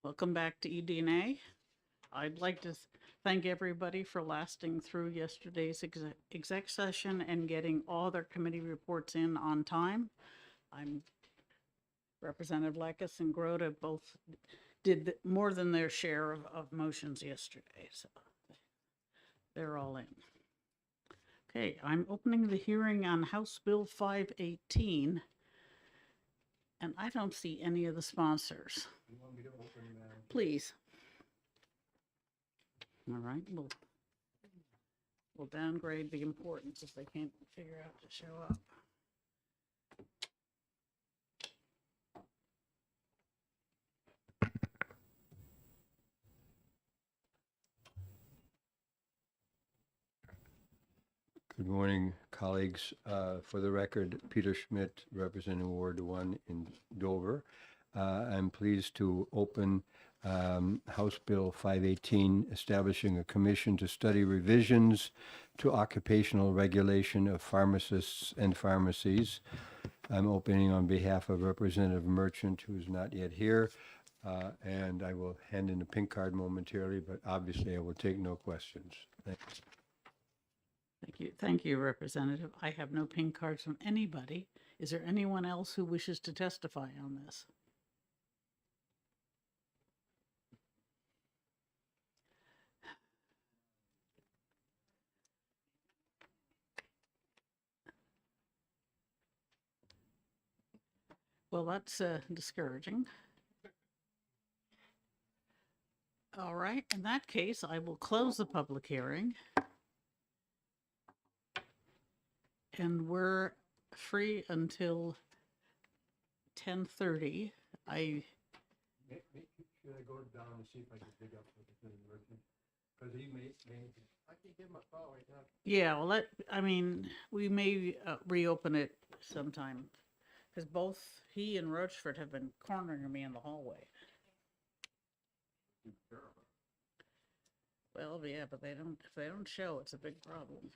Welcome back to EDNA. I'd like to thank everybody for lasting through yesterday's exec session and getting all their committee reports in on time. I'm Representative Lekis and Grota both did more than their share of motions yesterday, so they're all in. Okay, I'm opening the hearing on House Bill 518, and I don't see any of the sponsors. You want me to open, Please. All right, we'll downgrade the importance if they can't figure out to show up. Good morning, colleagues. For the record, Peter Schmidt, representing Ward 1 in Dover. I'm pleased to open House Bill 518, establishing a commission to study revisions to occupational regulation of pharmacists and pharmacies. I'm opening on behalf of Representative Merchant, who is not yet here, and I will hand in a pink card momentarily, but obviously I will take no questions. Thanks. Thank you, Representative. I have no pink cards from anybody. Is there anyone else who wishes to testify on this? Well, that's discouraging. All right, in that case, I will close the public hearing. And we're free until 10:30. Should I go down and see if I can dig up the merchant? Because he may, I can give him a call right now. Yeah, well, we may reopen it sometime, because both he and Rochford have been cornering me in the hallway. Well, yeah, but if they don't show, it's a big problem.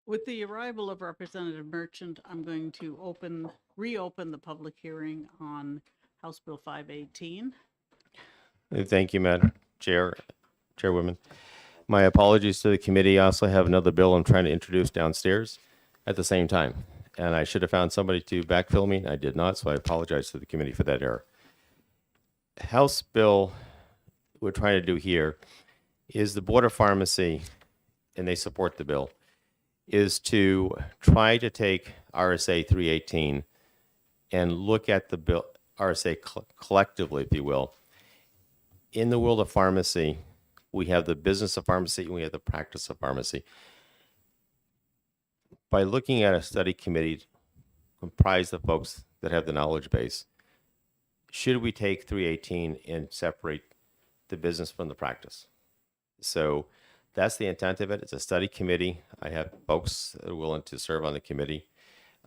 With the arrival of Representative Merchant, I'm going to reopen the public hearing on House Bill 518. Thank you, Madam Chairwoman. My apologies to the committee. I also have another bill I'm trying to introduce downstairs at the same time. And I should have found somebody to backfill me. I did not, so I apologize to the committee for that error. House bill we're trying to do here is the Board of Pharmacy, and they support the bill, is to try to take RSA 318 and look at the bill, RSA collectively, if you will. In the world of pharmacy, we have the business of pharmacy and we have the practice of pharmacy. By looking at a study committee comprised of folks that have the knowledge base, should we take 318 and separate the business from the practice? So that's the intent of it. It's a study committee. I have folks that are willing to serve on the committee.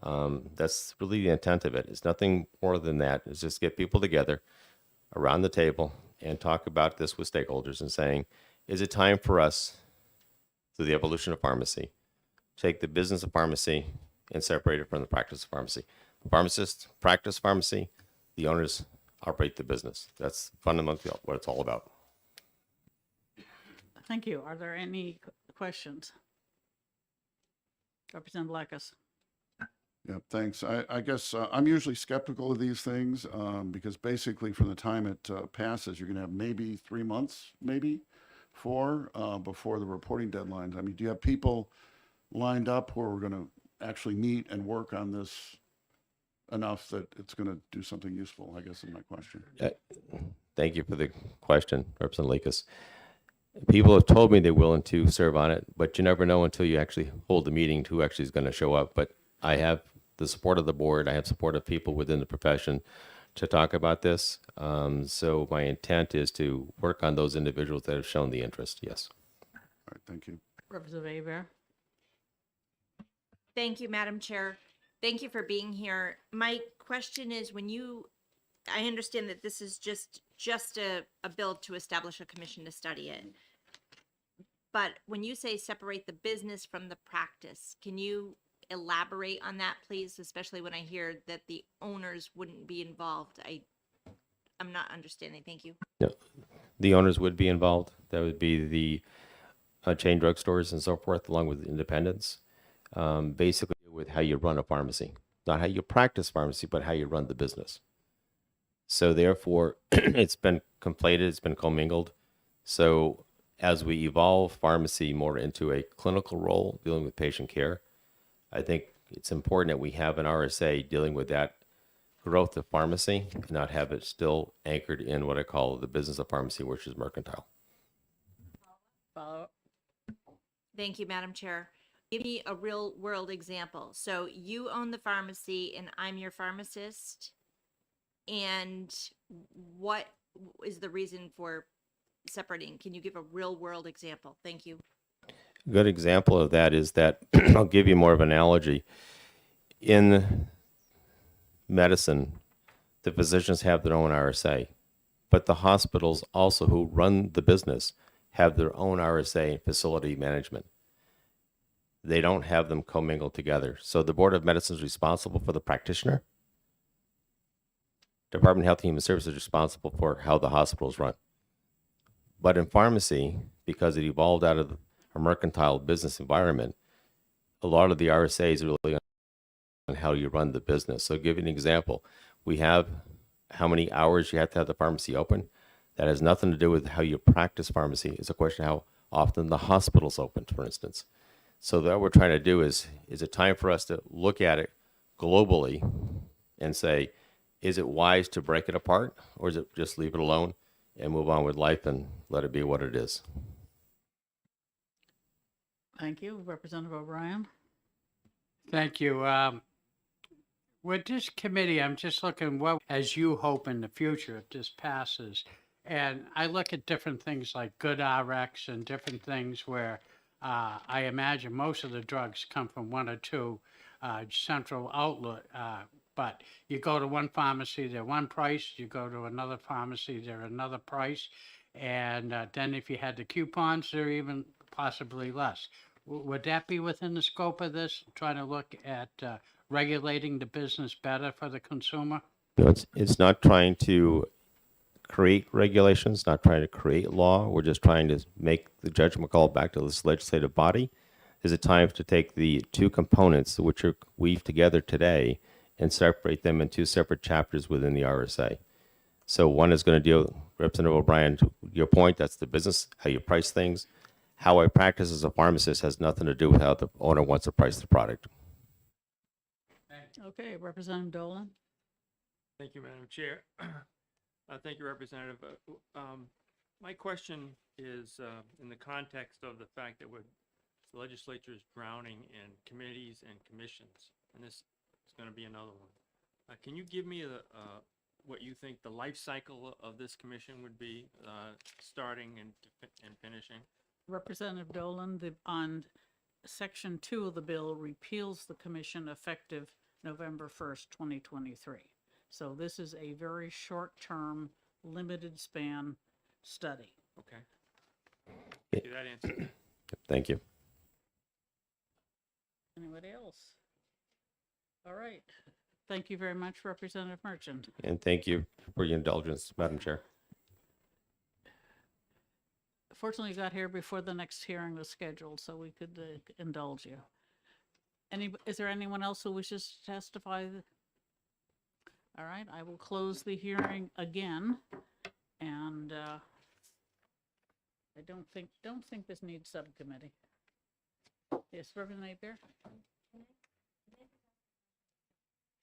That's really the intent of it. It's nothing more than that. It's just get people together around the table and talk about this with stakeholders and saying, is it time for us, through the evolution of pharmacy, take the business of pharmacy and separate it from the practice of pharmacy? The pharmacists practice pharmacy, the owners operate the business. That's fundamentally what it's all about. Thank you. Are there any questions? Representative Blackus. Yeah, thanks. I guess I'm usually skeptical of these things because basically from the time it passes, you're going to have maybe 3 months, maybe 4 before the reporting deadlines. I mean, do you have people lined up who are going to actually meet and work on this enough that it's going to do something useful, I guess is my question. Thank you for the question, Representative Lakis. People have told me they're willing to serve on it, but you never know until you actually hold the meeting who actually is going to show up. But I have the support of the board. I have support of people within the profession to talk about this. So my intent is to work on those individuals that have shown the interest. Yes. All right, thank you. Representative Abear. Thank you, Madam Chair. Thank you for being here. My question is, I understand that this is just a bill to establish a commission to study it. But when you say separate the business from the practice, can you elaborate on that, please? Especially when I hear that the owners wouldn't be involved. I'm not understanding. Thank you. No, the owners would be involved. That would be the chain drugstores and so forth, along with independents. Basically, with how you run a pharmacy, not how you practice pharmacy, but how you run the business. So therefore, it's been conflated, it's been commingled. So as we evolve pharmacy more into a clinical role dealing with patient care, I think it's important that we have an RSA dealing with that growth of pharmacy and not have it still anchored in what I call the business of pharmacy, which is mercantile. Follow. Thank you, Madam Chair. Give me a real world example. So you own the pharmacy and I'm your pharmacist. And what is the reason for separating? Can you give a real world example? Thank you. A good example of that is that I'll give you more of an analogy. In medicine, the physicians have their own RSA, but the hospitals also who run the business have their own RSA and facility management. They don't have them commingled together. So the Board of Medicine is responsible for the practitioner. Department of Health and Human Services is responsible for how the hospitals run. But in pharmacy, because it evolved out of a mercantile business environment, a lot of the RSAs are really on how you run the business. So give you an example. We have how many hours you have to have the pharmacy open. That has nothing to do with how you practice pharmacy. It's a question of how often the hospital's open, for instance. So what we're trying to do is it time for us to look at it globally and say, is it wise to break it apart, or is it just leave it alone and move on with life and let it be what it is? Thank you. Representative O'Brien. Thank you. With this committee, I'm just looking what, as you hope in the future, if this passes, and I look at different things like Good RX and different things where I imagine most of the drugs come from one or two central outlet. But you go to one pharmacy, they're one price. You go to another pharmacy, they're another price. And then if you had the coupons, they're even possibly less. Would that be within the scope of this, trying to look at regulating the business better for the consumer? No, it's not trying to create regulations, not trying to create law. We're just trying to make the judgment call back to this legislative body. Is it time to take the two components which are weaved together today and separate them into separate chapters within the RSA? So one is going to deal, Representative O'Brien, to your point, that's the business, how you price things. How I practice as a pharmacist has nothing to do with how the owner wants to price the product. Okay, Representative Dolan? Thank you, Madam Chair. Thank you, Representative. My question is in the context of the fact that the legislature is drowning in committees and commissions, and this is going to be another one. Can you give me what you think the life cycle of this commission would be, starting and finishing? Representative Dolan, on Section 2 of the bill repeals the commission effective November 1st, 2023. So this is a very short-term, limited span study. Okay. Thank you, that answers it. Thank you. Anybody else? All right. Thank you very much, Representative Merchant. And thank you for your indulgence, Madam Chair. Fortunately, you got here before the next hearing was scheduled, so we could indulge you. Is there anyone else who wishes to testify? All right, I will close the hearing again, and I don't think this needs subcommittee. Yes, Representative Napier?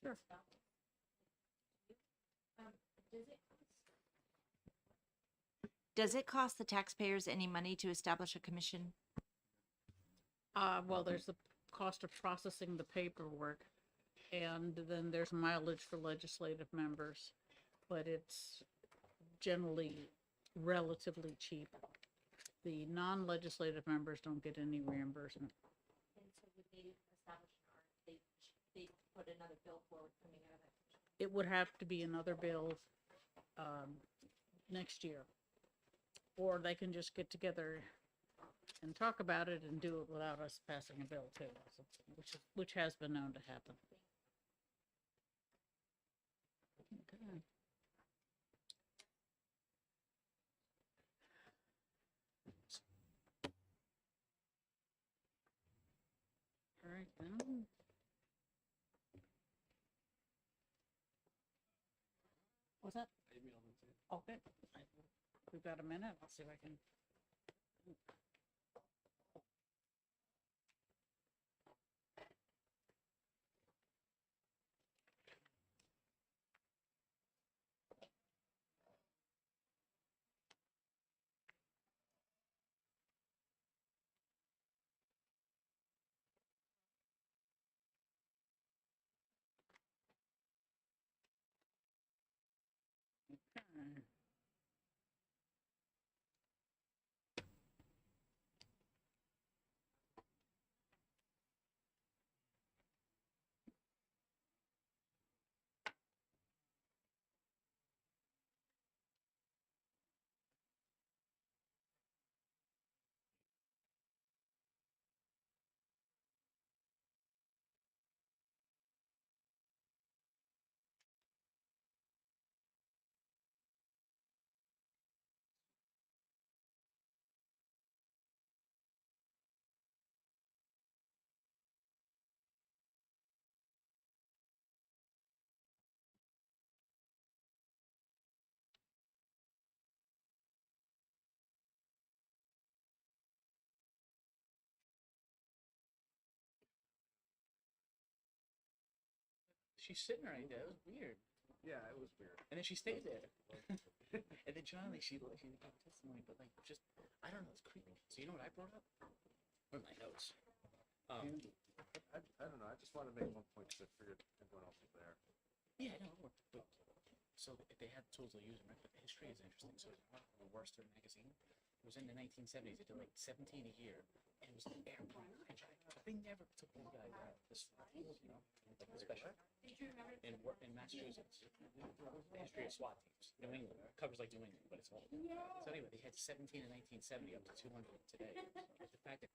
Sure. Does it cost the taxpayers any money to establish a commission? Well, there's the cost of processing the paperwork, and then there's mileage for legislative members, but it's generally relatively cheap. The non-legislative members don't get any reimbursement. And so would they establish they put another bill forward coming out of that? It would have to be another bill next year. Or they can just get together and talk about it and do it without us passing a bill too, which has been known to happen. Okay. All right, then. What's that? Okay. We've got a minute. I'll see if I can. Okay. She's sitting right there. It was weird. Yeah, it was weird. And then she stayed there. And then finally she gave testimony, but like just I don't know, it's creepy. So you know what I brought up? Where are my notes? I don't know. I just want to make one point because I figured everyone else was there. Yeah, no, but so if they had tools to use, right? But the history is interesting. So the Worcester magazine, it was in the 1970s. It did like 17 a year, and it was an airplane contract. But they never took these guys out. This, you know, like the special in Massachusetts. The history of SWAT teams, New England, it covers like New England, but it's old. So anyway, they had 17 in 1970 up to 200 today. But the fact that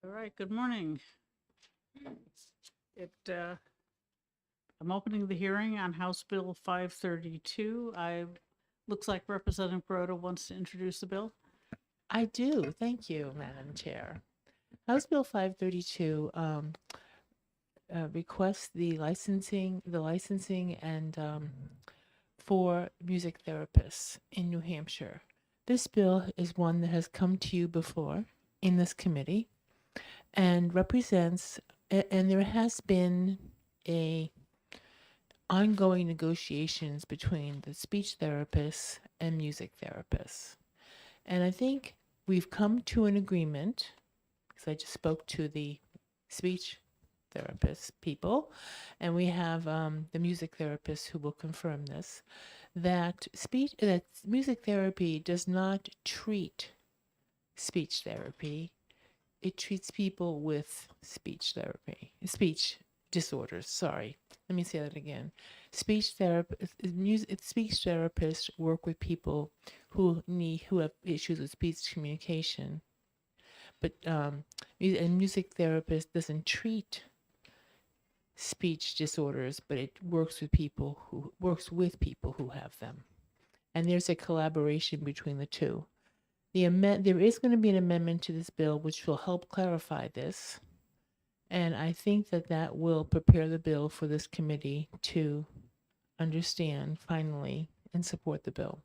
All right, good morning. I'm opening the hearing on House Bill 532. Looks like Representative Grota wants to introduce the bill. I do. Thank you, Madam Chair. House Bill 532 requests the licensing and for music therapists in New Hampshire. This bill is one that has come to you before in this committee and represents, and there has been ongoing negotiations between the speech therapists and music therapists. And I think we've come to an agreement, because I just spoke to the speech therapist people, and we have the music therapists who will confirm this, that music therapy does not treat speech therapy. It treats people with speech disorders. Sorry. Let me say that again. Speech therapists work with people who have issues with speech communication, but a music therapist doesn't treat speech disorders, but it works with people who have them, and there's a collaboration between the two. There is going to be an amendment to this bill which will help clarify this. And I think that will prepare the bill for this committee to understand finally and support the bill.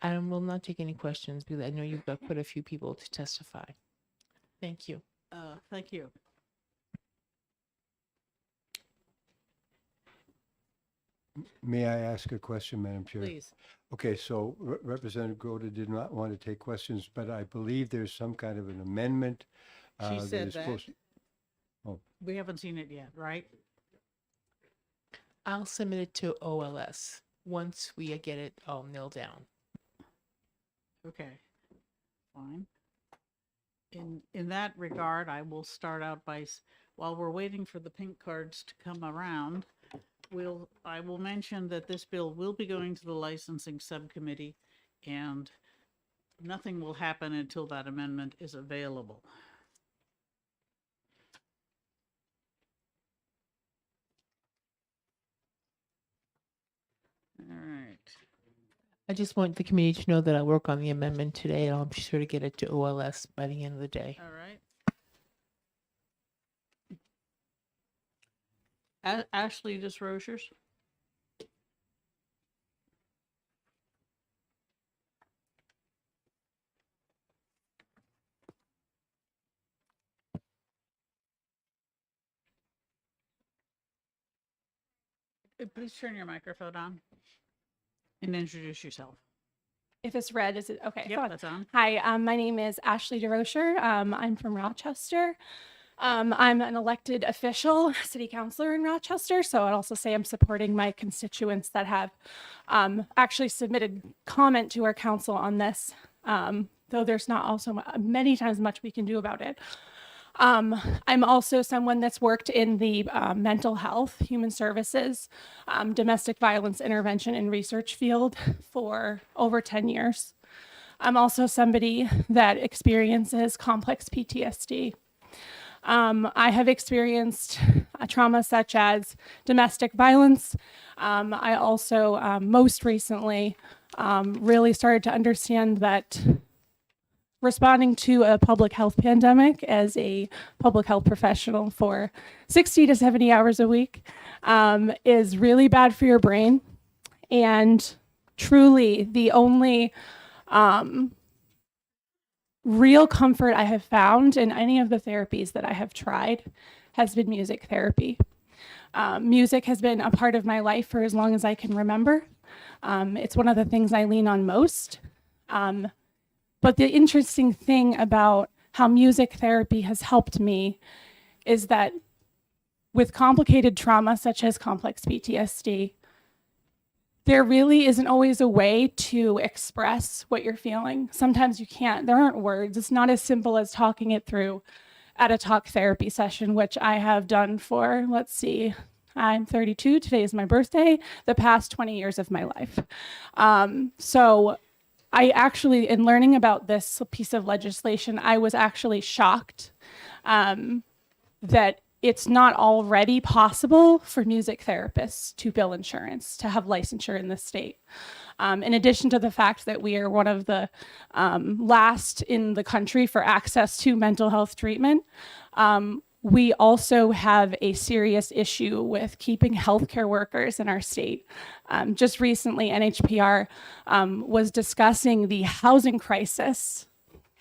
I will not take any questions because I know you've got quite a few people to testify. Thank you. Thank you. May I ask a question, Madam Chair? Please. Okay, so Representative Grota did not want to take questions, but I believe there's some kind of an amendment. She said is that. supposed- We haven't seen it yet, right? I'll submit it to OLS once we get it all nailed down. Okay, fine. In that regard, I will start out by, while we're waiting for the pink cards to come around, I will mention that this bill will be going to the licensing subcommittee, and nothing will happen until that amendment is available. All right. I just want the committee to know that I work on the amendment today, and I'll be sure to get it to OLS by the end of the day. All right. Ashley Desrosiers. Please turn your microphone on and introduce yourself. If it's red, is it okay? Yep, go on. that's on. Hi, my name is Ashley DeRocher. I'm from Rochester. I'm an elected official, city councilor in Rochester. So I'd also say I'm supporting my constituents that have actually submitted comment to our council on this, though there's not also many times much we can do about it. I'm also someone that's worked in the mental health, human services, domestic violence intervention and research field for over 10 years. I'm also somebody that experiences complex PTSD. I have experienced trauma such as domestic violence. I also most recently really started to understand that responding to a public health pandemic as a public health professional for 60 to 70 hours a week is really bad for your brain. And truly the only real comfort I have found in any of the therapies that I have tried has been music therapy. Music has been a part of my life for as long as I can remember. It's one of the things I lean on most. But the interesting thing about how music therapy has helped me is that with complicated trauma, such as complex PTSD, there really isn't always a way to express what you're feeling. Sometimes you can't. There aren't words. It's not as simple as talking it through at a talk therapy session, which I have done for, let's see, I'm 32. Today is my birthday, the past 20 years of my life. So I actually, in learning about this piece of legislation, I was actually shocked that it's not already possible for music therapists to bill insurance, to have licensure in this state. In addition to the fact that we are one of the last in the country for access to mental health treatment, we also have a serious issue with keeping healthcare workers in our state. Just recently, NHPR was discussing the housing crisis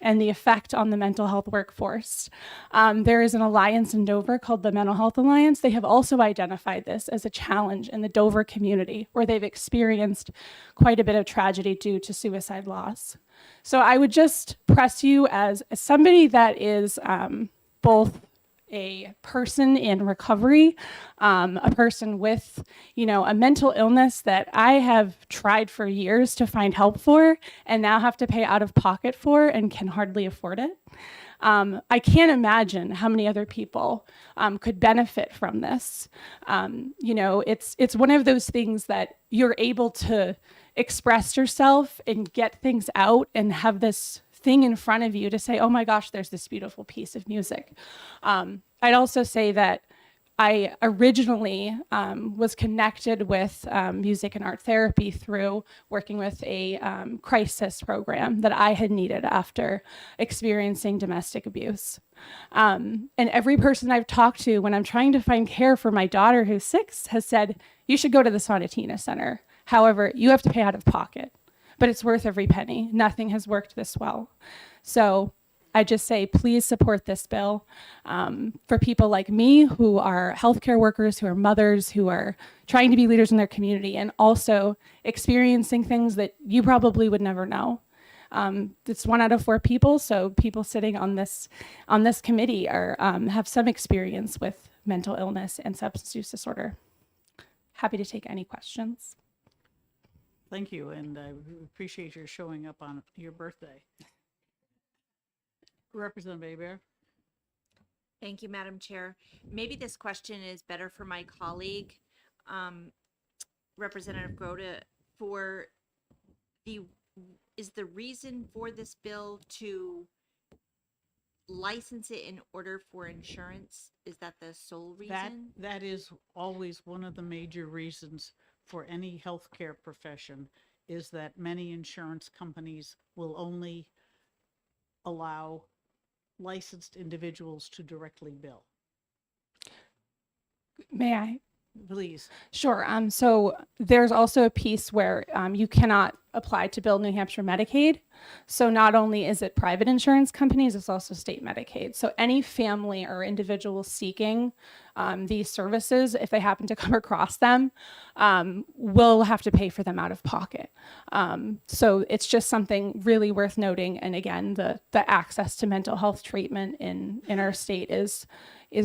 and the effect on the mental health workforce. There is an alliance in Dover called the Mental Health Alliance. They have also identified this as a challenge in the Dover community, where they've experienced quite a bit of tragedy due to suicide loss. So I would just press you as somebody that is both a person in recovery, a person with, a mental illness that I have tried for years to find help for and now have to pay out of pocket for and can hardly afford it. I can't imagine how many other people could benefit from this. It's one of those things that you're able to express yourself and get things out and have this thing in front of you to say, oh my gosh, there's this beautiful piece of music. I'd also say that I originally was connected with music and art therapy through working with a crisis program that I had needed after experiencing domestic abuse. And every person I've talked to when I'm trying to find care for my daughter who's 6 has said, you should go to the Sonatina Center. However, you have to pay out of pocket, but it's worth every penny. Nothing has worked this well. So I just say, please support this bill for people like me who are healthcare workers, who are mothers, who are trying to be leaders in their community and also experiencing things that you probably would never know. It's 1 out of 4 people, so people sitting on this committee are have some experience with mental illness and substance use disorder. Happy to take any questions. Thank you, and I appreciate your showing up on your birthday. Representative Hebert. Thank you, Madam Chair. Maybe this question is better for my colleague, Representative Grote. Is the reason for this bill to license it in order for insurance? Is that the sole reason? That is always one of the major reasons for any healthcare profession, is that many insurance companies will only allow licensed individuals to directly bill. May I? Please. Sure. So there's also a piece where you cannot apply to bill New Hampshire Medicaid. So not only is it private insurance companies, it's also state Medicaid. So any family or individual seeking these services, if they happen to come across them, will have to pay for them out of pocket. So it's just something really worth noting. And again, the access to mental health treatment in our state is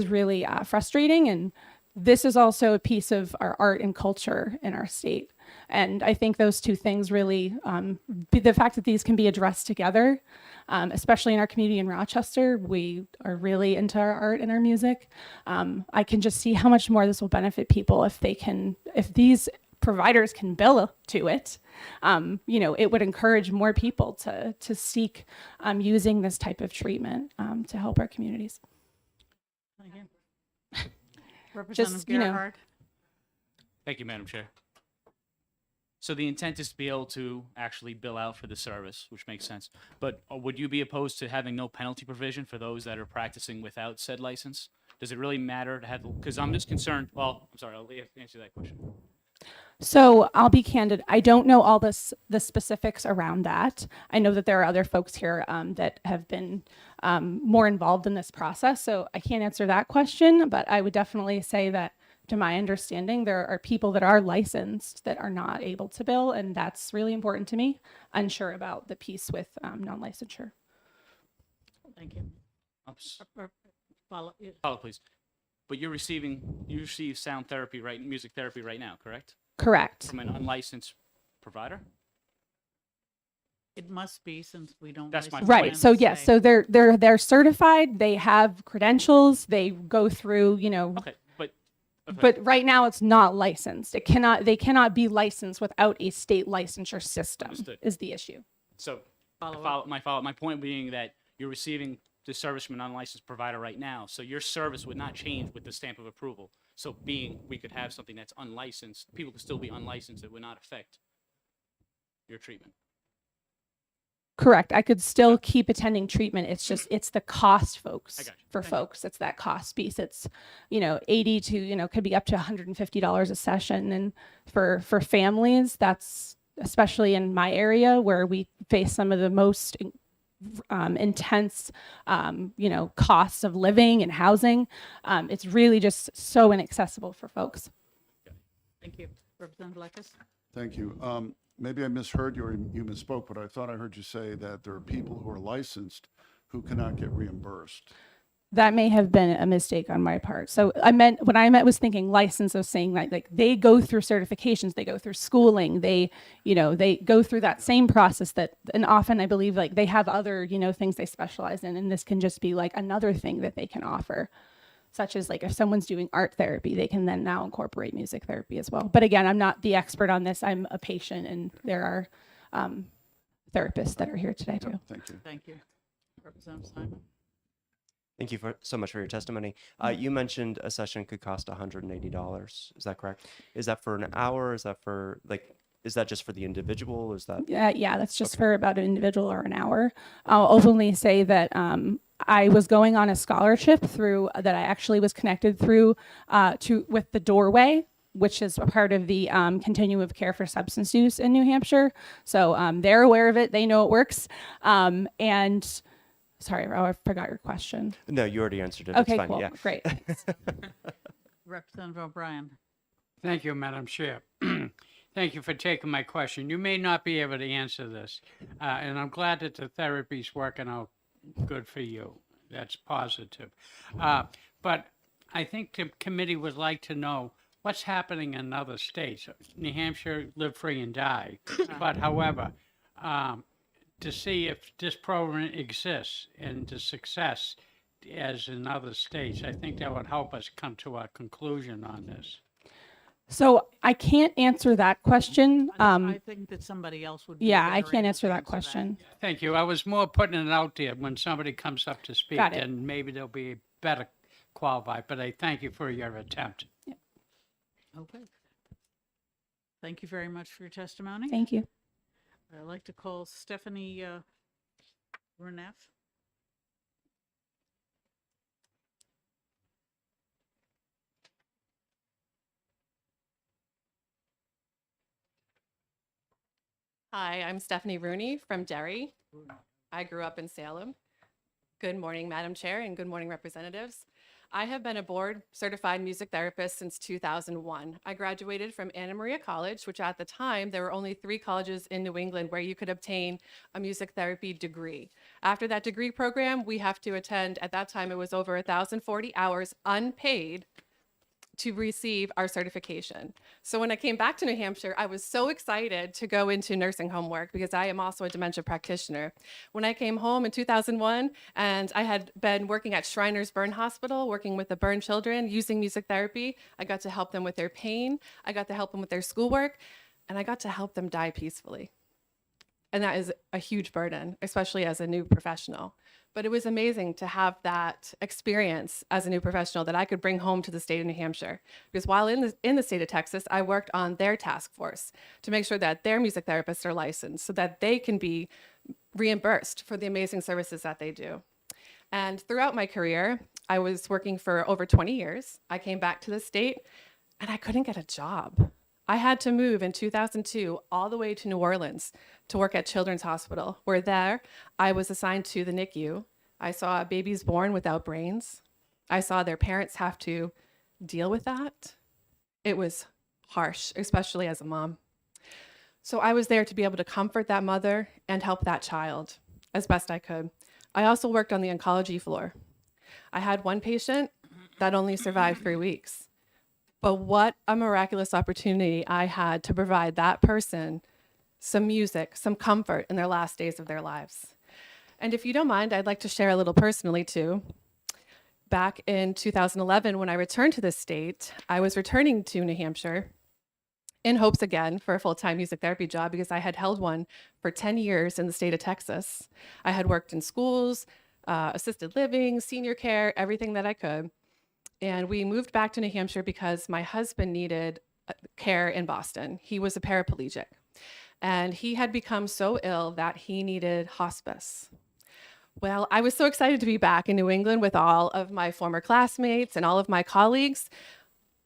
really frustrating. And this is also a piece of our art and culture in our state. And I think those two things really, the fact that these can be addressed together, especially in our community in Rochester, we are really into our art and our music. I can just see how much more this will benefit people if these providers can bill to it. It would encourage more people to seek using this type of treatment to help our communities. Thank you. Representative Gerhard. Thank you, Madam Chair. So the intent is to be able to actually bill out for the service, which makes sense. But would you be opposed to having no penalty provision for those that are practicing without said license? Does it really matter to have, because I'm just concerned, well, I'm sorry, I'll answer that question. So I'll be candid. I don't know all the specifics around that. I know that there are other folks here that have been more involved in this process. So I can't answer that question, but I would definitely say that to my understanding, there are people that are licensed that are not able to bill. And that's really important to me. Unsure about the piece with non-licensure. Thank you. Follow, Please. But you receive sound therapy, right? Music therapy right now, correct? Correct. From an unlicensed provider? it must be, since we don't. That's my license Right. them So the yes, same. so they're certified. They have credentials. They go through, Okay, but okay. but right now it's not licensed. They cannot be licensed without a state licensure system. Understood. Is the issue. So Follow up. my point being that you're receiving the service from an unlicensed provider right now. So your service would not change with the stamp of approval. So being we could have something that's unlicensed, people could still be unlicensed. It would not affect your treatment. Correct. I could still keep attending treatment. It's just, it's the cost, folks. I got you. For Thank you. folks, it's that cost piece. It's, 80 to, could be up to $150 a session. And for families, that's especially in my area where we face some of the most intense, costs of living and housing. It's really just so inaccessible for folks. Thank you. Representative Lekes? Thank you. Maybe I misheard you or you misspoke, but I thought I heard you say that there are people who are licensed who cannot get reimbursed. That may have been a mistake on my part. So when I was thinking license, I was saying like they go through certifications, they go through schooling, they go through that same process and often I believe like they have other, things they specialize in. And this can just be like another thing that they can offer, such as like if someone's doing art therapy, they can then now incorporate music therapy as well. But again, I'm not the expert on this. I'm a patient and there are therapists that are here today too. Thank you. Thank you. Representative Simon? Thank you so much for your testimony. You mentioned a session could cost $180. Is that correct? Is that for an hour? Is that for is that just for the individual? Is that? Yeah, that's just for about an individual or an hour. I'll openly say that I was going on a scholarship through that I actually was connected through with the Doorway, which is a part of the continuum of care for substance use in New Hampshire. So they're aware of it. They know it works. And sorry, I forgot your question. No, you already answered it. Okay, it's fine. cool. Yeah. Great. Representative O'Brien? Thank you, Madam Chair. Thank you for taking my question. You may not be able to answer this, and I'm glad that the therapy's working out good for you. That's positive. But I think the committee would like to know what's happening in other states. New Hampshire, live free and die. But however, to see if this program exists and the success as in other states, I think that would help us come to a conclusion on this. So I can't answer that question. I think that somebody else would be Yeah, I better can't able answer to that question. Thank you. I was more putting it out there when somebody comes up to speak, Got it. then maybe they'll be better qualified. But I thank you for your attempt. Okay. Thank you very much for your testimony. Thank you. I'd like to call Stephanie Renef. Hi, I'm Stephanie Rooney from Derry. I grew up in Salem. Good morning, Madam Chair, and good morning, representatives. I have been a board certified music therapist since 2001. I graduated from Anna Maria College, which at the time, there were only 3 colleges in New England where you could obtain a music therapy degree. After that degree program, we have to attend, at that time, it was over 1,040 hours unpaid to receive our certification. So when I came back to New Hampshire, I was so excited to go into nursing home work because I am also a dementia practitioner. When I came home in 2001 and I had been working at Shriners Burn Hospital, working with the burn children using music therapy, I got to help them with their pain, I got to help them with their schoolwork, and I got to help them die peacefully. And that is a huge burden, especially as a new professional. But it was amazing to have that experience as a new professional that I could bring home to the state of New Hampshire. Because while in the state of Texas, I worked on their task force to make sure that their music therapists are licensed so that they can be reimbursed for the amazing services that they do. And throughout my career, I was working for over 20 years. I came back to the state and I couldn't get a job. I had to move in 2002 all the way to New Orleans to work at Children's Hospital, where there I was assigned to the NICU. I saw babies born without brains. I saw their parents have to deal with that. It was harsh, especially as a mom. So I was there to be able to comfort that mother and help that child as best I could. I also worked on the oncology floor. I had one patient that only survived 3 weeks. But what a miraculous opportunity I had to provide that person some music, some comfort in their last days of their lives. And if you don't mind, I'd like to share a little personally too. Back in 2011, when I returned to the state, I was returning to New Hampshire in hopes again for a full-time music therapy job because I had held one for 10 years in the state of Texas. I had worked in schools, assisted living, senior care, everything that I could. And we moved back to New Hampshire because my husband needed care in Boston. He was a paraplegic. And he had become so ill that he needed hospice. Well, I was so excited to be back in New England with all of my former classmates and all of my colleagues,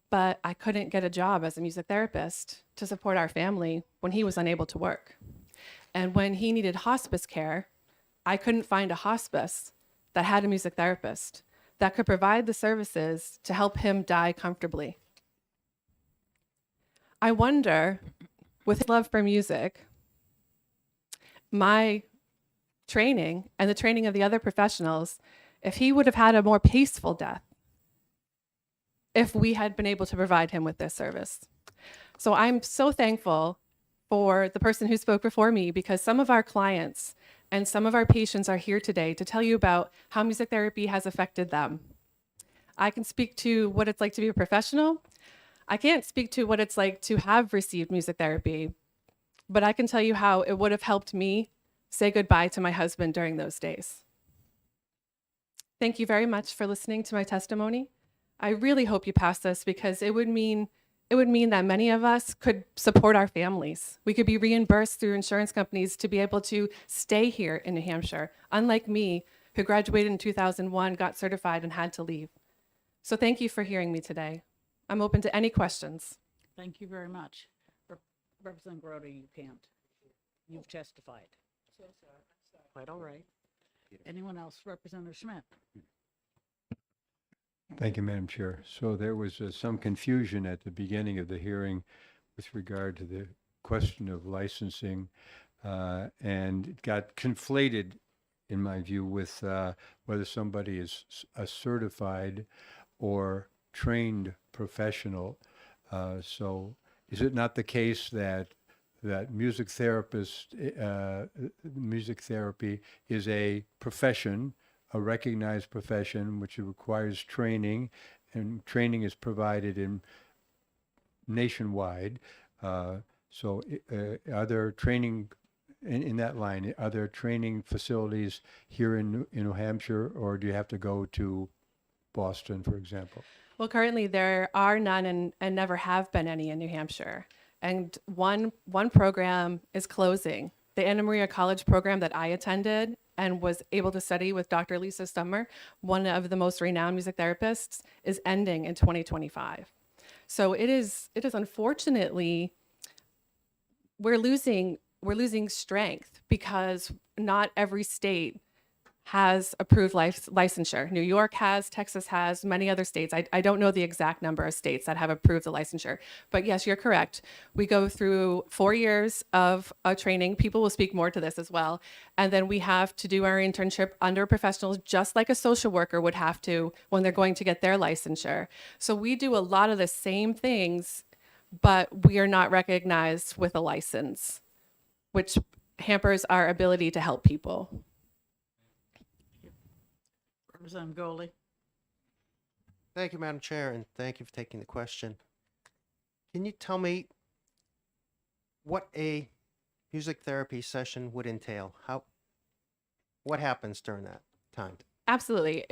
but I couldn't get a job as a music therapist to support our family when he was unable to work. And when he needed hospice care, I couldn't find a hospice that had a music therapist that could provide the services to help him die comfortably. I wonder, with his love for music, my training and the training of the other professionals, if he would have had a more peaceful death if we had been able to provide him with this service. So I'm so thankful for the person who spoke before me because some of our clients and some of our patients are here today to tell you about how music therapy has affected them. I can speak to what it's like to be a professional. I can't speak to what it's like to have received music therapy, but I can tell you how it would have helped me say goodbye to my husband during those days. Thank you very much for listening to my testimony. I really hope you pass this because it would mean that many of us could support our families. We could be reimbursed through insurance companies to be able to stay here in New Hampshire, unlike me, who graduated in 2001, got certified, and had to leave. So thank you for hearing me today. I'm open to any questions. Thank you very much. Representative Grody, you can't. You've testified. Quite all right. Anyone else? Representative Schmidt. Thank you, Madam Chair. So there was some confusion at the beginning of the hearing with regard to the question of licensing, and it got conflated, in my view, with whether somebody is a certified or trained professional. So is it not the case that music therapy is a profession, a recognized profession, which requires training, and training is provided nationwide. So are there training in that line? Are there training facilities here in New Hampshire, or do you have to go to Boston, for example? Well, currently there are none and never have been any in New Hampshire. And one program is closing. The Anna Maria College program that I attended and was able to study with Dr. Lisa Stummer, one of the most renowned music therapists, is ending in 2025. So it is unfortunately, we're losing strength because not every state has approved licensure. New York has, Texas has, many other states. I don't know the exact number of states that have approved the licensure. But yes, you're correct. We go through 4 years of training. People will speak more to this as well. And then we have to do our internship under professionals, just like a social worker would have to when they're going to get their licensure. So we do a lot of the same things, but we are not recognized with a license, which hampers our ability to help people. Representative Goley. Thank you, Madam Chair, and thank you for taking the question. Can you tell me what a music therapy session would entail? What happens during that time? Absolutely.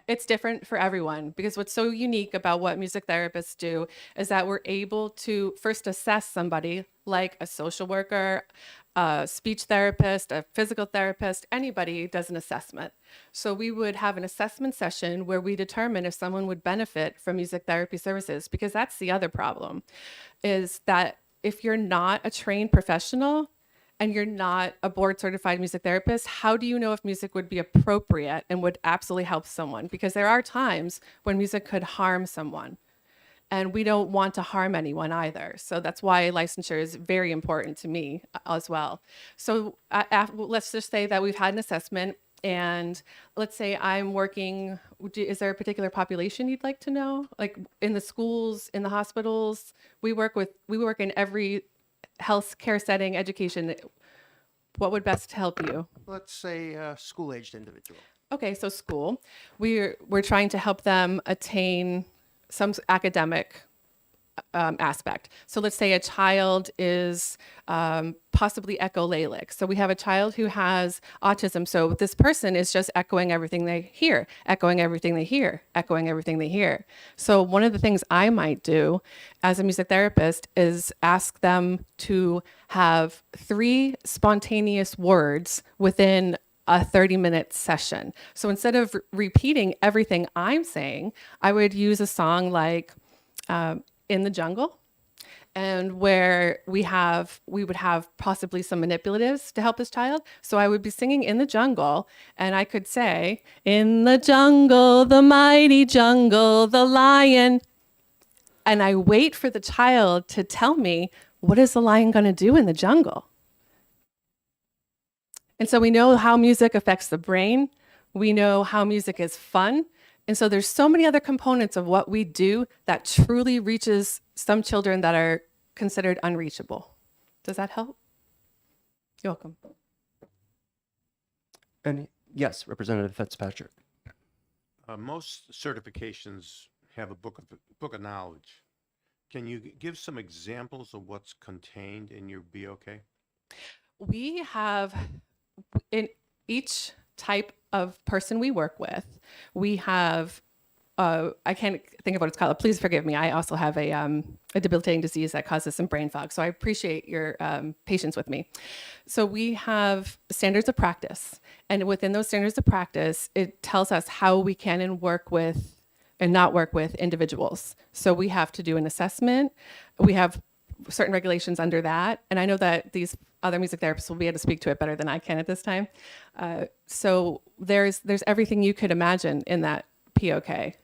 It's different for everyone because what's so unique about what music therapists do is that we're able to first assess somebody like a social worker, a speech therapist, a physical therapist, anybody does an assessment. So we would have an assessment session where we determine if someone would benefit from music therapy services, because that's the other problem, is that if you're not a trained professional and you're not a board certified music therapist, how do you know if music would be appropriate and would absolutely help someone? Because there are times when music could harm someone. And we don't want to harm anyone either. So that's why licensure is very important to me as well. So let's just say that we've had an assessment, and let's say I'm working, is there a particular population you'd like to know? Like in the schools, in the hospitals, we work in every health care setting, education. What would best help you? Let's say a school-aged individual. Okay, so school. We're trying to help them attain some academic aspect. So let's say a child is possibly echolalic. So we have a child who has autism. So this person is just echoing everything they hear, echoing everything they hear, echoing everything they hear. So one of the things I might do as a music therapist is ask them to have 3 spontaneous words within a 30-minute session. So instead of repeating everything I'm saying, I would use a song like In the Jungle, and where we would have possibly some manipulatives to help this child. So I would be singing In the Jungle, and I could say, in the jungle, the mighty jungle, the lion. And I wait for the child to tell me, what is the lion going to do in the jungle? And so we know how music affects the brain. We know how music is fun. And so there's so many other components of what we do that truly reaches some children that are considered unreachable. Does that help? You're welcome. And yes, Representative Fitzpatrick. Most certifications have a book of knowledge. Can you give some examples of what's contained in your BOK? We have, in each type of person we work with, we have, I can't think of what it's called. Please forgive me. I also have a debilitating disease that causes some brain fog. So I appreciate your patience with me. So we have standards of practice. And within those standards of practice, it tells us how we can and work with and not work with individuals. So we have to do an assessment. We have certain regulations under that. And I know that these other music therapists will be able to speak to it better than I can at this time. So there's everything you could imagine in that POK.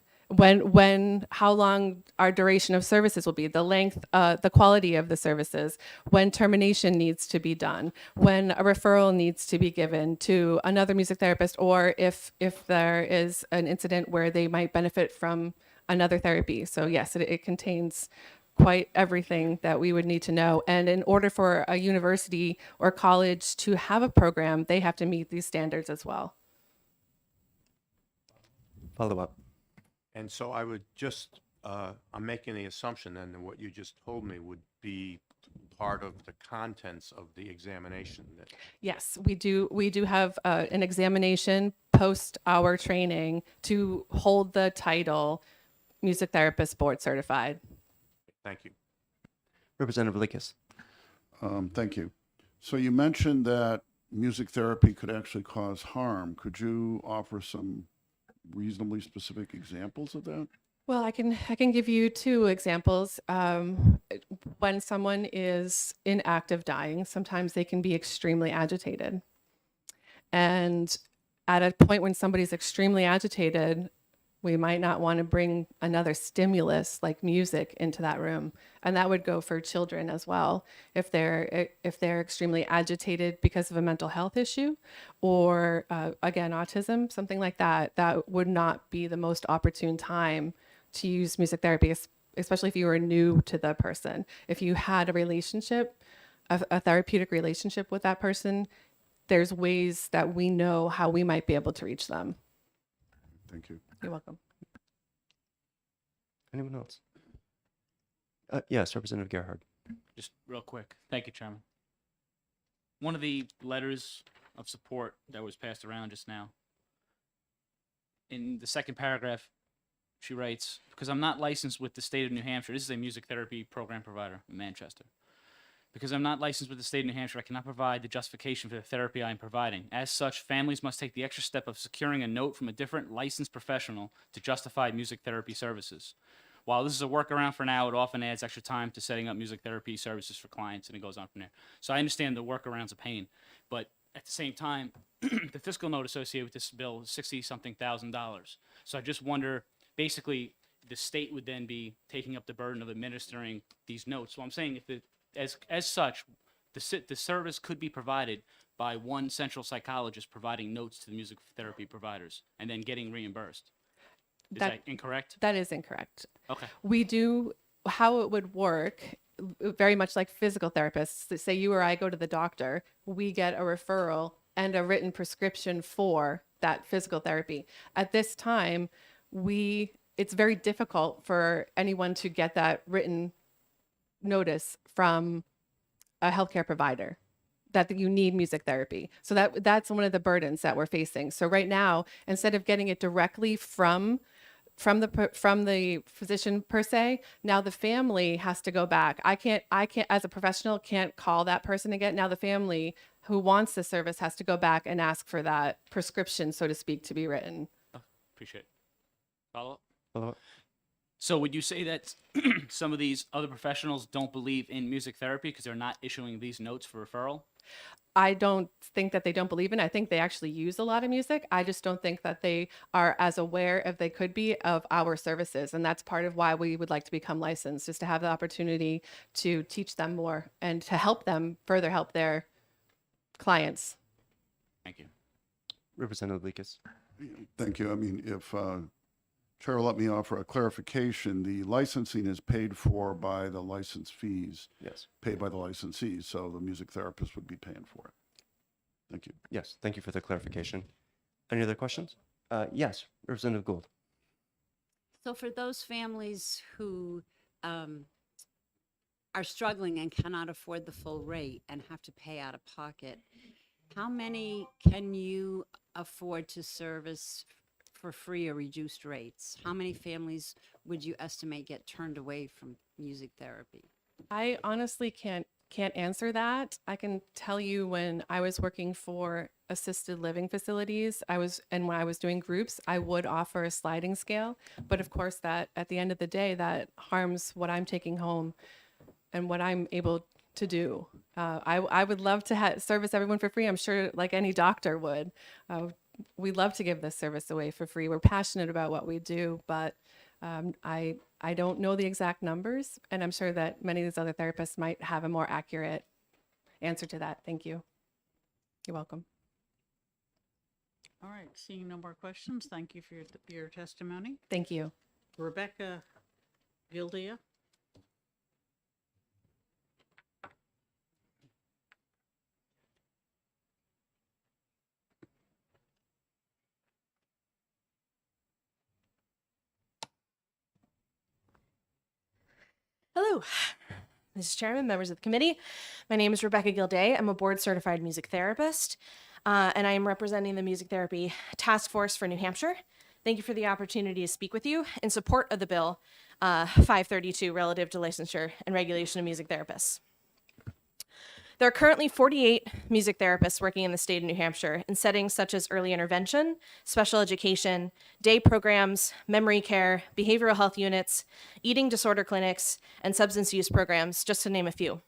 How long our duration of services will be, the length, the quality of the services, when termination needs to be done, when a referral needs to be given to another music therapist, or if there is an incident where they might benefit from another therapy. So yes, it contains quite everything that we would need to know. And in order for a university or college to have a program, they have to meet these standards as well. Follow up. And so I would just, I'm making the assumption then that what you just told me would be part of the contents of the examination. Yes, we do. We do have an examination post our training to hold the title music therapist board certified. Thank you. Representative Likas. Thank you. So you mentioned that music therapy could actually cause harm. Could you offer some reasonably specific examples of that? Well, I can give you 2 examples. When someone is in active dying, sometimes they can be extremely agitated. And at a point when somebody's extremely agitated, we might not want to bring another stimulus like music into that room. And that would go for children as well. If they're extremely agitated because of a mental health issue, or again, autism, something like that, that would not be the most opportune time to use music therapy, especially if you were new to the person. If you had a relationship, a therapeutic relationship with that person, there's ways that we know how we might be able to reach them. Thank you. You're welcome. Anyone else? Yes, Representative Gerhard. Just real quick. Thank you, Chairman. One of the letters of support that was passed around just now, in the second paragraph, she writes, because I'm not licensed with the state of New Hampshire, this is a music therapy program provider in Manchester. Because I'm not licensed with the state of New Hampshire, I cannot provide the justification for the therapy I am providing. As such, families must take the extra step of securing a note from a different licensed professional to justify music therapy services. While this is a workaround for now, it often adds extra time to setting up music therapy services for clients, and it goes on from there. So I understand the workaround's a pain, but at the same time, the fiscal note associated with this bill is $60-something thousand. So I just wonder, basically, the state would then be taking up the burden of administering these notes. So I'm saying if the as such, the service could be provided by one central psychologist providing notes to the music therapy providers and then getting reimbursed. Is that incorrect? That is incorrect. Okay. We do, how it would work, very much like physical therapists. Say you or I go to the doctor, we get a referral and a written prescription for that physical therapy. At this time, it's very difficult for anyone to get that written notice from a healthcare provider that you need music therapy. So that's one of the burdens that we're facing. So right now, instead of getting it directly from the physician per se, now the family has to go back. I can't as a professional can't call that person again. Now the family who wants the service has to go back and ask for that prescription, so to speak, to be written. Appreciate it. Follow up? Follow up? So would you say that some of these other professionals don't believe in music therapy because they're not issuing these notes for referral? I don't think that they don't believe in it. I think they actually use a lot of music. I just don't think that they are as aware as they could be of our services. And that's part of why we would like to become licensed, just to have the opportunity to teach them more and to help them further help their clients. Thank you. Representative Leakes. Thank you. I mean, if Chair will let me offer a clarification, the licensing is paid for by the license fees Yes. paid by the licensees, so the music therapist would be paying for it. Thank you. Yes. Thank you for the clarification. Any other questions? Yes. Representative Gould. So for those families who are struggling and cannot afford the full rate and have to pay out of pocket, how many can you afford to service for free or reduced rates? How many families would you estimate get turned away from music therapy? I honestly can't answer that. I can tell you when I was working for assisted living facilities, when I was doing groups, I would offer a sliding scale, but of course that at the end of the day that harms what I'm taking home and what I'm able to do. I would love to service everyone for free. I'm sure like any doctor would. We love to give this service away for free. We're passionate about what we do, but I don't know the exact numbers, and I'm sure that many of these other therapists might have a more accurate answer to that. Thank you. You're welcome. All right, seeing no more questions, thank you for your testimony. Thank you. Rebecca Gildea. Hello, Mrs. Chairman, members of the committee. My name is Rebecca Gilday. I'm a board certified music therapist, and I am representing the Music Therapy Task Force for New Hampshire. Thank you for the opportunity to speak with you in support of the bill 532 relative to licensure and regulation of music therapists. There are currently 48 music therapists working in the state of New Hampshire in settings such as early intervention, special education, day programs, memory care, behavioral health units, eating disorder clinics, and substance use programs, just to name a few.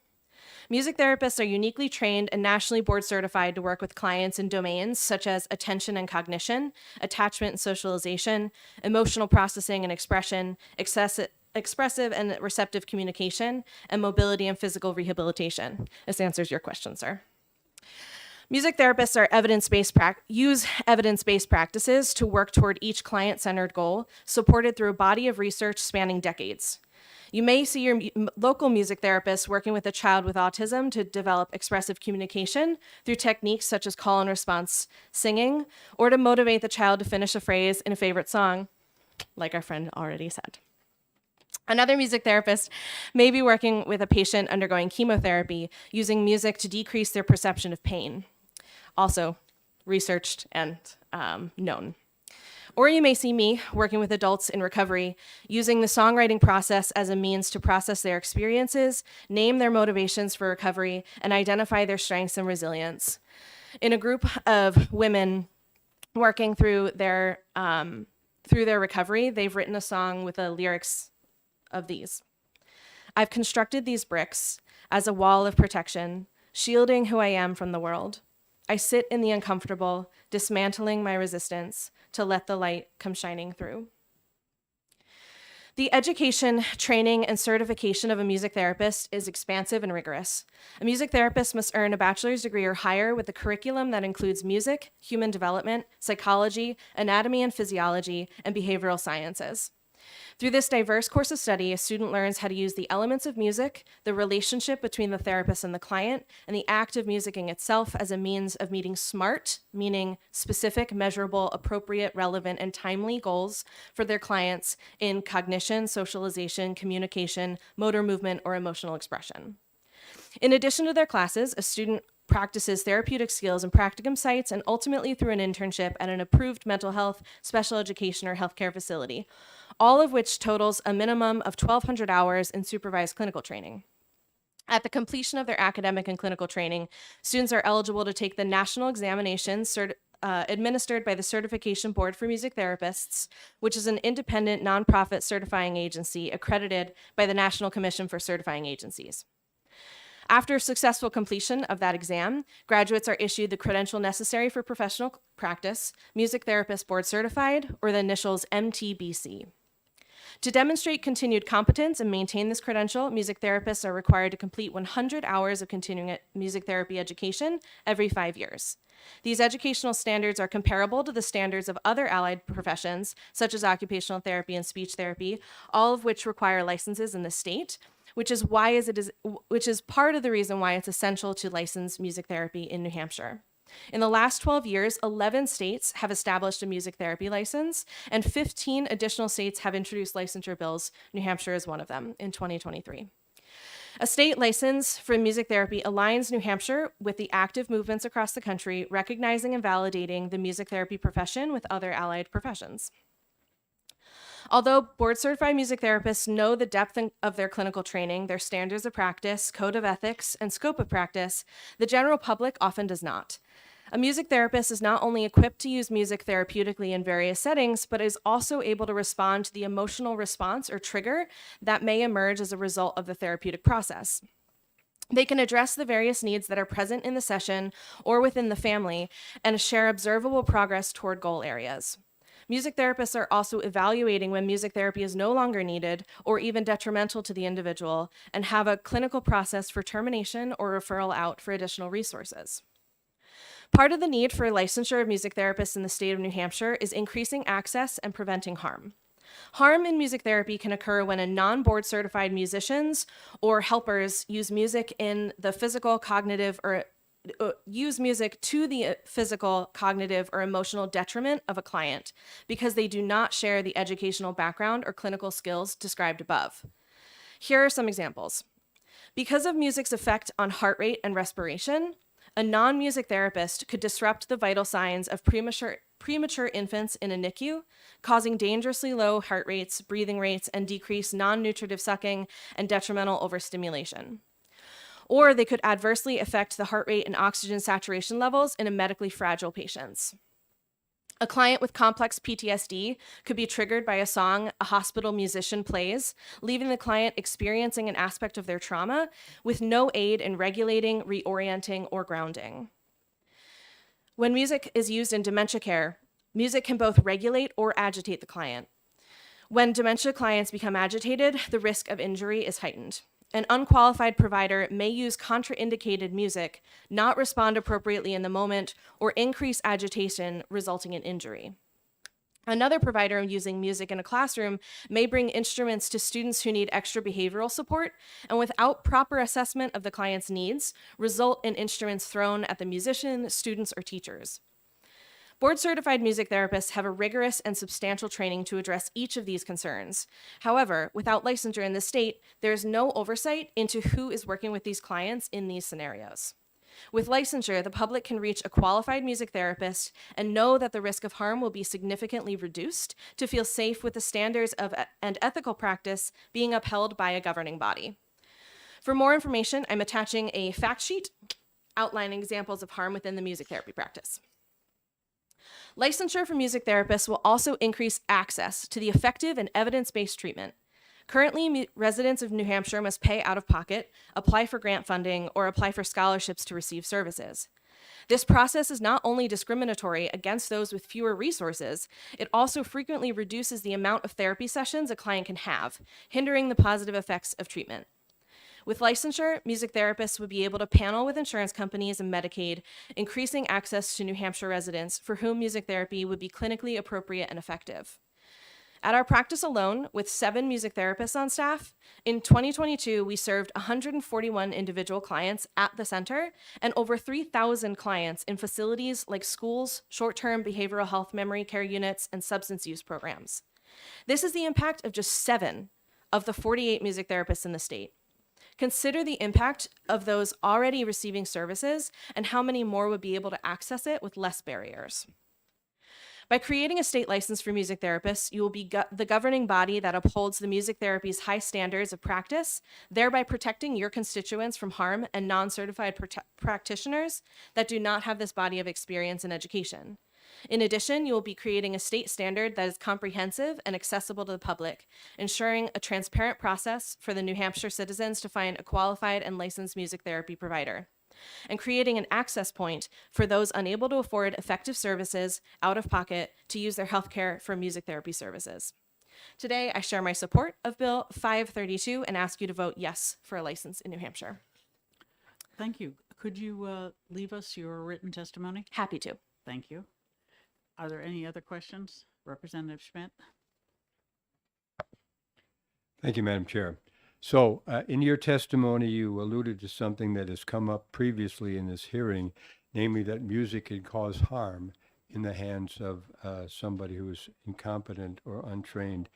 Music therapists are uniquely trained and nationally board certified to work with clients in domains such as attention and cognition, attachment and socialization, emotional processing and expression, expressive and receptive communication, and mobility and physical rehabilitation. This answers your question, sir. Music therapists are use evidence-based practices to work toward each client-centered goal, supported through a body of research spanning decades. You may see your local music therapist working with a child with autism to develop expressive communication through techniques such as call and response singing, or to motivate the child to finish a phrase in a favorite song, like our friend already said. Another music therapist may be working with a patient undergoing chemotherapy using music to decrease their perception of pain. Also researched and known. Or you may see me working with adults in recovery, using the songwriting process as a means to process their experiences, name their motivations for recovery, and identify their strengths and resilience. In a group of women working through their recovery, they've written a song with the lyrics of these. I've constructed these bricks as a wall of protection, shielding who I am from the world. I sit in the uncomfortable, dismantling my resistance to let the light come shining through. The education, training, and certification of a music therapist is expansive and rigorous. A music therapist must earn a bachelor's degree or higher with a curriculum that includes music, human development, psychology, anatomy and physiology, and behavioral sciences. Through this diverse course of study, a student learns how to use the elements of music, the relationship between the therapist and the client, and the act of musicking itself as a means of meeting SMART, meaning specific, measurable, appropriate, relevant, and timely goals for their clients in cognition, socialization, communication, motor movement, or emotional expression. In addition to their classes, a student practices therapeutic skills in practicum sites and ultimately through an internship at an approved mental health, special education, or healthcare facility, all of which totals a minimum of 1,200 hours in supervised clinical training. At the completion of their academic and clinical training, students are eligible to take the national examinations administered by the Certification Board for Music Therapists, which is an independent nonprofit certifying agency accredited by the National Commission for Certifying Agencies. After successful completion of that exam, graduates are issued the credential necessary for professional practice, Music Therapist Board Certified, or the initials MTBC. To demonstrate continued competence and maintain this credential, music therapists are required to complete 100 hours of continuing music therapy education every 5 years. These educational standards are comparable to the standards of other allied professions, such as occupational therapy and speech therapy, all of which require licenses in the state, which is part of the reason why it's essential to license music therapy in New Hampshire. In the last 12 years, 11 states have established a music therapy license, and 15 additional states have introduced licensure bills. New Hampshire is one of them in 2023. A state license for music therapy aligns New Hampshire with the active movements across the country, recognizing and validating the music therapy profession with other allied professions. Although board-certified music therapists know the depth of their clinical training, their standards of practice, code of ethics, and scope of practice, the general public often does not. A music therapist is not only equipped to use music therapeutically in various settings, but is also able to respond to the emotional response or trigger that may emerge as a result of the therapeutic process. They can address the various needs that are present in the session or within the family and share observable progress toward goal areas. Music therapists are also evaluating when music therapy is no longer needed or even detrimental to the individual and have a clinical process for termination or referral out for additional resources. Part of the need for licensure of music therapists in the state of New Hampshire is increasing access and preventing harm. Harm in music therapy can occur when a non-board certified musicians or helpers use music in the physical, cognitive, or use music to the physical, cognitive, or emotional detriment of a client because they do not share the educational background or clinical skills described above. Here are some examples. Because of music's effect on heart rate and respiration, a non-music therapist could disrupt the vital signs of premature infants in a NICU, causing dangerously low heart rates, breathing rates, and decreased non-nutritive sucking and detrimental overstimulation. Or they could adversely affect the heart rate and oxygen saturation levels in a medically fragile patients. A client with complex PTSD could be triggered by a song a hospital musician plays, leaving the client experiencing an aspect of their trauma with no aid in regulating, reorienting, or grounding. When music is used in dementia care, music can both regulate or agitate the client. When dementia clients become agitated, the risk of injury is heightened. An unqualified provider may use contraindicated music, not respond appropriately in the moment, or increase agitation, resulting in injury. Another provider using music in a classroom may bring instruments to students who need extra behavioral support, and without proper assessment of the client's needs, result in instruments thrown at the musician, students, or teachers. Board-certified music therapists have a rigorous and substantial training to address each of these concerns. However, without licensure in the state, there is no oversight into who is working with these clients in these scenarios. With licensure, the public can reach a qualified music therapist and know that the risk of harm will be significantly reduced to feel safe with the standards of and ethical practice being upheld by a governing body. For more information, I'm attaching a fact sheet outlining examples of harm within the music therapy practice. Licensure for music therapists will also increase access to the effective and evidence-based treatment. Currently, residents of New Hampshire must pay out of pocket, apply for grant funding, or apply for scholarships to receive services. This process is not only discriminatory against those with fewer resources, it also frequently reduces the amount of therapy sessions a client can have, hindering the positive effects of treatment. With licensure, music therapists would be able to panel with insurance companies and Medicaid, increasing access to New Hampshire residents for whom music therapy would be clinically appropriate and effective. At our practice alone, with 7 music therapists on staff, in 2022, we served 141 individual clients at the center and over 3,000 clients in facilities like schools, short-term behavioral health memory care units, and substance use programs. This is the impact of just 7 of the 48 music therapists in the state. Consider the impact of those already receiving services and how many more would be able to access it with less barriers. By creating a state license for music therapists, you will be the governing body that upholds the music therapy's high standards of practice, thereby protecting your constituents from harm and non-certified practitioners that do not have this body of experience and education. In addition, you will be creating a state standard that is comprehensive and accessible to the public, ensuring a transparent process for the New Hampshire citizens to find a qualified and licensed music therapy provider, and creating an access point for those unable to afford effective services out of pocket to use their healthcare for music therapy services. Today, I share my support of Bill 532 and ask you to vote yes for a license in New Hampshire. Thank you. Could you leave us your written testimony? Happy to. Thank you. Are there any other questions? Representative Schmidt? Thank you, Madam Chair. So in your testimony, you alluded to something that has come up previously in this hearing, namely that music can cause harm in the hands of somebody who is incompetent or untrained.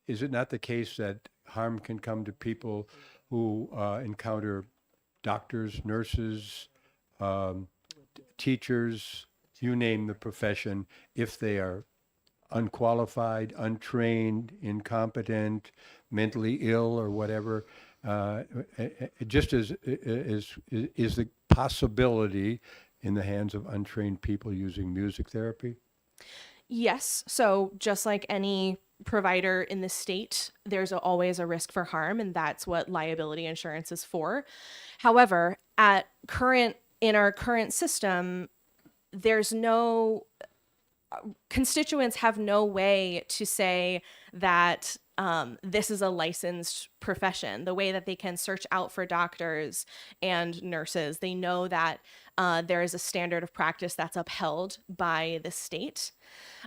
Is it not the case that harm can come to people who encounter doctors, nurses, teachers, you name the profession, if they are unqualified, untrained, incompetent, mentally ill, or whatever? Just as is the possibility in the hands of untrained people using music therapy? Yes. So just like any provider in the state, there's always a risk for harm, and that's what liability insurance is for. However, in our current system, there's no constituents have no way to say that this is a licensed profession. The way that they can search out for doctors and nurses, they know that there is a standard of practice that's upheld by the state.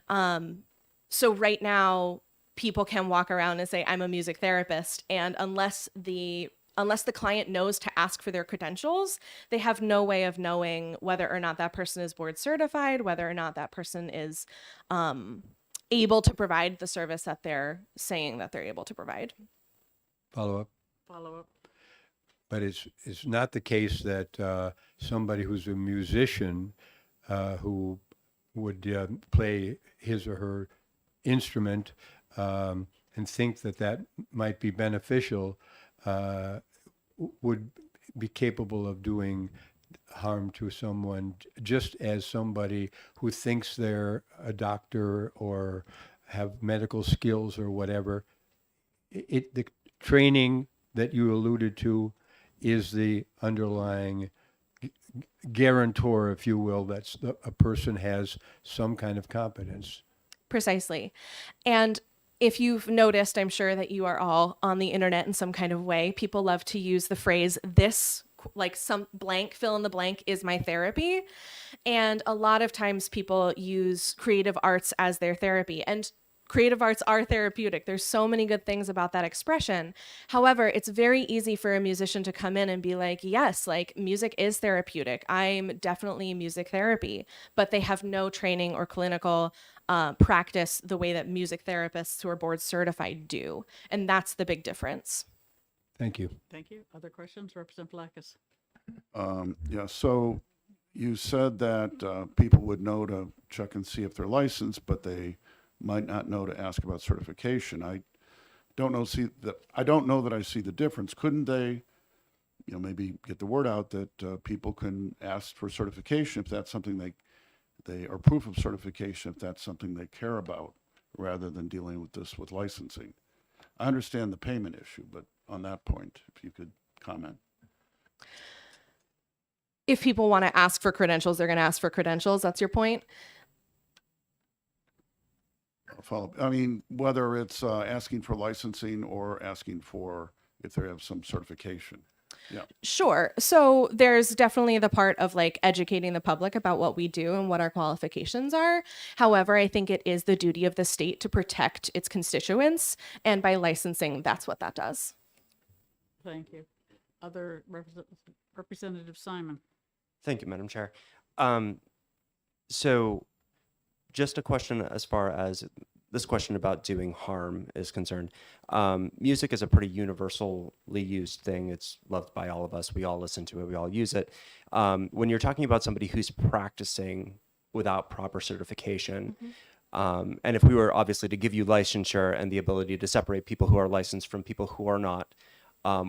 So right now, people can walk around and say, I'm a music therapist, and unless the client knows to ask for their credentials, they have no way of knowing whether or not that person is board certified, whether or not that person is able to provide the service that they're saying that they're able to provide. Follow up? Follow up. But it's not the case that somebody who's a musician who would play his or her instrument and think that might be beneficial would be capable of doing harm to someone, just as somebody who thinks they're a doctor or have medical skills or whatever. The training that you alluded to is the underlying guarantor, if you will, that a person has some kind of competence. Precisely. And if you've noticed, I'm sure that you are all on the internet in some kind of way. People love to use the phrase, this, like some blank, fill in the blank, is my therapy. And a lot of times people use creative arts as their therapy. And creative arts are therapeutic. There's so many good things about that expression. However, it's very easy for a musician to come in and be like, yes, like music is therapeutic. I'm definitely music therapy, but they have no training or clinical practice the way that music therapists who are board certified do. And that's the big difference. Thank you. Thank you. Other questions? Representative Blackus? Yeah, so you said that people would know to check and see if they're licensed, but they might not know to ask about certification. I don't know that I see the difference. Couldn't they, maybe get the word out that people can ask for certification if that's something they or proof of certification if that's something they care about, rather than dealing with this with licensing? I understand the payment issue, but on that point, if you could comment. If people want to ask for credentials, they're going to ask for credentials. That's your point? Follow. I mean, whether it's asking for licensing or asking for if they have some certification. Yeah. Sure. So there's definitely the part of like educating the public about what we do and what our qualifications are. However, I think it is the duty of the state to protect its constituents. And by licensing, that's what that does. Thank you. Other Representative Simon. Thank you, Madam Chair. So just a question as far as this question about doing harm is concerned. Music is a pretty universally used thing. It's loved by all of us. We all listen to it. We all use it. When you're talking about somebody who's practicing without proper certification, and if we were obviously to give you licensure and the ability to separate people who are licensed from people who are not,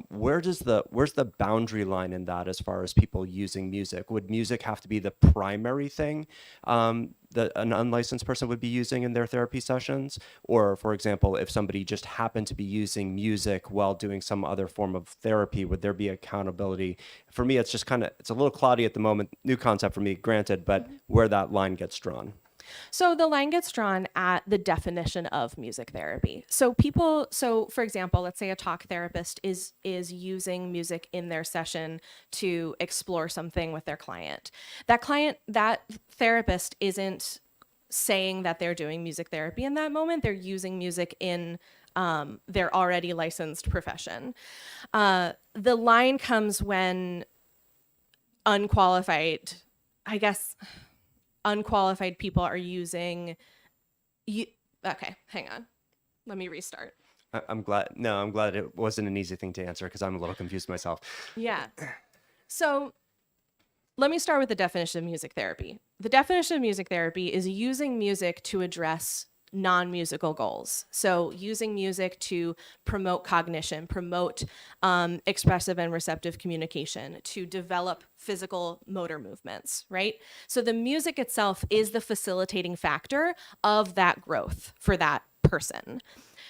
where's the boundary line in that as far as people using music? Would music have to be the primary thing that an unlicensed person would be using in their therapy sessions? Or, for example, if somebody just happened to be using music while doing some other form of therapy, would there be accountability? For me, it's just it's a little cloudy at the moment, new concept for me, granted, but where that line gets drawn. So the line gets drawn at the definition of music therapy. So for example, let's say a talk therapist is using music in their session to explore something with their client. That therapist isn't saying that they're doing music therapy in that moment. They're using music in their already licensed profession. The line comes when unqualified people are using okay, hang on. Let me restart. I'm glad it wasn't an easy thing to answer because I'm a little confused myself. Yeah. So let me start with the definition of music therapy. The definition of music therapy is using music to address non-musical goals. So using music to promote cognition, promote expressive and receptive communication, to develop physical motor movements, right? So the music itself is the facilitating factor of that growth for that person.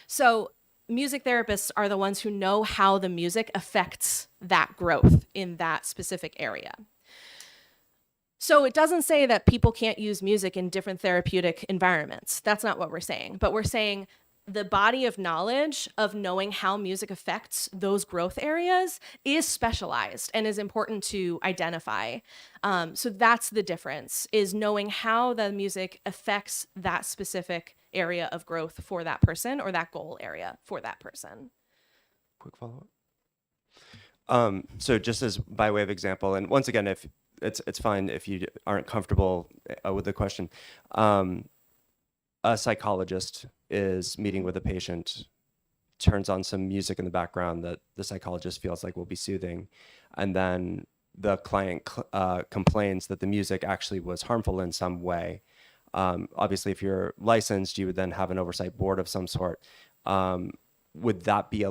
So music therapists are the ones who know how the music affects that growth in that specific area. So it doesn't say that people can't use music in different therapeutic environments. That's not what we're saying. But we're saying the body of knowledge of knowing how music affects those growth areas is specialized and is important to identify. So that's the difference, is knowing how the music affects that specific area of growth for that person or that goal area for that person. Quick follow-up. So just as by way of example, and once again, if it's fine if you aren't comfortable with the question. A psychologist is meeting with a patient, turns on some music in the background that the psychologist feels like will be soothing, and then the client complains that the music actually was harmful in some way. Obviously, if you're licensed, you would then have an oversight board of some sort. Would that be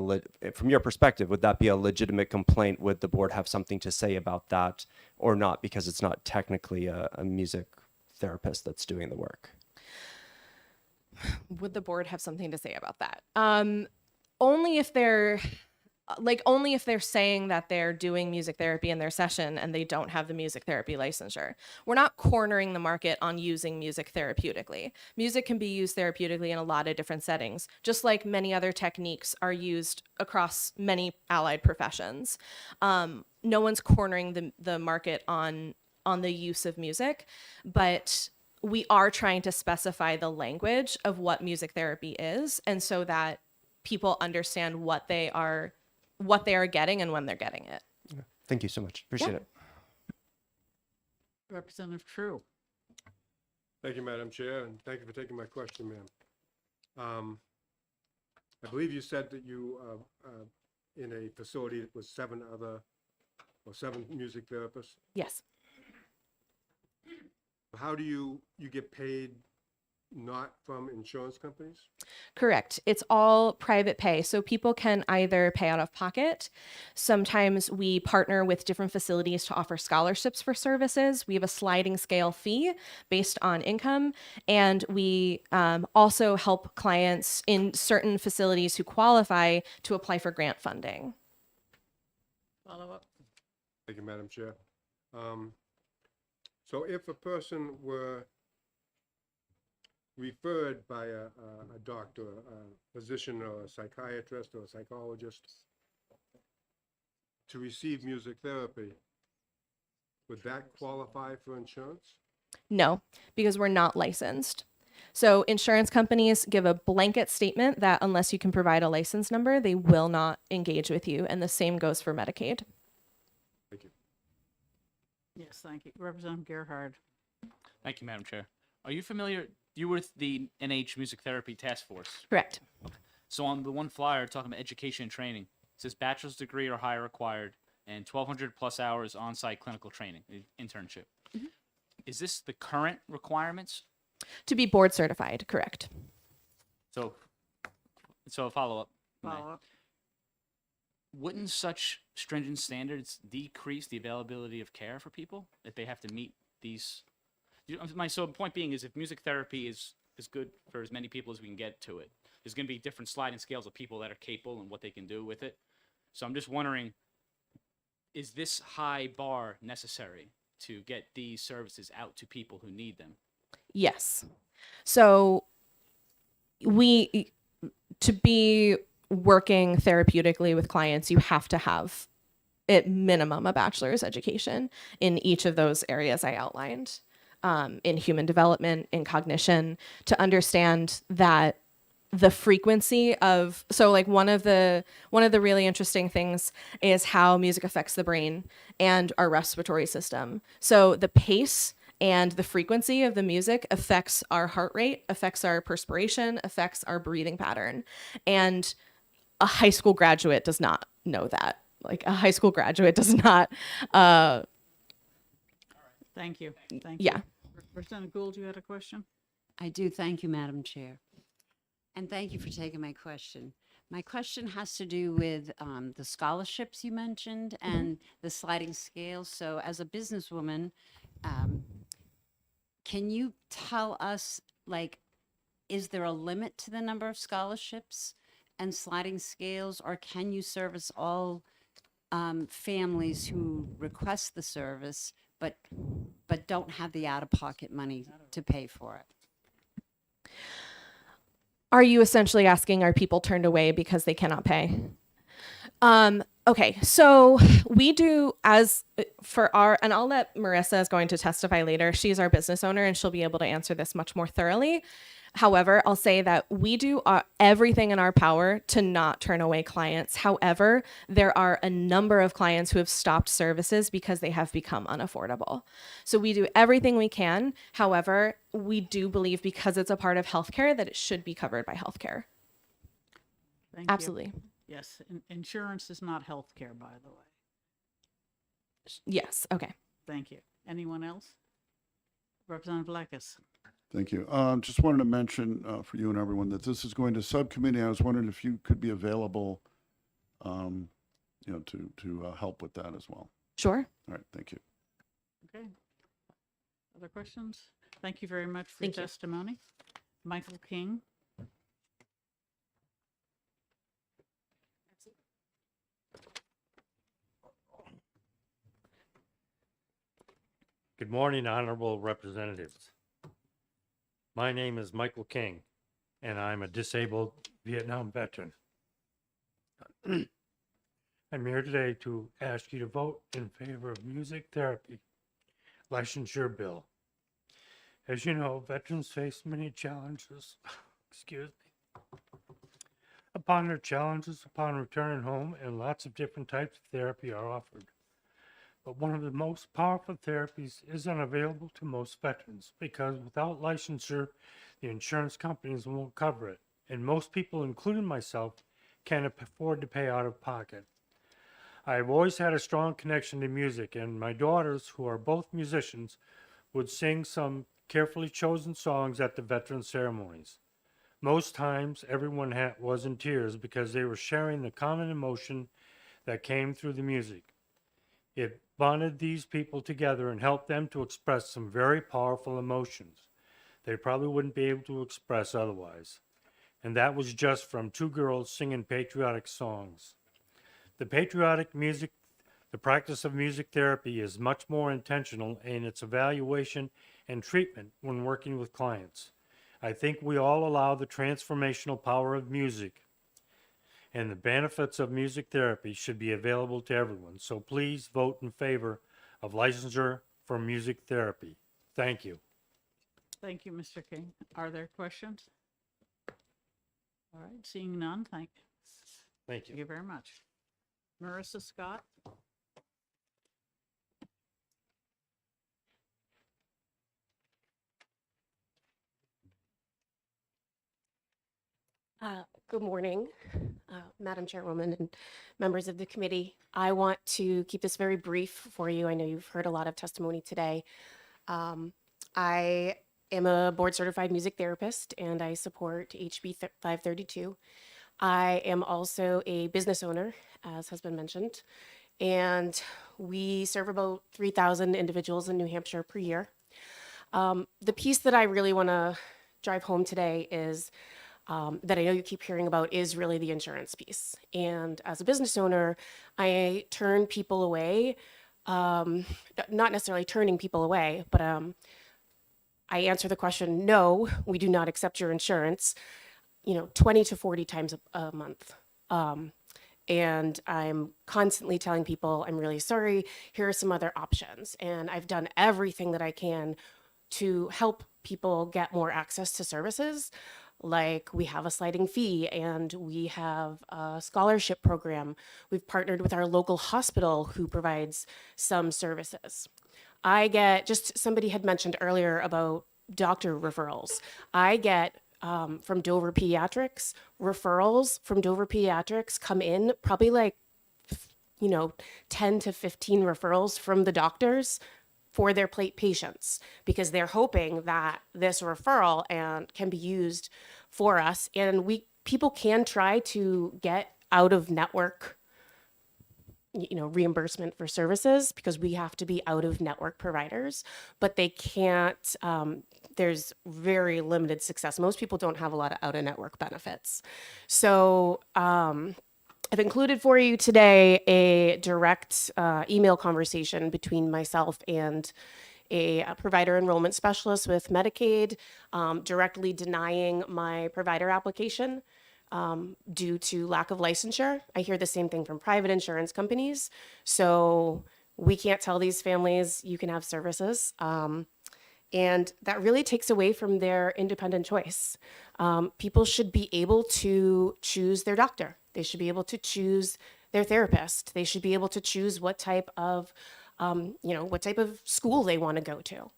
from your perspective, would that be a legitimate complaint? Would the board have something to say about that or not, because it's not technically a music therapist that's doing the work? Would the board have something to say about that? Only if they're saying that they're doing music therapy in their session and they don't have the music therapy licensure. We're not cornering the market on using music therapeutically. Music can be used therapeutically in a lot of different settings, just like many other techniques are used across many allied professions. No one's cornering the market on the use of music, but we are trying to specify the language of what music therapy is, and so that people understand what they are getting and when they're getting it. Yeah. Thank you so much. Appreciate it. Representative True. Thank you, Madam Chair, and thank you for taking my question, ma'am. I believe you said that you in a facility with seven music therapists. Yes. How do you get paid? Not from insurance companies? Correct. It's all private pay. So people can either pay out of pocket. Sometimes we partner with different facilities to offer scholarships for services. We have a sliding scale fee based on income. And we also help clients in certain facilities who qualify to apply for grant funding. Follow up. Thank you, Madam Chair. So if a person were referred by a doctor, a physician, or a psychiatrist, or a psychologist to receive music therapy, would that qualify for insurance? No, because we're not licensed. So insurance companies give a blanket statement that unless you can provide a license number, they will not engage with you. And the same goes for Medicaid. Thank you. Yes, thank you. Representative Gerhard. Thank you, Madam Chair. Are you familiar, you were with the NH Music Therapy Task Force? Correct. So on the one flyer talking about education and training, it says bachelor's degree or higher required and 1,200 plus hours on-site clinical training, internship. Is this the current requirements? To be board certified, correct. So a follow-up. Follow up. Wouldn't such stringent standards decrease the availability of care for people if they have to meet these? My point being is if music therapy is good for as many people as we can get to it, there's going to be different sliding scales of people that are capable and what they can do with it. So I'm just wondering, is this high bar necessary to get these services out to people who need them? Yes. So to be working therapeutically with clients, you have to have at minimum a bachelor's education in each of those areas I outlined, in human development, in cognition, to understand that the frequency of, so like one of the really interesting things is how music affects the brain and our respiratory system. So the pace and the frequency of the music affects our heart rate, affects our perspiration, affects our breathing pattern. And a high school graduate does not know that. Like a high school graduate does not. Thank you. Thank Yeah. you. Representative Gould, you had a question? I do. Thank you, Madam Chair. And thank you for taking my question. My question has to do with the scholarships you mentioned and the sliding scale. So as a businesswoman, can you tell us, like, is there a limit to the number of scholarships and sliding scales, or can you service all families who request the service but don't have the out-of-pocket money to pay for it? Are you essentially asking, are people turned away because they cannot pay? Okay, so we do as for our, and I'll let Marissa is going to testify later. She's our business owner and she'll be able to answer this much more thoroughly. However, I'll say that we do everything in our power to not turn away clients. However, there are a number of clients who have stopped services because they have become unaffordable. So we do everything we can. However, we do believe because it's a part of healthcare that it should be covered by healthcare. Thank Absolutely. you. Yes, insurance is not health care, by the way. Yes, okay. Thank you. Anyone else? Representative Blackus. Thank you. Just wanted to mention for you and everyone that this is going to subcommittee. I was wondering if you could be available, to help with that as well. Sure. All right. Thank you. Okay. Other questions? Thank you very much for your testimony. Michael King. Good morning, honorable representatives. My name is Michael King, and I'm a disabled Vietnam veteran. I'm here today to ask you to vote in favor of music therapy licensure bill. As you know, veterans face many challenges, upon their challenges upon returning home, and lots of different types of therapy are offered. But one of the most powerful therapies is unavailable to most veterans because without licensure, the insurance companies won't cover it. And most people, including myself, can't afford to pay out of pocket. I've always had a strong connection to music, and my daughters, who are both musicians, would sing some carefully chosen songs at the veteran ceremonies. Most times, everyone was in tears because they were sharing the common emotion that came through the music. It bonded these people together and helped them to express some very powerful emotions they probably wouldn't be able to express otherwise. And that was just from two girls singing patriotic songs. The practice of music therapy is much more intentional in its evaluation and treatment when working with clients. I think we all allow the transformational power of music and the benefits of music therapy should be available to everyone. So please vote in favor of licensure for music therapy. Thank you. Thank you, Mr. King. Are there questions? All right, seeing none, thank Thank you. you very much. Marissa Scott? Good morning, Madam Chairwoman and members of the committee. I want to keep this very brief for you. I know you've heard a lot of testimony today. I am a board certified music therapist and I support HB 532. I am also a business owner, as has been mentioned, and we serve about 3,000 individuals in New Hampshire per year. The piece that I really want to drive home today is that I know you keep hearing about is really the insurance piece. And as a business owner, I turn people away, not necessarily turning people away, but I answer the question, no, we do not accept your insurance, 20 to 40 times a month. And I'm constantly telling people, I'm really sorry, here are some other options. And I've done everything that I can to help people get more access to services. Like we have a sliding fee and we have a scholarship program. We've partnered with our local hospital who provides some services. Somebody had mentioned earlier about doctor referrals. I get from Dover Pediatrics, referrals from Dover Pediatrics come in probably 10 to 15 referrals from the doctors for their patients, because they're hoping that this referral can be used for us. And people can try to get out of network, reimbursement for services, because we have to be out of network providers, but they can't, there's very limited success. Most people don't have a lot of out of network benefits. So, I've included for you today a direct email conversation between myself and a provider enrollment specialist with Medicaid, directly denying my provider application due to lack of licensure. I hear the same thing from private insurance companies. So we can't tell these families you can have services. And that really takes away from their independent choice. People should be able to choose their doctor. They should be able to choose their therapist. They should be able to choose what type of, what type of school they want to go to.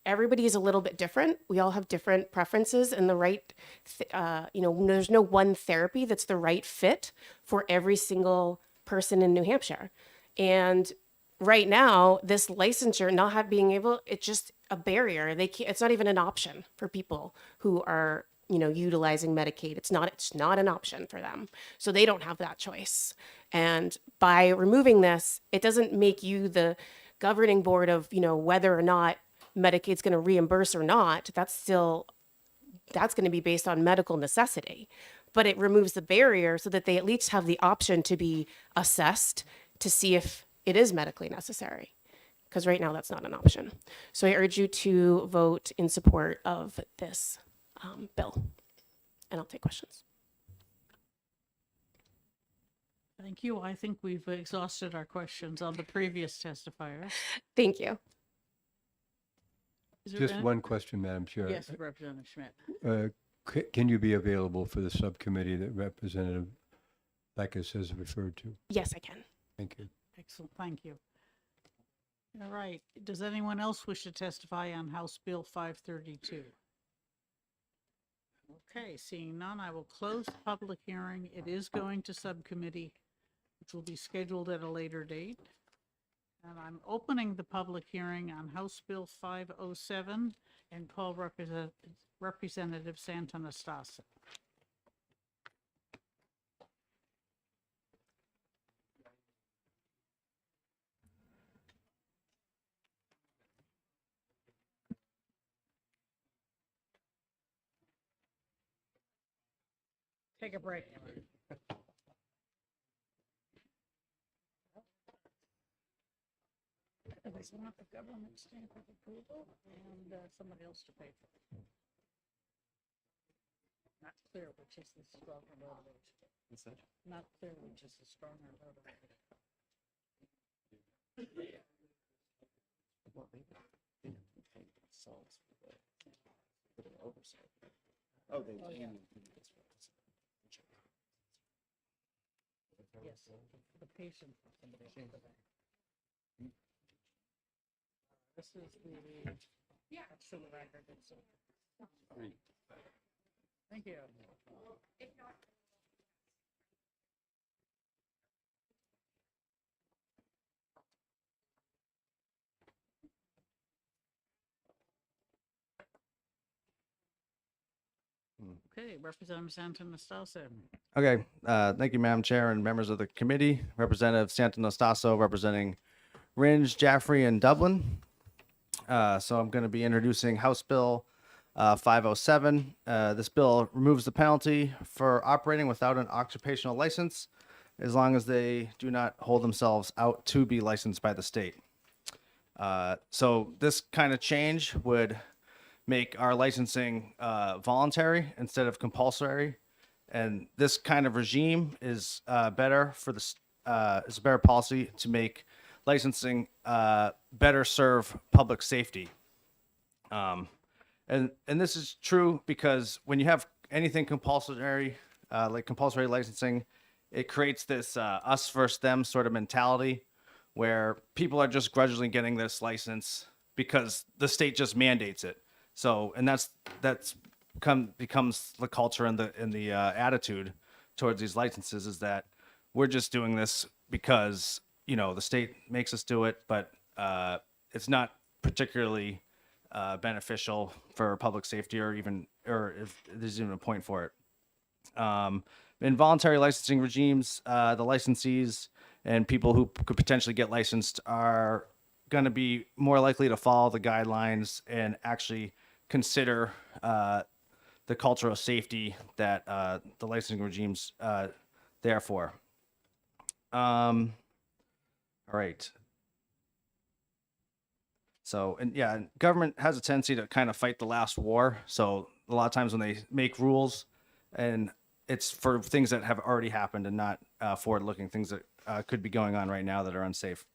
Everybody is a little bit different. We all have different preferences, and there's no one therapy that's the right fit for every single person in New Hampshire. And right now, this licensure, it's just a barrier. It's not even an option for people who are, utilizing Medicaid. It's not an option for them. So they don't have that choice. And by removing this, it doesn't make you the governing board of, whether or not Medicaid's going to reimburse or not. That's going to be based on medical necessity. But it removes the barrier so that they at least have the option to be assessed to see if it is medically necessary, because right now that's not an option. So I urge you to vote in support of this bill, and I'll take questions. Thank you. I think we've exhausted our questions on the previous testifier. Thank you. Is there Just any- one question, Madam Chair. Yes, Representative Schmidt. Can you be available for the subcommittee that Representative Beckus has referred to? Yes, I can. Thank you. Excellent, thank you. All right, does anyone else wish to testify on House Bill 532? Okay, seeing none, I will close the public hearing. It is going to subcommittee, which will be scheduled at a later date. And I'm opening the public hearing on House Bill 507 and call Representative Santanastasa. Take a break. There's not the government stamp of approval and somebody else to pay for. Not clear which is this government motivation. Not clearly, just a stronger vote. Yes, the patient. This is the, that's for the record. Thank you. Okay, Representative Santonastaso. Okay, thank you, Madam Chair and members of the committee. Representative Santonastaso representing Ringe, Jaffrey, and Dublin. So I'm going to be introducing House Bill 507. This bill removes the penalty for operating without an occupational license as long as they do not hold themselves out to be licensed by the state. So this kind of change would make our licensing voluntary instead of compulsory. And this kind of regime is better for the is a better policy to make licensing better serve public safety. And this is true because when you have anything compulsory, like compulsory licensing, it creates this us versus them sort of mentality where people are just grudgingly getting this license because the state just mandates it. So, and that's becomes the culture and the attitude towards these licenses is that we're just doing this because, you know, the state makes us do it, but it's not particularly beneficial for public safety or if there's even a point for it. In voluntary licensing regimes, the licensees and people who could potentially get licensed are going to be more likely to follow the guidelines and actually consider the cultural safety that the licensing regimes there for. All right. So, and yeah, government has a tendency to kind of fight the last war. So a lot of times when they make rules, and it's for things that have already happened and not forward-looking things that could be going on right now that are unsafe.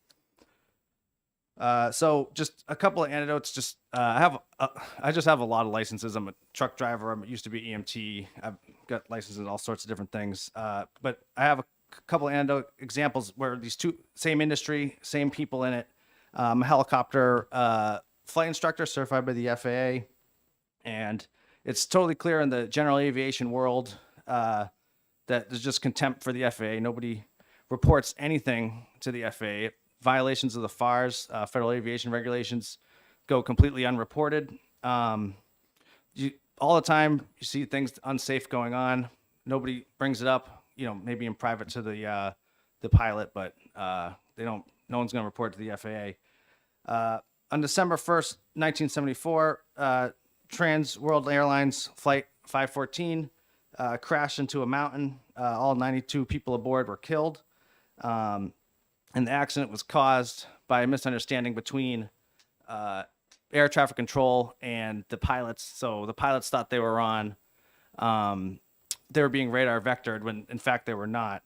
So just a couple of anecdotes. Just I just have a lot of licenses. I'm a truck driver. I used to be EMT. I've got licenses in all sorts of different things. But I have a couple of anecdote examples where these same industry, same people in it. I'm a helicopter flight instructor certified by the FAA, and it's totally clear in the general aviation world that there's just contempt for the FAA. Nobody reports anything to the FAA. Violations of the FARs, federal aviation regulations, go completely unreported. All the time you see things unsafe going on. Nobody brings it up. You know, maybe in private to the pilot, but they don't. No one's going to report to the FAA. On December 1st, 1974, Trans World Airlines Flight 514 crashed into a mountain. All 92 people aboard were killed. And the accident was caused by a misunderstanding between air traffic control and the pilots. So the pilots thought they were on, they were being radar vectored when in fact they were not.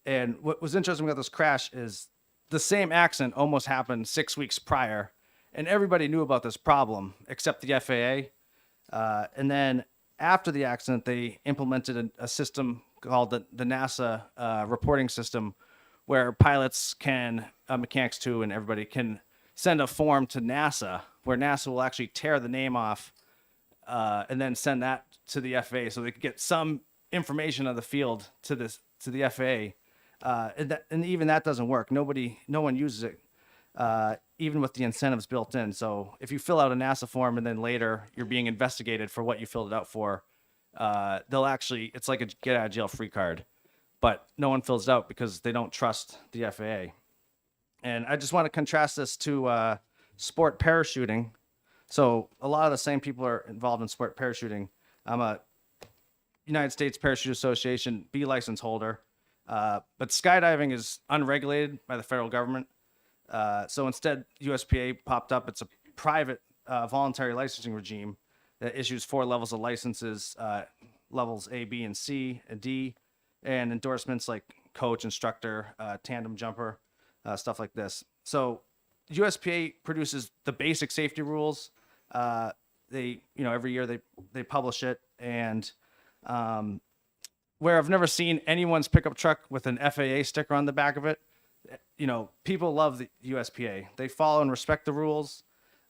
And what was interesting about this crash is the same accident almost happened 6 weeks prior, and everybody knew about this problem except the FAA. And then after the accident, they implemented a system called the NASA reporting system, where pilots can, mechanics too, and everybody can send a form to NASA, where NASA will actually tear the name off and then send that to the FAA, so they can get some information of the field to the FAA. And even that doesn't work. No one uses it, even with the incentives built in. So if you fill out a NASA form and then later you're being investigated for what you filled it out for, they'll actually, it's like a get out of jail free card. But no one fills it out because they don't trust the FAA. And I just want to contrast this to sport parachuting. So a lot of the same people are involved in sport parachuting. I'm a United States Parachute Association B license holder, but skydiving is unregulated by the federal government. So instead, USPA popped up. It's a private voluntary licensing regime that issues 4 levels of licenses, levels A, B, and C, and D. and endorsements like coach, instructor, tandem jumper, stuff like this. So USPA produces the basic safety rules. They, every year they publish it, and where I've never seen anyone's pickup truck with an FAA sticker on the back of it. People love the USPA. They follow and respect the rules.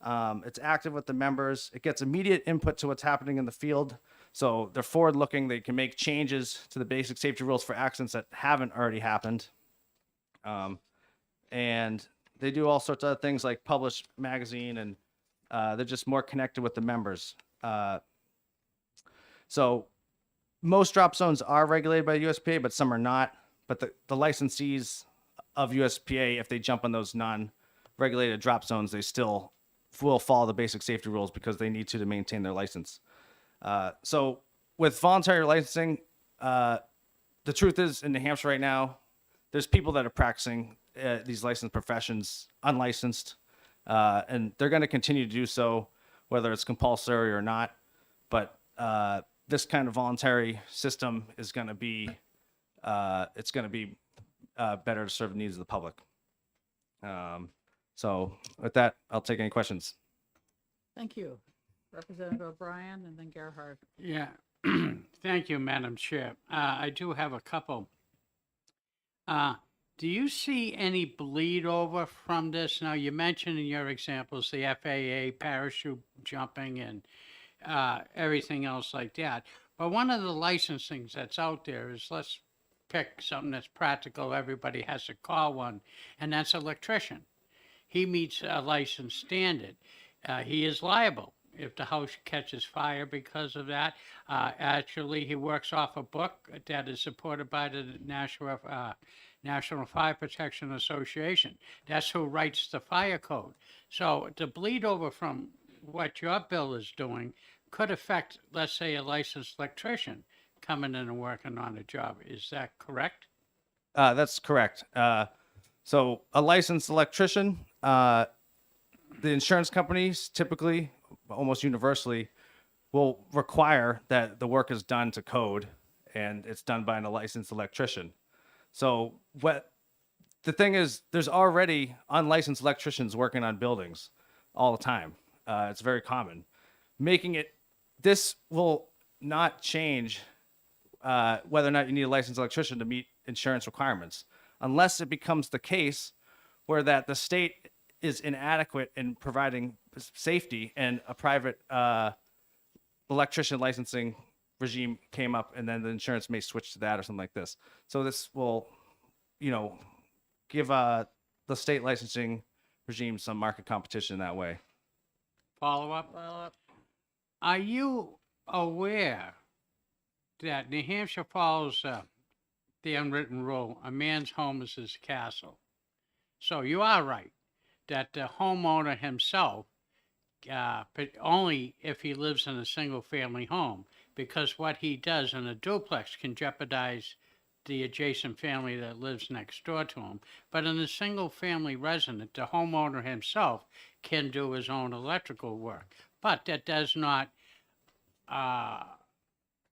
It's active with the members. It gets immediate input to what's happening in the field. So they're forward looking. They can make changes to the basic safety rules for accidents that haven't already happened. And they do all sorts of other things like publish magazine, and they're just more connected with the members. So most drop zones are regulated by USPA, but some are not. But the licensees of USPA, if they jump on those non-regulated drop zones, they still will follow the basic safety rules because they need to maintain their license. So with voluntary licensing, the truth is in New Hampshire right now, there's people that are practicing these licensed professions unlicensed, and they're going to continue to do so, whether it's compulsory or not. But this kind of voluntary system is going to be, it's going to be better to serve the needs of the public. So with that, I'll take any questions. Thank you. Representative O'Brien and then Gerhard. Yeah, thank you, Madam Chair. I do have a couple. Do you see any bleed over from this? Now, you mentioned in your examples the FAA, parachute jumping, and everything else like that. But one of the licensings that's out there is, let's pick something that's practical, everybody has to call one, and that's electrician. He meets a license standard. He is liable if the house catches fire because of that. Actually, he works off a book that is supported by the National Fire Protection Association. That's who writes the fire code. So the bleed over from what your bill is doing could affect, let's say, a licensed electrician coming in and working on a job. Is that correct? That's correct. So a licensed electrician, the insurance companies typically, almost universally, will require that the work is done to code and it's done by a licensed electrician. So the thing is, there's already unlicensed electricians working on buildings all the time. It's very common. This will not change whether or not you need a licensed electrician to meet insurance requirements, unless it becomes the case where that the state is inadequate in providing safety and a private electrician licensing regime came up, and then the insurance may switch to that or something like this. So this will, give the state licensing regime some market competition that way. Follow up? Are you aware that New Hampshire follows the unwritten rule, a man's home is his castle? So you are right that the homeowner himself, but only if he lives in a single family home, because what he does in a duplex can jeopardize the adjacent family that lives next door to him. But in a single family resident, the homeowner himself can do his own electrical work. But that does not,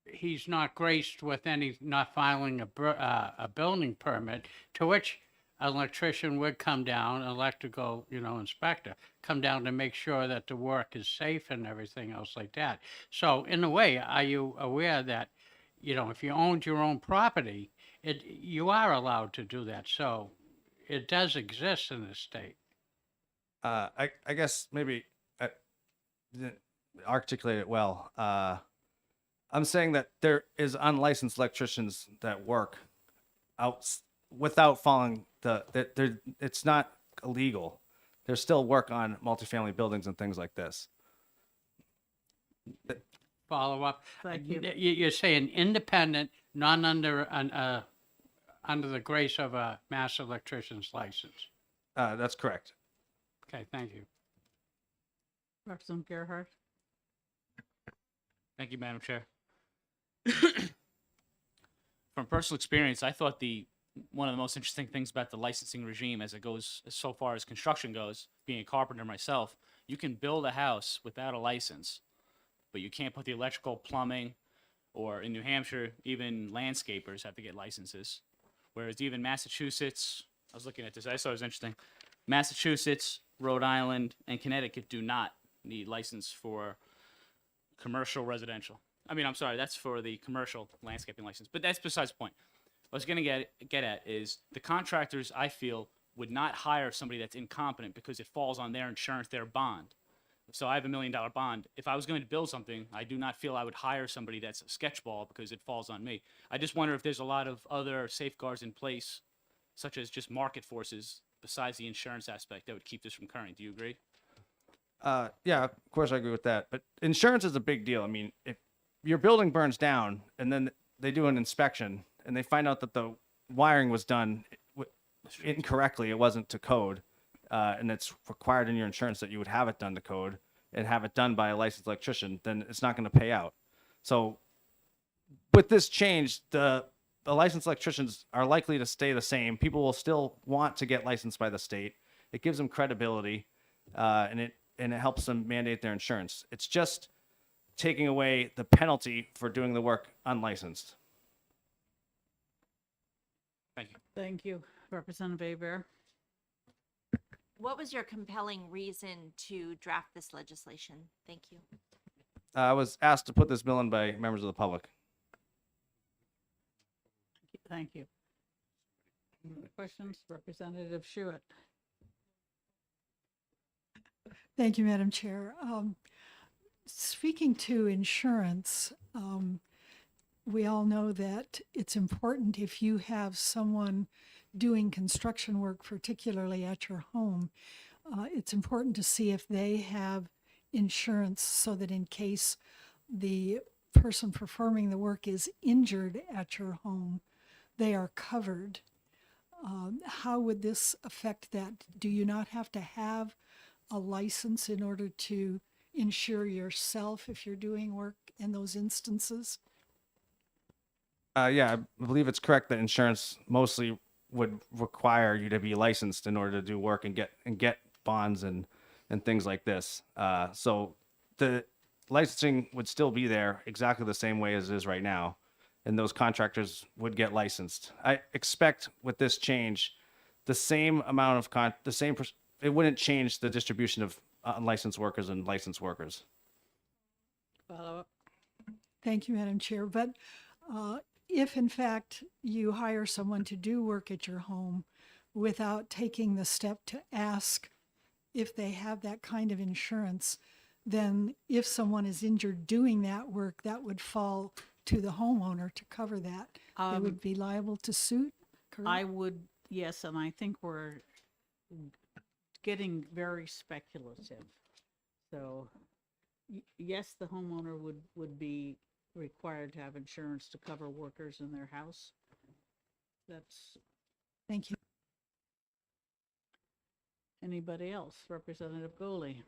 he's not graced with not filing a building permit, to which an electrician would come down, electrical, inspector, come down to make sure that the work is safe and everything else like that. So in a way, are you aware that, if you owned your own property, you are allowed to do that? So it does exist in the state. I guess maybe I didn't articulate it well. I'm saying that there is unlicensed electricians that work out without following it's not illegal. There's still work on multifamily buildings and things like this. Follow up. Thank you. You're saying independent, not under under the grace of a master electrician's license. That's correct. Okay, thank you. Representative Gerhard. Thank you, Madam Chair. From personal experience, I thought one of the most interesting things about the licensing regime as it goes so far as construction goes, being a carpenter myself, you can build a house without a license, but you can't put the electrical, plumbing, Or in New Hampshire, even landscapers have to get licenses. Whereas even Massachusetts, I was looking at this, I thought it was interesting. Massachusetts, Rhode Island, and Connecticut do not need license for commercial residential. I mean, I'm sorry, that's for the commercial landscaping license, but that's besides the point. What I was going to get at is the contractors, I feel, would not hire somebody that's incompetent because it falls on their insurance, their bond. So I have $1 million bond. If I was going to build something, I do not feel I would hire somebody that's a sketchball because it falls on me. I just wonder if there's a lot of other safeguards in place, such as just market forces, besides the insurance aspect, that would keep this from occurring. Do you agree? Yeah, of course I agree with that. But insurance is a big deal. I mean, if your building burns down and then they do an inspection and they find out that the wiring was done incorrectly, it wasn't to code, and it's required in your insurance that you would have it done to code and have it done by a licensed electrician, then it's not going to pay out. So with this change, the licensed electricians are likely to stay the same. People will still want to get licensed by the state. It gives them credibility, and it helps them mandate their insurance. It's just taking away the penalty for doing the work unlicensed. Thank you. Thank you, Representative Abear. What was your compelling reason to draft this legislation? Thank you. I was asked to put this bill in by members of the public. Thank you. Any other questions? Representative Schuett. Thank you, Madam Chair. Speaking to insurance, we all know that it's important if you have someone doing construction work, particularly at your home, it's important to see if they have insurance so that in case the person performing the work is injured at your home, they are covered. How would this affect that? Do you not have to have a license in order to insure yourself if you're doing work in those instances? Yeah, I believe it's correct that insurance mostly would require you to be licensed in order to do work and get bonds and things like this. So the licensing would still be there exactly the same way as it is right now, and those contractors would get licensed. I expect with this change, the same amount of it wouldn't change the distribution of unlicensed workers and licensed workers. Follow up. Thank you, Madam Chair. But if in fact you hire someone to do work at your home without taking the step to ask if they have that kind of insurance, then if someone is injured doing that work, that would fall to the homeowner to cover that. They would be liable to suit, correct? I would, yes, and I think we're getting very speculative. So yes, the homeowner would be required to have insurance to cover workers in their house. That's. Thank you. Anybody else? Representative Goley.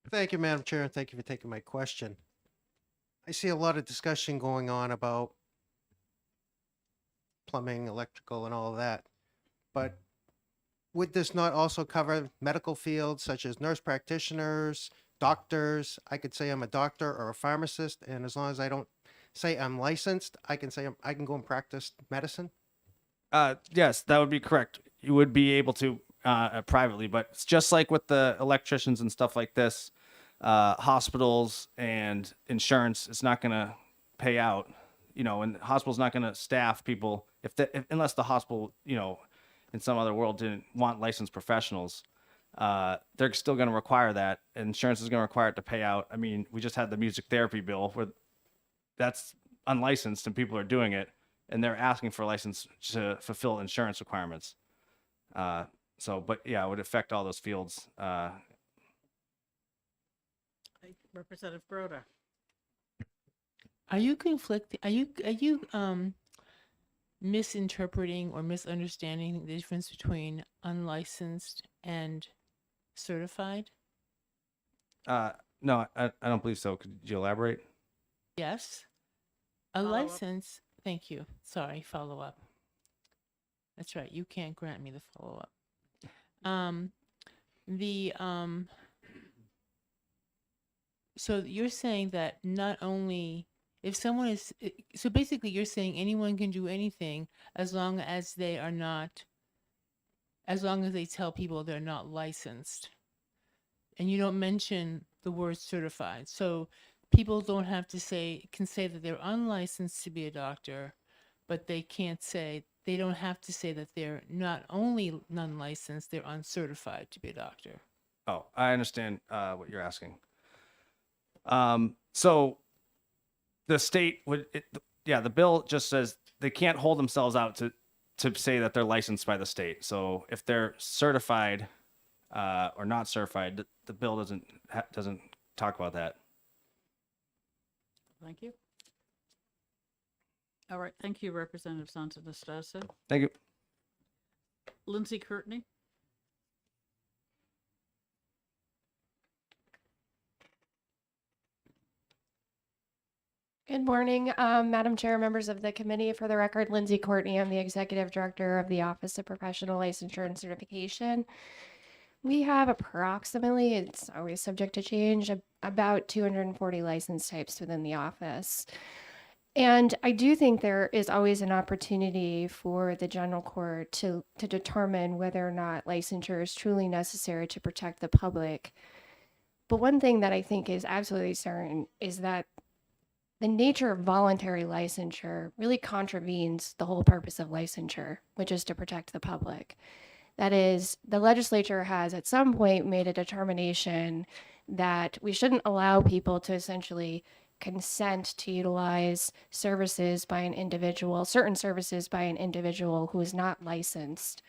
Thank you, Madam Chair, and thank you for taking my question. I see a lot of discussion going on about plumbing, electrical, and all of that. But would this not also cover medical fields such as nurse practitioners, doctors? I could say I'm a doctor or a pharmacist, and as long as I don't say I'm licensed, I can say I can go and practice medicine? Yes, that would be correct. You would be able to privately, but it's just like with the electricians and stuff like this, hospitals and insurance, it's not going to pay out, and the hospital's not going to staff people unless the hospital, in some other world didn't want licensed professionals. They're still going to require that. Insurance is going to require it to pay out. I mean, we just had the music therapy bill where that's unlicensed and people are doing it, and they're asking for a license to fulfill insurance requirements. But yeah, it would affect all those fields. Representative Groda. Are you conflicting? Are you misinterpreting or misunderstanding the difference between unlicensed and certified? No, I don't believe so. Could you elaborate? Yes. A Follow-up. license. Thank you. Sorry. Follow up. That's right. You can't grant me the follow up. So you're saying that not only If someone is, so basically you're saying anyone can do anything as long as they are not, as long as they tell people they're not licensed. And you don't mention the word certified. So people don't have to say, can say that they're unlicensed to be a doctor, but they can't say, they don't have to say that they're not only non-licensed, they're uncertified to be a doctor. Oh, I understand what you're asking. So the state would, the bill just says they can't hold themselves out to say that they're licensed by the state. So if they're certified or not certified, the bill doesn't talk about that. Thank you. All right, thank you, Representative Santanastasa. Thank you. Lindsay Courtney. Good morning, Madam Chair, members of the committee. For the record, Lindsay Courtney, I'm the Executive Director of the Office of Professional Licensure and Certification. We have approximately, it's always subject to change, about 240 license types within the office. And I do think there is always an opportunity for the general court to determine whether or not licensure is truly necessary to protect the public. But one thing that I think is absolutely certain is that the nature of voluntary licensure really contravenes the whole purpose of licensure, which is to protect the public. That is, the legislature has at some point made a determination that we shouldn't allow people to essentially consent to utilize services by an individual, certain services by an individual who is not licensed.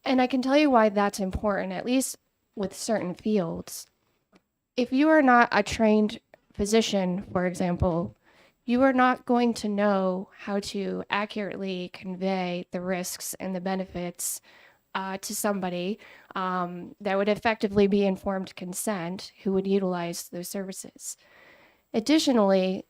And I can tell you why that's important, at least with certain fields. If you are not a trained physician, for example, you are not going to know how to accurately convey the risks and the benefits to somebody that would effectively be informed consent who would utilize those services. Additionally,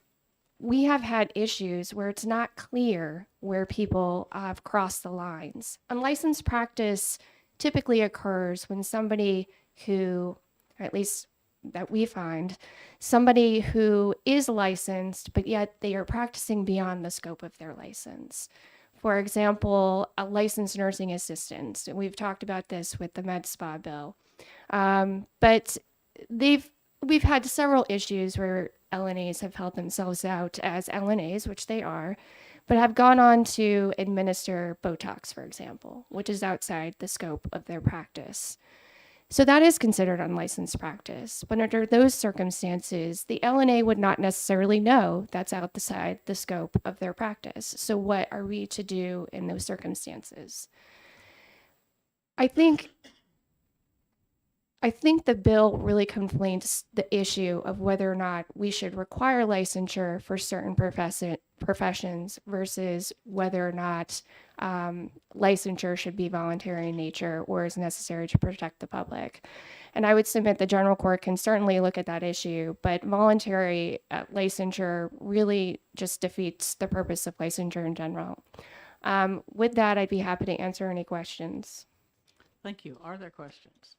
we have had issues where it's not clear where people have crossed the lines. Unlicensed practice typically occurs when somebody who, or at least that we find, somebody who is licensed, but yet they are practicing beyond the scope of their license. For example, a licensed nursing assistant. We've talked about this with the med spa bill. But we've had several issues where LNAs have held themselves out as LNAs, which they are, but have gone on to administer Botox, for example, which is outside the scope of their practice. So that is considered unlicensed practice. But under those circumstances, the LNA would not necessarily know that's outside the scope of their practice. So what are we to do in those circumstances? I think the bill really conflates the issue of whether or not we should require licensure for certain professions versus whether or not licensure should be voluntary in nature or is necessary to protect the public. And I would submit the general court can certainly look at that issue, but voluntary licensure really just defeats the purpose of licensure in general. With that, I'd be happy to answer any questions. Thank you. Are there questions?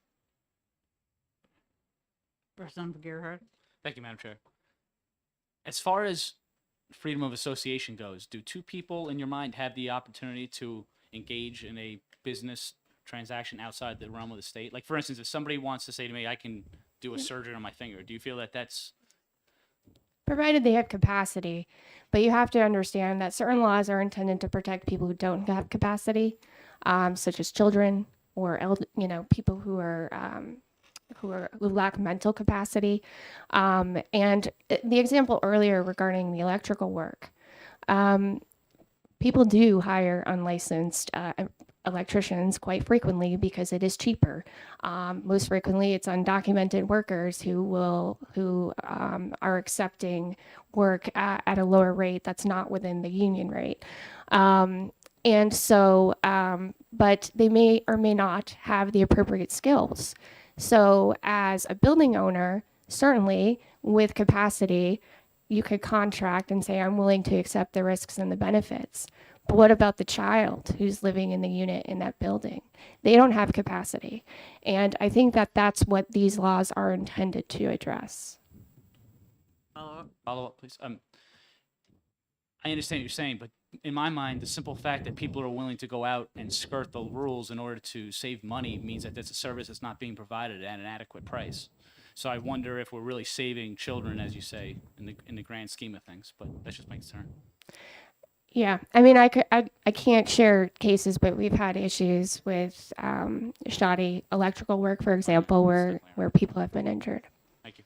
Representative Gerhardt. Thank you, Madam Chair. As far as freedom of association goes, do two people in your mind have the opportunity to engage in a business transaction outside the realm of the state? Like, for instance, if somebody wants to say to me, I can do a surgery on my finger, do you feel that that's... Provided they have capacity, but you have to understand that certain laws are intended to protect people who don't have capacity, such as children or people who lack mental capacity. And the example earlier regarding the electrical work, people do hire unlicensed electricians quite frequently because it is cheaper. Most frequently, it's undocumented workers who are accepting work at a lower rate that's not within the union rate. And so, but they may or may not have the appropriate skills. So as a building owner, certainly with capacity, you could contract and say, I'm willing to accept the risks and the benefits. But what about the child who's living in the unit in that building? They don't have capacity. And I think that that's what these laws are intended to address. Follow up, please. I understand what you're saying, but in my mind, the simple fact that people are willing to go out and skirt the rules in order to save money means that it's a service that's not being provided at an adequate price. So I wonder if we're really saving children, as you say, in the grand scheme of things. But that's just my concern. Yeah, I mean, I can't share cases, but we've had issues with shoddy electrical work, for example, where people have been injured. Thank you.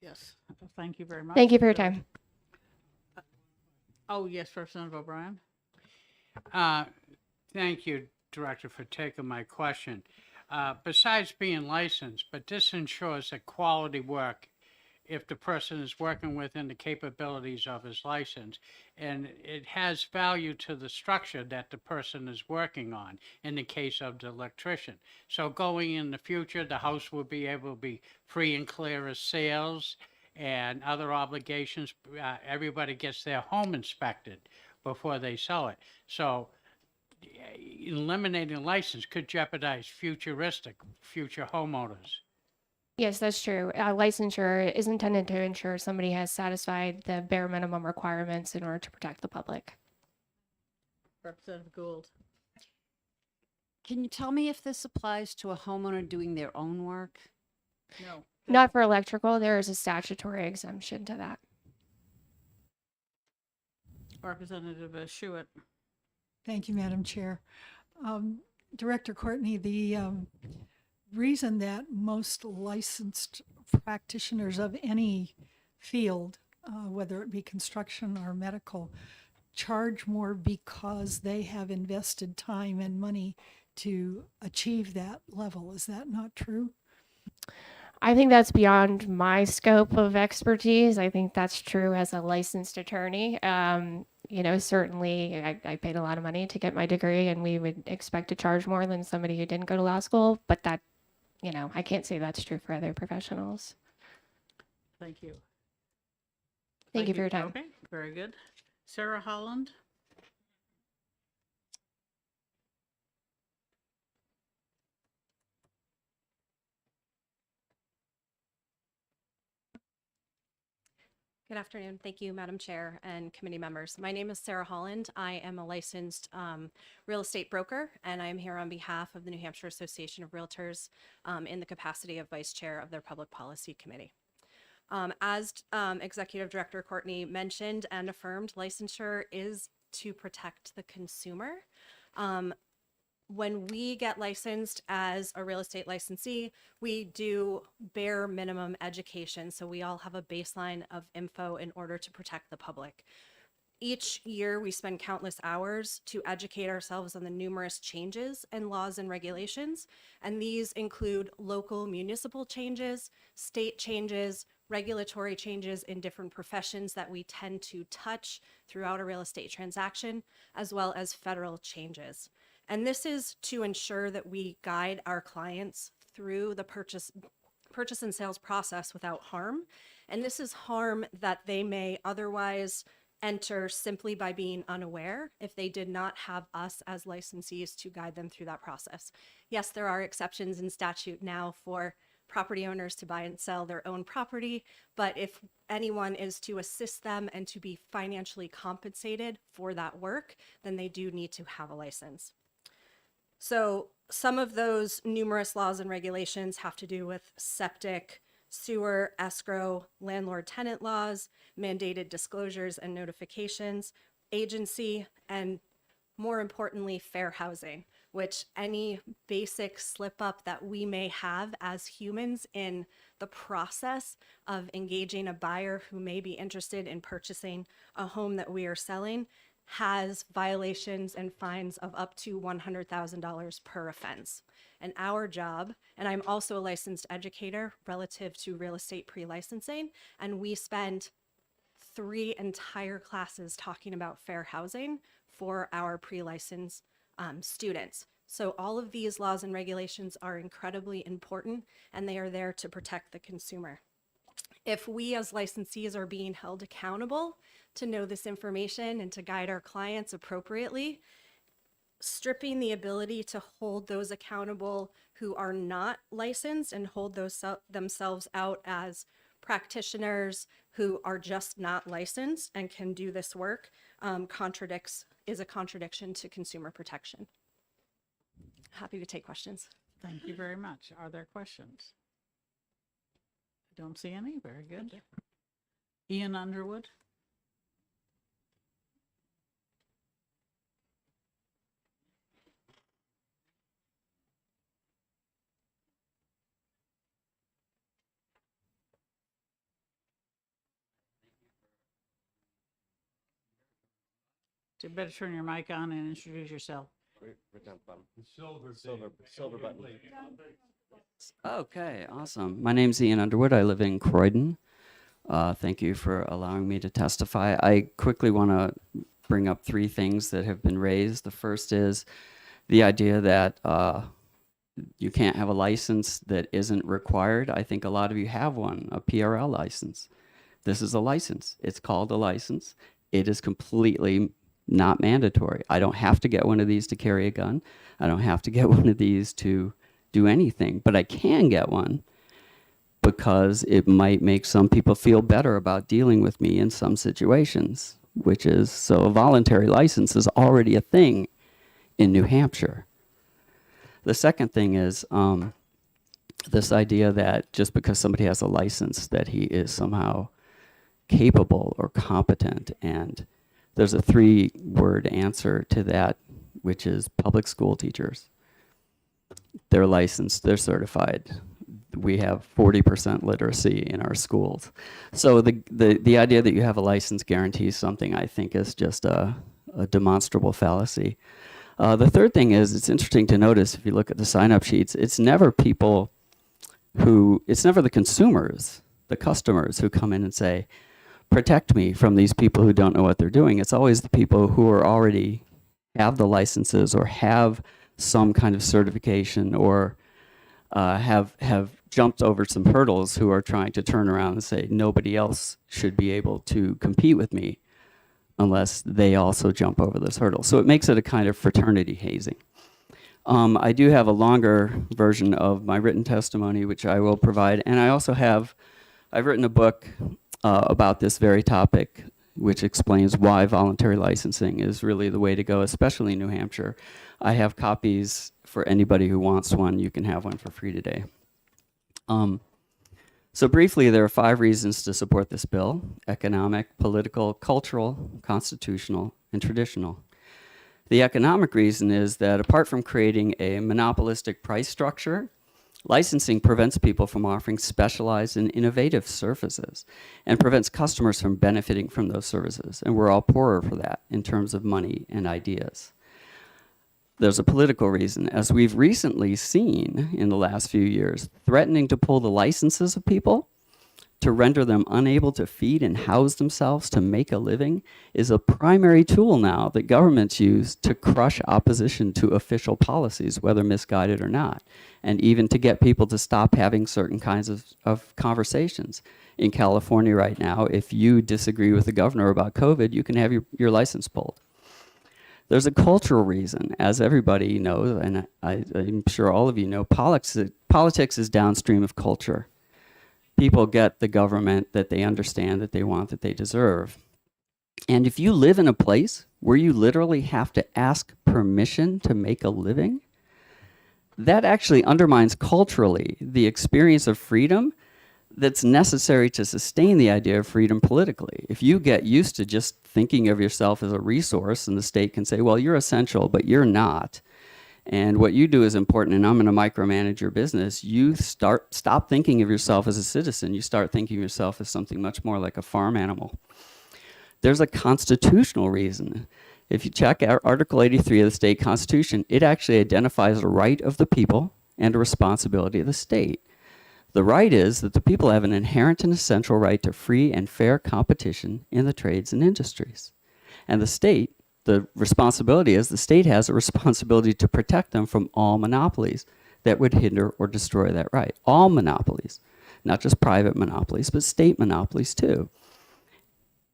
Yes, thank you very much. Thank you for your time. Oh, yes, Representative O'Brien. Thank you, Director, for taking my question. Besides being licensed, but this ensures that quality work if the person is working within the capabilities of his license, and it has value to the structure that the person is working on in the case of the electrician. So going in the future, the house will be able to be free and clear of sales and other obligations. Everybody gets their home inspected before they sell it. So eliminating a license could jeopardize future homeowners. Yes, that's true. Licensure is intended to ensure somebody has satisfied the bare minimum requirements in order to protect the public. Representative Gould. Can you tell me if this applies to a homeowner doing their own work? No. Not for electrical, there is a statutory exemption to that. Representative Schuett. Thank you, Madam Chair. Director Courtney, the reason that most licensed practitioners of any field, whether it be construction or medical, charge more because they have invested time and money to achieve that level. Is that not true? I think that's beyond my scope of expertise. I think that's true as a licensed attorney. Certainly I paid a lot of money to get my degree, and we would expect to charge more than somebody who didn't go to law school, but that, I can't say that's true for other professionals. Thank you. Thank you for your time. Okay, very good. Sarah Holland. Good afternoon. Thank you, Madam Chair and committee members. My name is Sarah Holland. I am a licensed real estate broker, and I'm here on behalf of the New Hampshire Association of Realtors in the capacity of Vice Chair of their Public Policy Committee. As Executive Director Courtney mentioned and affirmed, licensure is to protect the consumer. When we get licensed as a real estate licensee, we do bare minimum education. So we all have a baseline of info in order to protect the public. Each year, we spend countless hours to educate ourselves on the numerous changes in laws and regulations. And these include local municipal changes, state changes, regulatory changes in different professions that we tend to touch throughout a real estate transaction, as well as federal changes. And this is to ensure that we guide our clients through the purchase and sales process without harm. And this is harm that they may otherwise enter simply by being unaware if they did not have us as licensees to guide them through that process. Yes, there are exceptions in statute now for property owners to buy and sell their own property, but if anyone is to assist them and to be financially compensated for that work, then they do need to have a license. So some of those numerous laws and regulations have to do with septic, sewer, escrow, landlord-tenant laws, mandated disclosures and notifications, agency, and more importantly, fair housing, which any basic slip up that we may have as humans in the process of engaging a buyer who may be interested in purchasing a home that we are selling has violations and fines of up to $100,000 per offense. And our job, and I'm also a licensed educator relative to real estate pre-licensing, and we spend 3 entire classes talking about fair housing for our pre-license students. So all of these laws and regulations are incredibly important, and they are there to protect the consumer. If we as licensees are being held accountable to know this information and to guide our clients appropriately, stripping the ability to hold those accountable who are not licensed and hold themselves out as practitioners who are just not licensed and can do this work is a contradiction to consumer protection. Happy to take questions. Thank you very much. Are there questions? I don't see any. Very good. Ian Underwood. So you better turn your mic on and introduce yourself. Silver button. Okay, awesome. My name's Ian Underwood. I live in Croydon. Thank you for allowing me to testify. I quickly want to bring up three things that have been raised. The first is the idea that you can't have a license that isn't required. I think a lot of you have one, a PRL license. This is a license. It's called a license. It is completely not mandatory. I don't have to get one of these to carry a gun. I don't have to get one of these to do anything, but I can get one because it might make some people feel better about dealing with me in some situations, which is, so a voluntary license is already a thing in New Hampshire. The second thing is this idea that just because somebody has a license that he is somehow capable or competent, and there's a 3-word answer to that, which is public school teachers. They're licensed, they're certified. We have 40% literacy in our schools. So the idea that you have a license guarantees something, I think, is just a demonstrable fallacy. The third thing is, it's interesting to notice, if you look at the sign-up sheets, it's never the consumers, the customers who come in and say, protect me from these people who don't know what they're doing. It's always the people who are already have the licenses or have some kind of certification or have jumped over some hurdles who are trying to turn around and say nobody else should be able to compete with me unless they also jump over those hurdles. So it makes it a kind of fraternity hazing. I do have a longer version of my written testimony, which I will provide. And I've written a book about this very topic, which explains why voluntary licensing is really the way to go, especially in New Hampshire. I have copies for anybody who wants one. You can have one for free today. So briefly, there are 5 reasons to support this bill: economic, political, cultural, constitutional, and traditional. The economic reason is that apart from creating a monopolistic price structure, licensing prevents people from offering specialized and innovative services and prevents customers from benefiting from those services. And we're all poorer for that in terms of money and ideas. There's a political reason. As we've recently seen in the last few years, threatening to pull the licenses of people to render them unable to feed and house themselves to make a living is a primary tool now that governments use to crush opposition to official policies, whether misguided or not, and even to get people to stop having certain kinds of conversations. In California right now, if you disagree with the governor about COVID, you can have your license pulled. There's a cultural reason, as everybody knows, and I'm sure all of you know, politics is downstream of culture. People get the government that they understand, that they want, that they deserve. And if you live in a place where you literally have to ask permission to make a living, that actually undermines culturally the experience of freedom that's necessary to sustain the idea of freedom politically. If you get used to just thinking of yourself as a resource and the state can say, well, you're essential, but you're not, and what you do is important, and I'm going to micromanage your business, you stop thinking of yourself as a citizen. You start thinking of yourself as something much more like a farm animal. There's a constitutional reason. If you check out Article 83 of the state constitution, it actually identifies a right of the people and a responsibility of the state. The right is that the people have an inherent and essential right to free and fair competition in the trades and industries. And the state, the responsibility is the state has a responsibility to protect them from all monopolies that would hinder or destroy that right. All monopolies, not just private monopolies, but state monopolies too.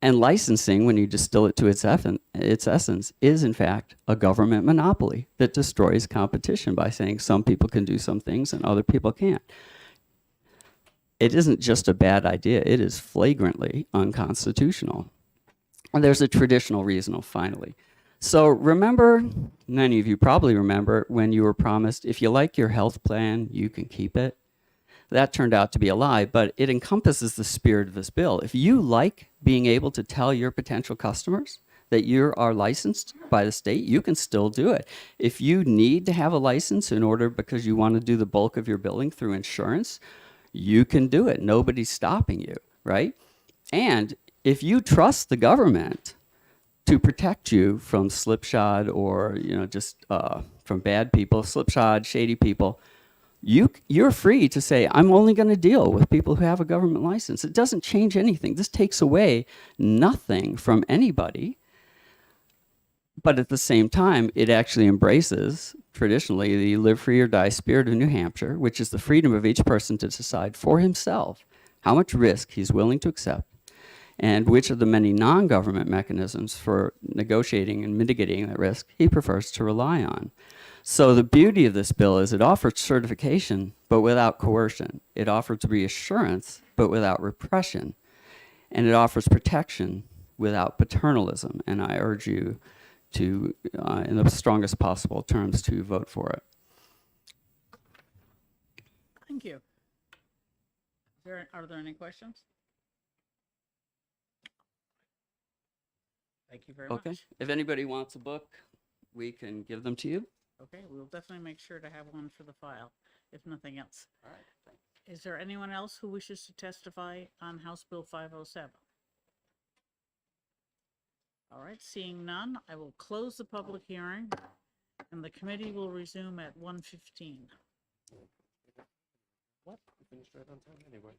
And licensing, when you distill it to its essence, is in fact a government monopoly that destroys competition by saying some people can do some things and other people can't. it isn't just a bad idea, it is flagrantly unconstitutional. And there's a traditional reason, finally. So remember, many of you probably remember when you were promised, if you like your health plan, you can keep it. That turned out to be a lie, but it encompasses the spirit of this bill. If you like being able to tell your potential customers that you are licensed by the state, you can still do it. If you need to have a license in order because you want to do the bulk of your billing through insurance, you can do it. Nobody's stopping you, right? And if you trust the government to protect you from slipshod or, just from bad people, slipshod, shady people, you're free to say, I'm only going to deal with people who have a government license. It doesn't change anything. This takes away nothing from anybody. But at the same time, it actually embraces, traditionally, the live free or die spirit of New Hampshire, which is the freedom of each person to decide for himself how much risk he's willing to accept and which of the many non-government mechanisms for negotiating and mitigating that risk he prefers to rely on. So the beauty of this bill is it offers certification, but without coercion. It offers reassurance, but without repression. And it offers protection without paternalism. And I urge you to, in the strongest possible terms, to vote for it. Thank you. Are there any questions? Thank you very Okay. much. If anybody wants a book, we can give them to you. Okay, we'll definitely make sure to have one for the file, if nothing else. All right. Thanks. Is there anyone else who wishes to testify on House Bill 507? All right, seeing none, I will close the public hearing, and the committee will resume at 1:15. What? We finished right on time anyway.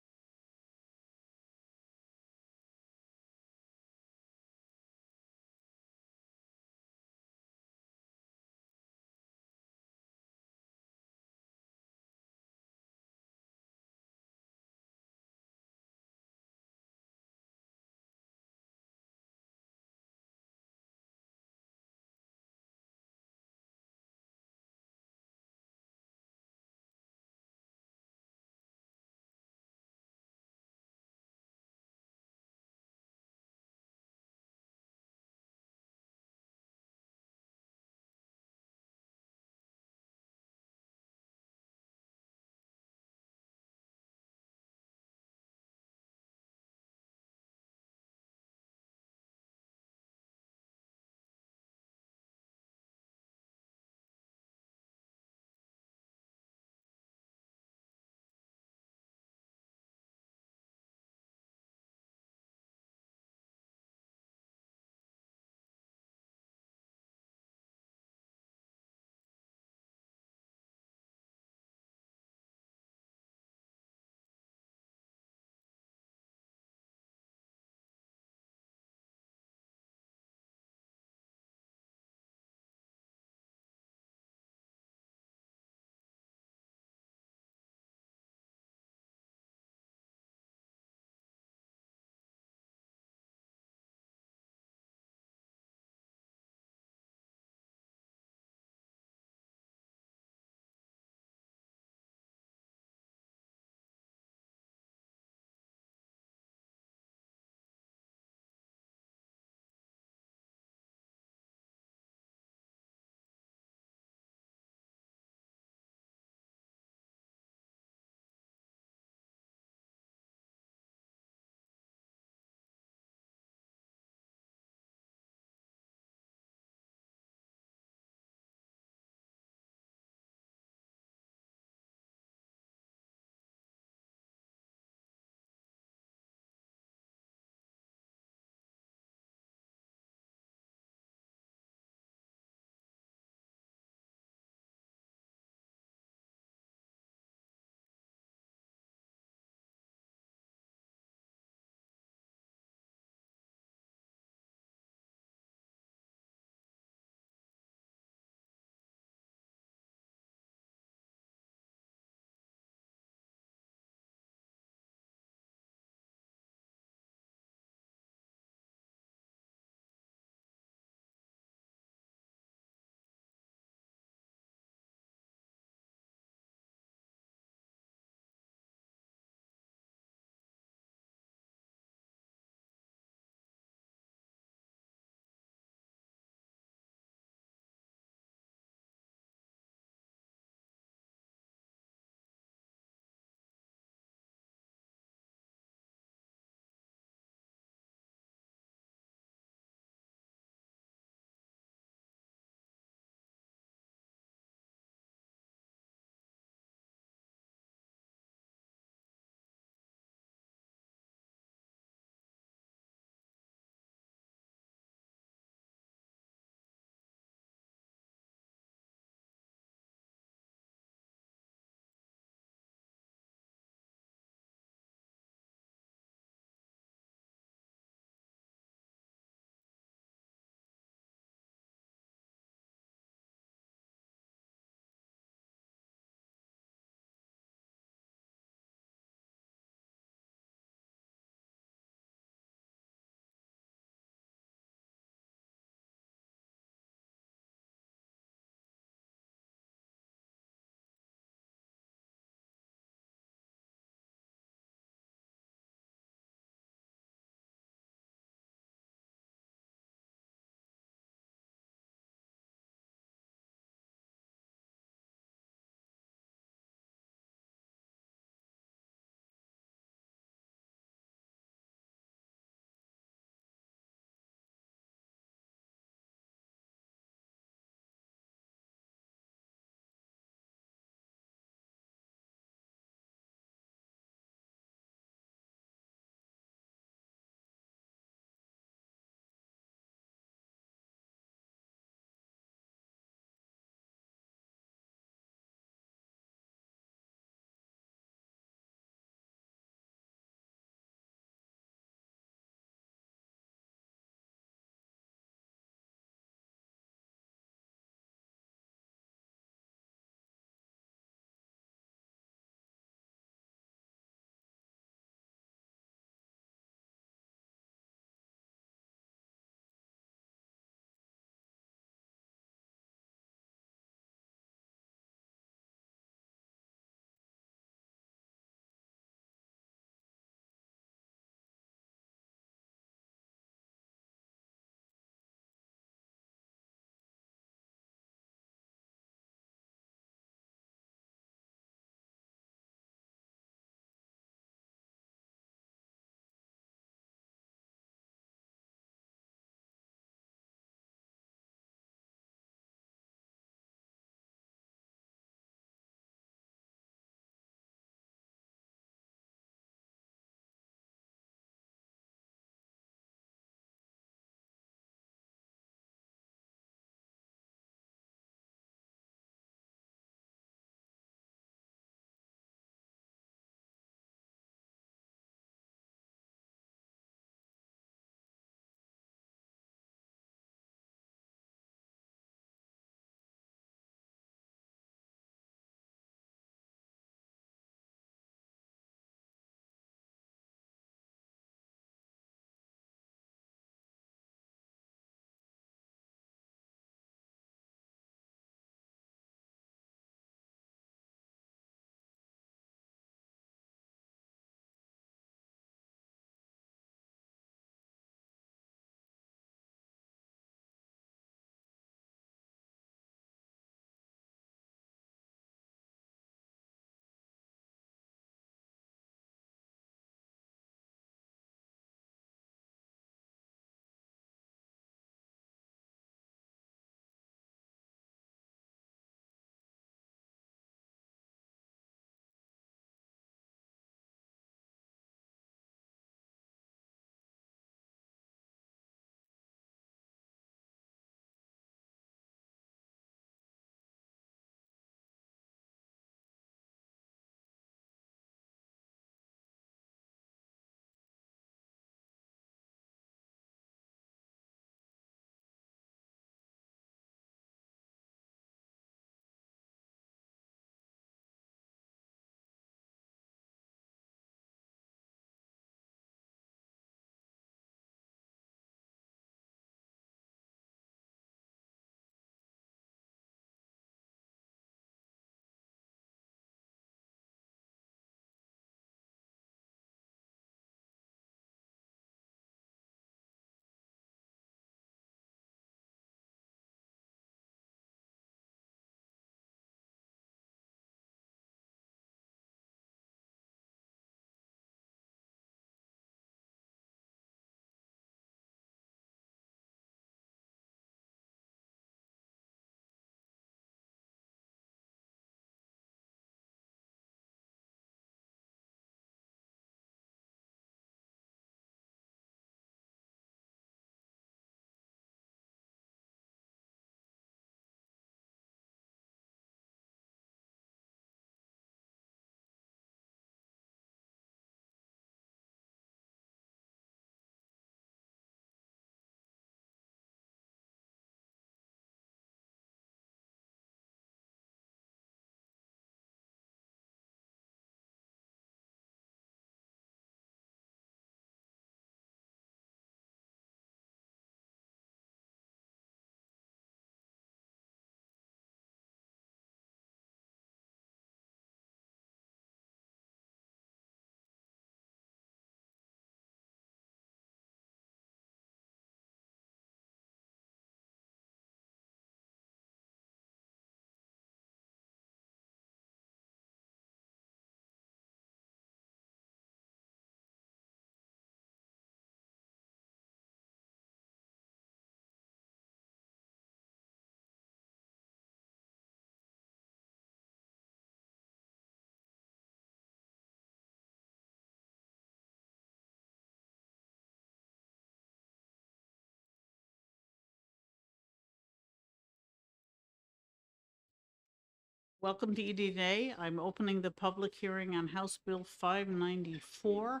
Welcome to EDA. I'm opening the public hearing on House Bill 594.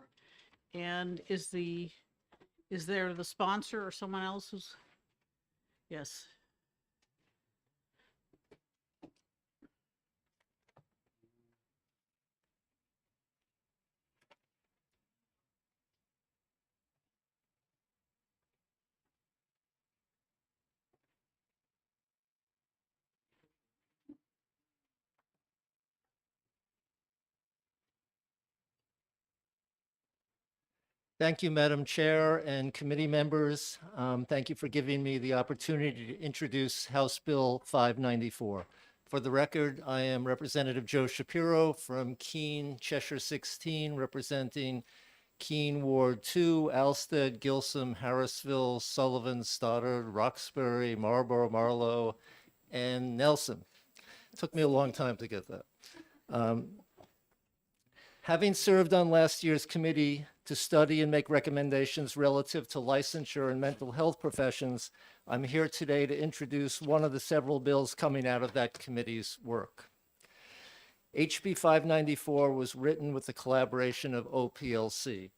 And is there the sponsor or someone else who's? Yes. Thank you, Madam Chair and committee members. Thank you for giving me the opportunity to introduce House Bill 594. For the record, I am Representative Joe Shapiro from Keene, Cheshire 16, representing Keene Ward 2, Alstead, Gilsum, Harrisville, Sullivan, Stoddard, Roxbury, Marlborough, Marlow, and Nelson. Took me a long time to get that. Having served on last year's committee to study and make recommendations relative to licensure and mental health professions, I'm here today to introduce one of the several bills coming out of that committee's work. HB 594 was written with the collaboration of OPLC,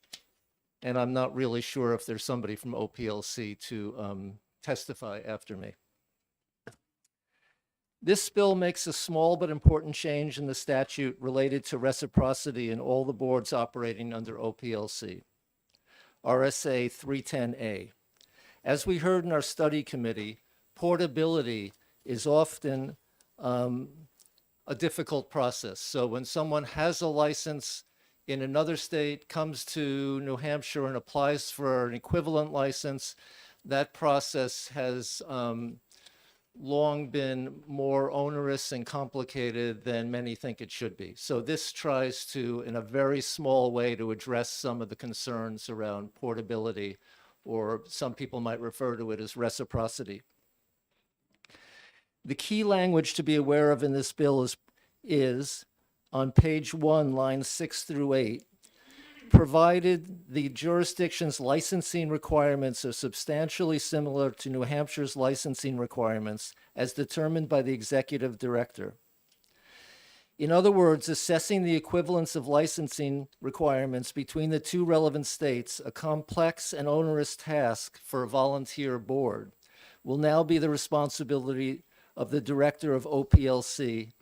and I'm not really sure if there's somebody from OPLC to testify after me. This bill makes a small but important change in the statute related to reciprocity in all the boards operating under OPLC, RSA 310A. As we heard in our study committee, portability is often a difficult process. So when someone has a license in another state, comes to New Hampshire and applies for an equivalent license, that process has long been more onerous and complicated than many think it should be. So this tries to, in a very small way, to address some of the concerns around portability, or some people might refer to it as reciprocity. The key language to be aware of in this bill is on page 1, lines 6 through 8, provided the jurisdiction's licensing requirements are substantially similar to New Hampshire's licensing requirements as determined by the executive director. In other words, assessing the equivalence of licensing requirements between the two relevant states, a complex and onerous task for a volunteer board, will now be the responsibility of the director of OPLC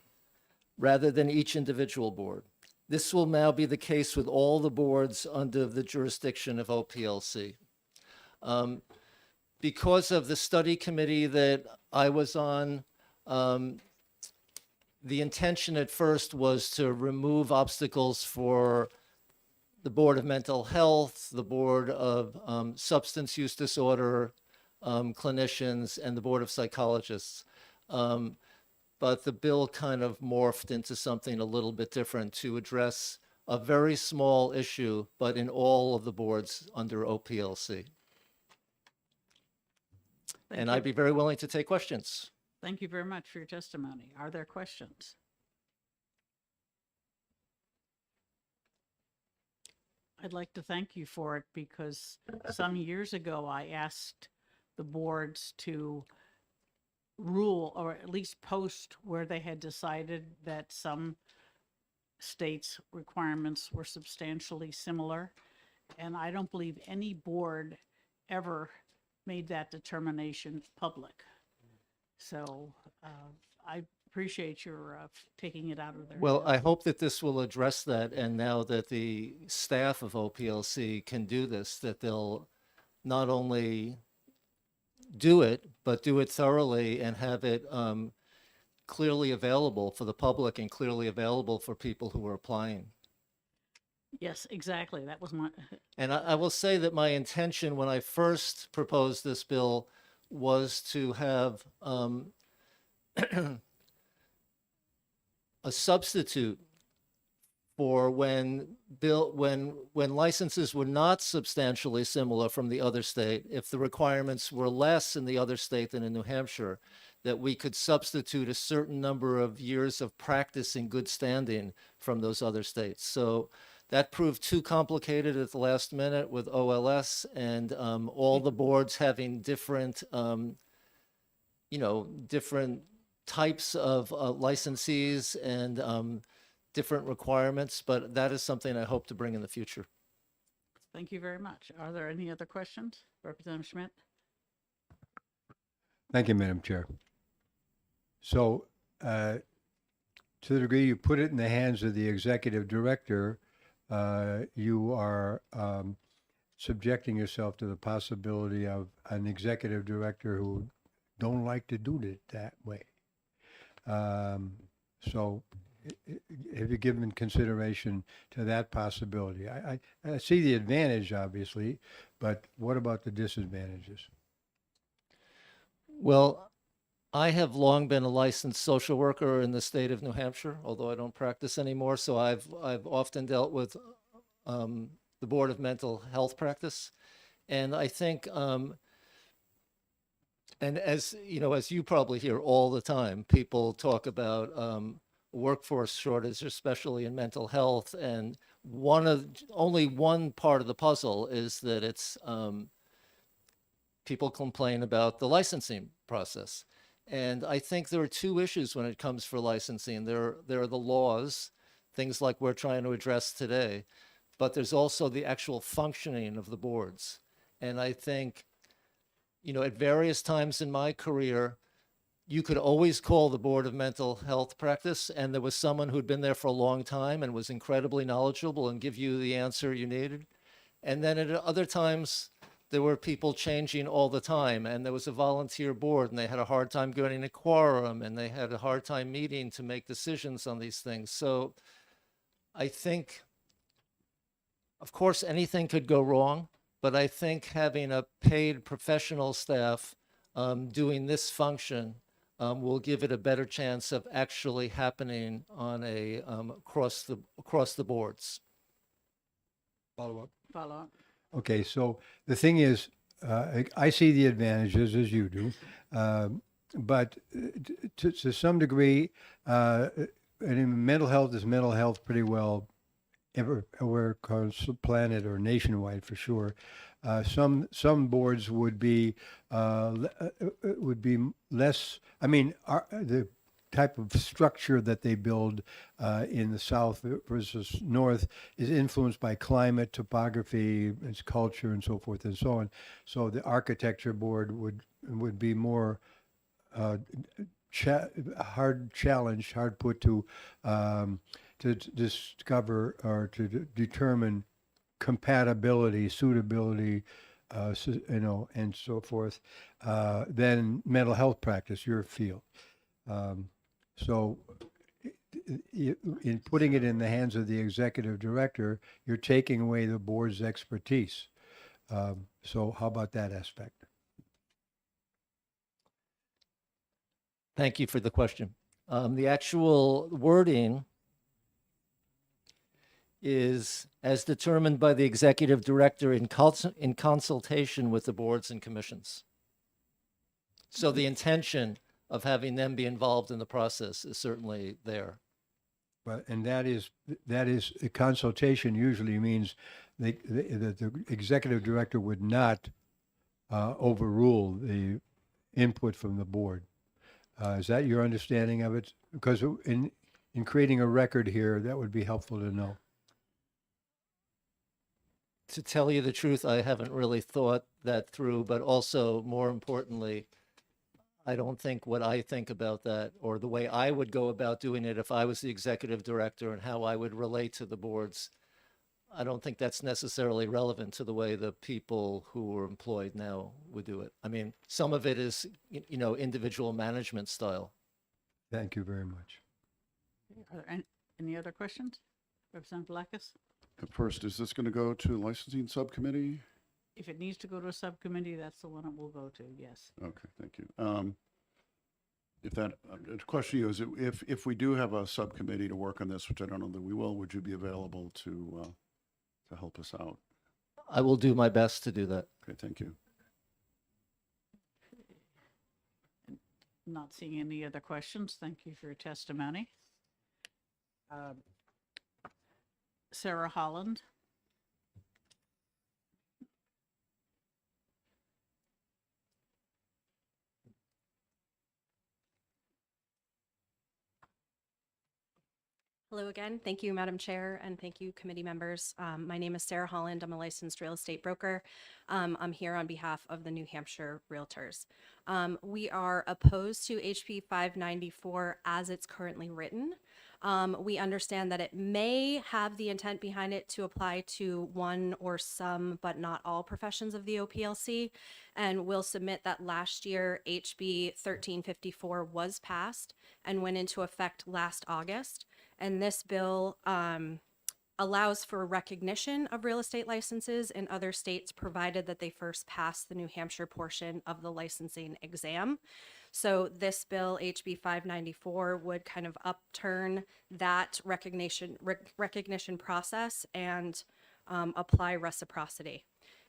rather than each individual board. This will now be the case with all the boards under the jurisdiction of OPLC. Because of the study committee that I was on, the intention at first was to remove obstacles for the Board of Mental Health, the Board of Substance Use Disorder clinicians, and the Board of Psychologists. But the bill kind of morphed into something a little bit different to address a very small issue, but in all of the boards under OPLC. And I'd be very willing to take questions. Thank you very much for your testimony. Are there questions? I'd like to thank you for it because some years ago I asked the boards to rule or at least post where they had decided that some states' requirements were substantially similar. And I don't believe any board ever made that determination public. So I appreciate your taking it out of there. Well, I hope that this will address that. And now that the staff of OPLC can do this, that they'll not only do it, but do it thoroughly and have it clearly available for the public and clearly available for people who are applying. Yes, exactly. That was my. And I will say that my intention when I first proposed this bill was to have a substitute for when licenses were not substantially similar from the other state, if the requirements were less in the other state than in New Hampshire, that we could substitute a certain number of years of practice in good standing from those other states. So that proved too complicated at the last minute with OLS and all the boards having different, different types of licensees and different requirements, but that is something I hope to bring in the future. Thank you very much. Are there any other questions? Representative Schmidt? Thank you, Madam Chair. So, to the degree you put it in the hands of the executive director, you are subjecting yourself to the possibility of an executive director who don't like to do it that way. So, have you given consideration to that possibility? I see the advantage, obviously, but what about the disadvantages? Well, I have long been a licensed social worker in the state of New Hampshire, although I don't practice anymore. So I've often dealt with the Board of Mental Health Practice, and I think, and as you know, as you probably hear all the time, people talk about workforce shortage, especially in mental health, and only one part of the puzzle is that it's people complain about the licensing process. And I think there are two issues when it comes for licensing. There are the laws, things like we're trying to address today, but there's also the actual functioning of the boards. And I think, you know, at various times in my career, you could always call the Board of Mental Health Practice, and there was someone who'd been there for a long time and was incredibly knowledgeable and give you the answer you needed. And then at other times, there were people changing all the time, and there was a volunteer board, and they had a hard time getting a quorum, and they had a hard time meeting to make decisions on these things. So I think, of course, anything could go wrong, but I think having a paid professional staff doing this function will give it a better chance of actually happening on a across the boards. Follow up. Follow up. Okay, so the thing is, I see the advantages as you do, but to some degree, mental health is mental health pretty well everywhere across the planet or nationwide for sure. Some boards would be less. I mean, the type of structure that they build in the South versus North is influenced by climate, topography, its culture, and so forth and so on. So the architecture board would be more hard put to discover or to determine compatibility, suitability, and so forth, than mental health practice, your field. So in putting it in the hands of the executive director, you're taking away the board's expertise. So how about that aspect? Thank you for the question. The actual wording is as determined by the executive director in consultation with the boards and commissions. So the intention of having them be involved in the process is certainly there. But and that is a consultation usually means that the executive director would not overrule the input from the board. Is that your understanding of it? Because in creating a record here, that would be helpful to know. To tell you the truth, I haven't really thought that through, but also more importantly, I don't think what I think about that or the way I would go about doing it if I was the executive director and how I would relate to the boards, I don't think that's necessarily relevant to the way the people who are employed now would do it. I mean, some of it is, you know, individual management style. Thank you very much. Are there any other questions? Representative Blackus? First, is this going to go to licensing subcommittee? If it needs to go to a subcommittee, that's the one it will go to, yes. Okay, thank you. If that, the question to you is, if we do have a subcommittee to work on this, which I don't know that we will, would you be available to help us out? I will do my best to do that. Okay, thank you. Not seeing any other questions. Thank you for your testimony. Sarah Holland. Hello again. Thank you, Madam Chair, and thank you, committee members. My name is Sarah Holland. I'm a licensed real estate broker. I'm here on behalf of the New Hampshire Realtors. We are opposed to HB 594 as it's currently written. We understand that it may have the intent behind it to apply to one or some, but not all professions of the OPLC. And we'll submit that last year HB 1354 was passed and went into effect last August. And this bill allows for recognition of real estate licenses in other states, provided that they first pass the New Hampshire portion of the licensing exam. So this bill, HB 594, would kind of upturn that recognition process and apply reciprocity.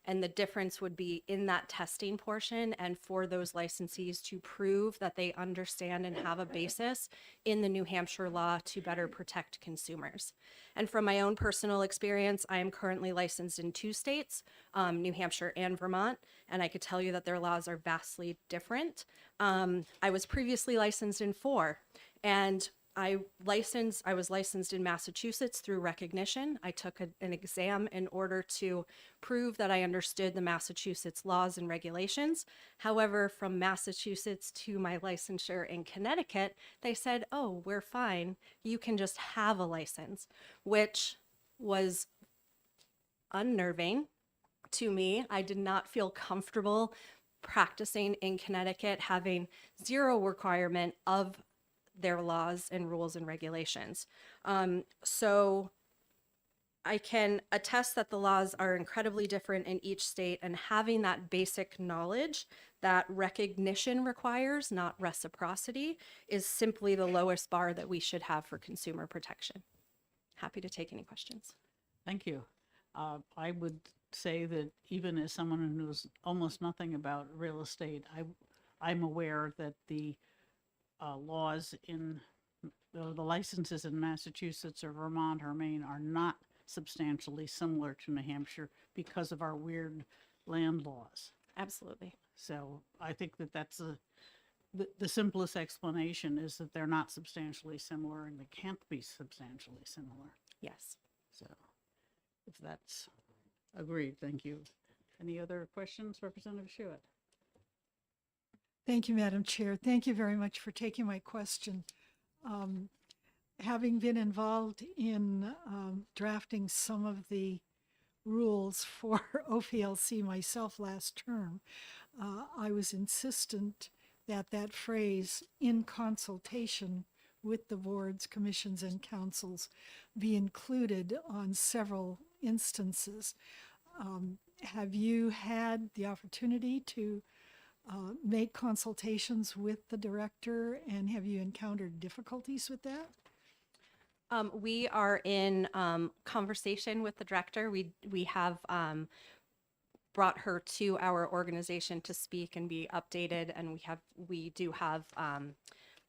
And the difference would be in that testing portion and for those licensees to prove that they understand and have a basis in the New Hampshire law to better protect consumers. And from my own personal experience, I am currently licensed in 2 states, New Hampshire and Vermont, and I could tell you that their laws are vastly different. I was previously licensed in 4, and I was licensed in Massachusetts through recognition. I took an exam in order to prove that I understood the Massachusetts laws and regulations. However, from Massachusetts to my licensure in Connecticut, they said, oh, we're fine. You can just have a license, which was unnerving to me. I did not feel comfortable practicing in Connecticut, having zero requirement of their laws and rules and regulations. So I can attest that the laws are incredibly different in each state, and having that basic knowledge that recognition requires, not reciprocity, is simply the lowest bar that we should have for consumer protection. Happy to take any questions. Thank you. I would say that even as someone who knows almost nothing about real estate, I'm aware that the laws in the licenses in Massachusetts or Vermont or Maine are not substantially similar to New Hampshire because of our weird land laws. Absolutely. So I think that that's the simplest explanation is that they're not substantially similar and they can't be substantially similar. Yes. So if that's agreed, thank you. Any other questions, Representative Schuett? Thank you, Madam Chair. Thank you very much for taking my question. Having been involved in drafting some of the rules for OPLC myself last term, I was insistent that that phrase, in consultation with the boards, commissions, and councils, be included on several instances. Have you had the opportunity to make consultations with the director, and have you encountered difficulties with that? We are in conversation with the director. We have brought her to our organization to speak and be updated, and we do have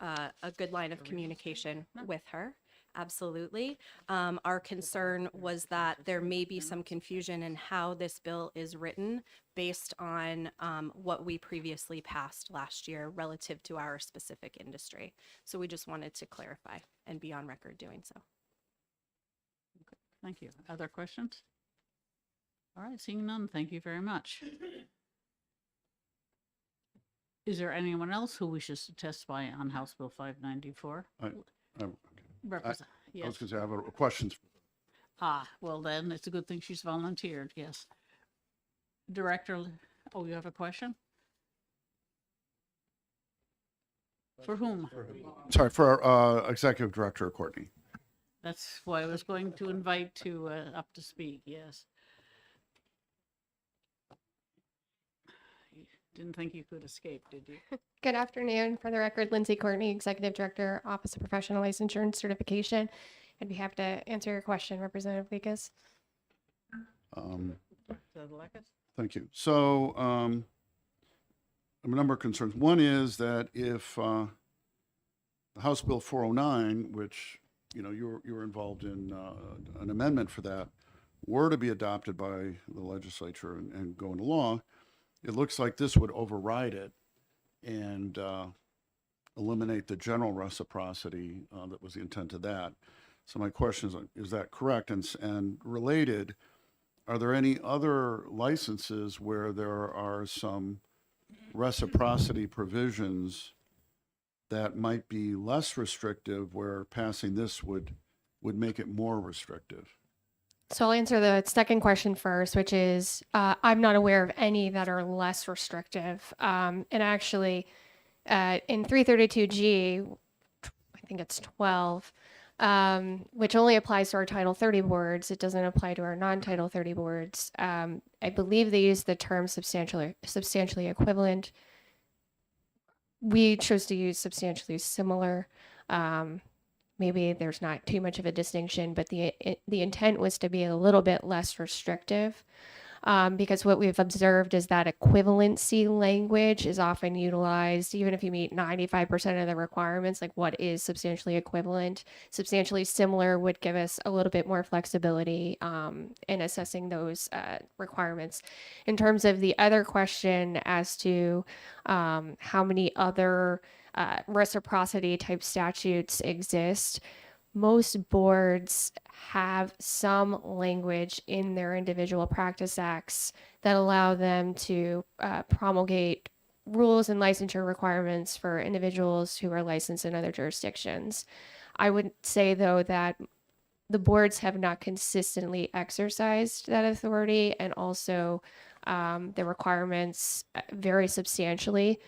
a good line of communication with her. Absolutely. Our concern was that there may be some confusion in how this bill is written based on what we previously passed last year relative to our specific industry. So we just wanted to clarify and be on record doing so. Okay, thank you. Other questions? All right, seeing none, thank you very much. Is there anyone else who wishes to testify on House Bill 594? I Yes. was going to say, I have a question. Well then, it's a good thing she's volunteered, yes. Director, oh, you have a question? For whom? Sorry, for our Executive Director, Courtney. That's why I was going to invite to up to speak, yes. You didn't think you could escape, did you? Good afternoon. For the record, Lindsay Courtney, Executive Director, Office of Professional Licensure and Certification. I'd be happy to answer your question, Representative Lucas. Thank you. So, a number of concerns. One is that if the House Bill 409, which you were involved in an amendment for that, were to be adopted by the legislature and go into law, it looks like this would override it and eliminate the general reciprocity that was the intent of that. So my question is that correct? And related, are there any other licenses where there are some reciprocity provisions that might be less restrictive, where passing this would make it more restrictive? So I'll answer the second question first, which is I'm not aware of any that are less restrictive. And actually, in 332G, I think it's 12, which only applies to our Title 30 boards. It doesn't apply to our non-Title 30 boards. I believe they use the term substantially equivalent. We chose to use substantially similar. Maybe there's not too much of a distinction, but the intent was to be a little bit less restrictive, because what we've observed is that equivalency language is often utilized even if you meet 95% of the requirements. Like, what is substantially equivalent? Substantially similar would give us a little bit more flexibility in assessing those requirements. In terms of the other question as to how many other reciprocity type statutes exist, most boards have some language in their individual practice acts that allow them to promulgate rules and licensure requirements for individuals who are licensed in other jurisdictions. I would say, though, that the boards have not consistently exercised that authority, and also the requirements vary substantially.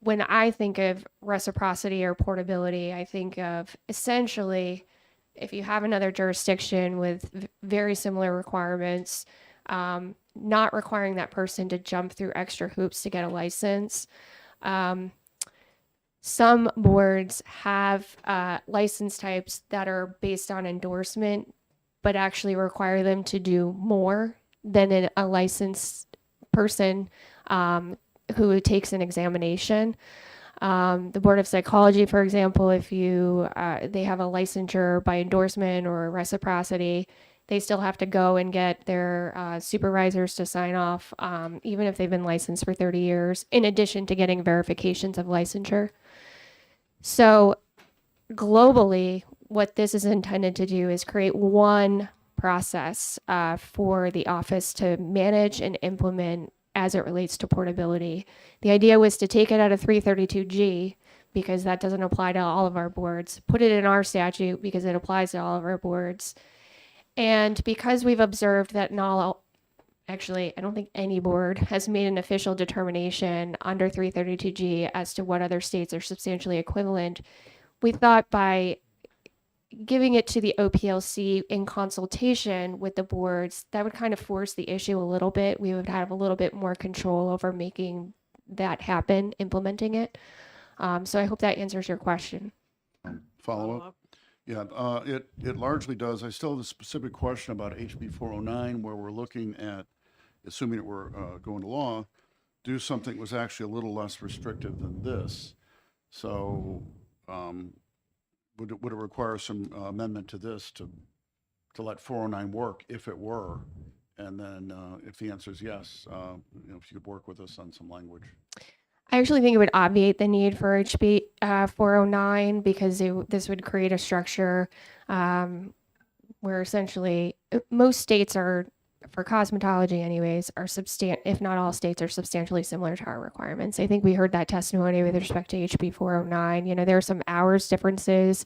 When I think of reciprocity or portability, I think of essentially, if you have another jurisdiction with very similar requirements, not requiring that person to jump through extra hoops to get a license. Some boards have license types that are based on endorsement, but actually require them to do more than a licensed person who takes an examination. The Board of Psychology, for example, if they have a licensure by endorsement or reciprocity, they still have to go and get their supervisors to sign off, even if they've been licensed for 30 years, in addition to getting verifications of licensure. So globally, what this is intended to do is create one process for the office to manage and implement as it relates to portability. The idea was to take it out of 332G, because that doesn't apply to all of our boards, put it in our statute because it applies to all of our boards. And because we've observed that actually, I don't think any board has made an official determination under 332G as to what other states are substantially equivalent, we thought by giving it to the OPLC in consultation with the boards, that would kind of force the issue a little bit. We would have a little bit more control over making that happen, implementing it. So I hope that answers your question. Follow up? Yeah, it largely does. I still have a specific question about HB 409, where we're looking at, assuming it were going to law, do something that was actually a little less restrictive than this. So would it require some amendment to this to let 409 work if it were? And then if the answer is yes, if you could work with us on some language. I actually think it would obviate the need for HB 409, because this would create a structure where essentially most states are, for cosmetology anyways, are if not all states are substantially similar to our requirements. I think we heard that testimony with respect to HB 409. There are some hours differences,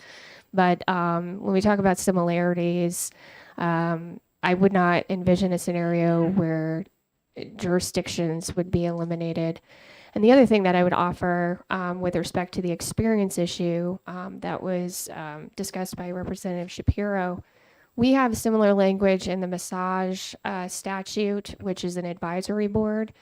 but when we talk about similarities, I would not envision a scenario where jurisdictions would be eliminated. And the other thing that I would offer with respect to the experience issue that was discussed by Representative Shapiro, we have similar language in the massage statute, which is an advisory board.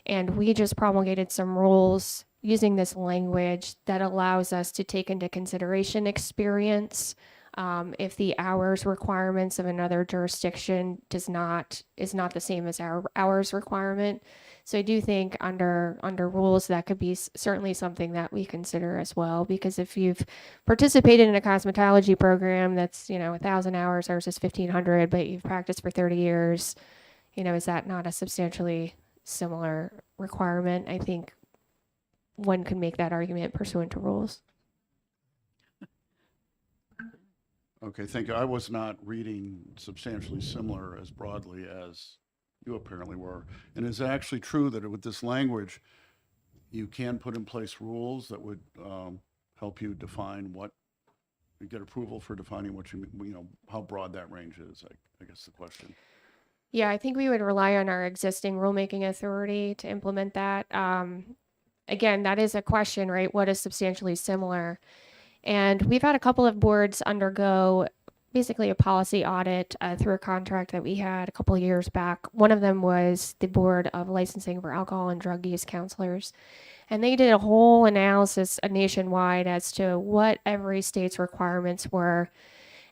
And we just promulgated some rules using this language that allows us to take into consideration experience if the hours requirements of another jurisdiction is not the same as our hours requirement. So I do think under rules that could be certainly something that we consider as well, because if you've participated in a cosmetology program that's 1,000 hours, ours is 1,500, but you've practiced for 30 years, is that not a substantially similar requirement? I think one could make that argument pursuant to rules. Okay, thank you. I was not reading substantially similar as broadly as you apparently were. And is it actually true that with this language, you can put in place rules that would help you define what, you get approval for defining what how broad that range is, I guess the question. Yeah, I think we would rely on our existing rulemaking authority to implement that. Again, that is a question, right? What is substantially similar? And we've had a couple of boards undergo basically a policy audit through a contract that we had a couple of years back. One of them was the Board of Licensing for Alcohol and Drug Use Counselors. And they did a whole analysis nationwide as to what every state's requirements were.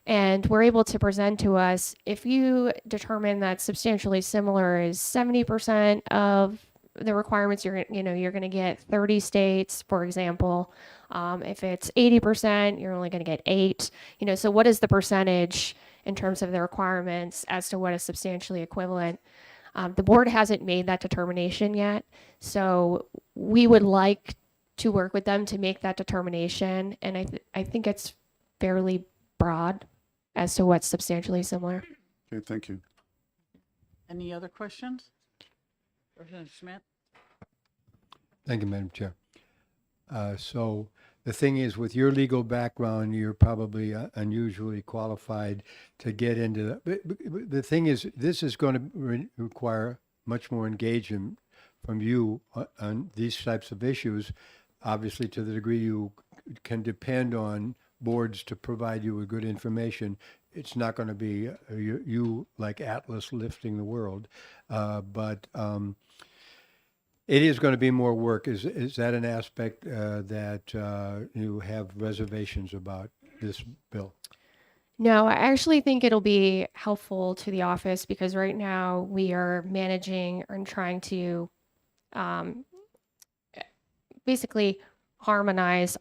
And were able to present to us, if you determine that substantially similar is 70% of the requirements, you're going to get 30 states, for example. If it's 80%, you're only going to get 8. So what is the percentage in terms of the requirements as to what is substantially equivalent? The board hasn't made that determination yet. So we would like to work with them to make that determination. And I think it's fairly broad as to what's substantially similar. Okay, thank you. Any other questions? Representative Schmidt? Thank you, Madam Chair. So the thing is, with your legal background, you're probably unusually qualified to get into the thing is, this is going to require much more engagement from you on these types of issues. Obviously, to the degree you can depend on boards to provide you with good information, it's not going to be you like Atlas lifting the world, but it is going to be more work. Is that an aspect that you have reservations about this bill? No, I actually think it'll be helpful to the office because right now we are managing and trying to basically harmonize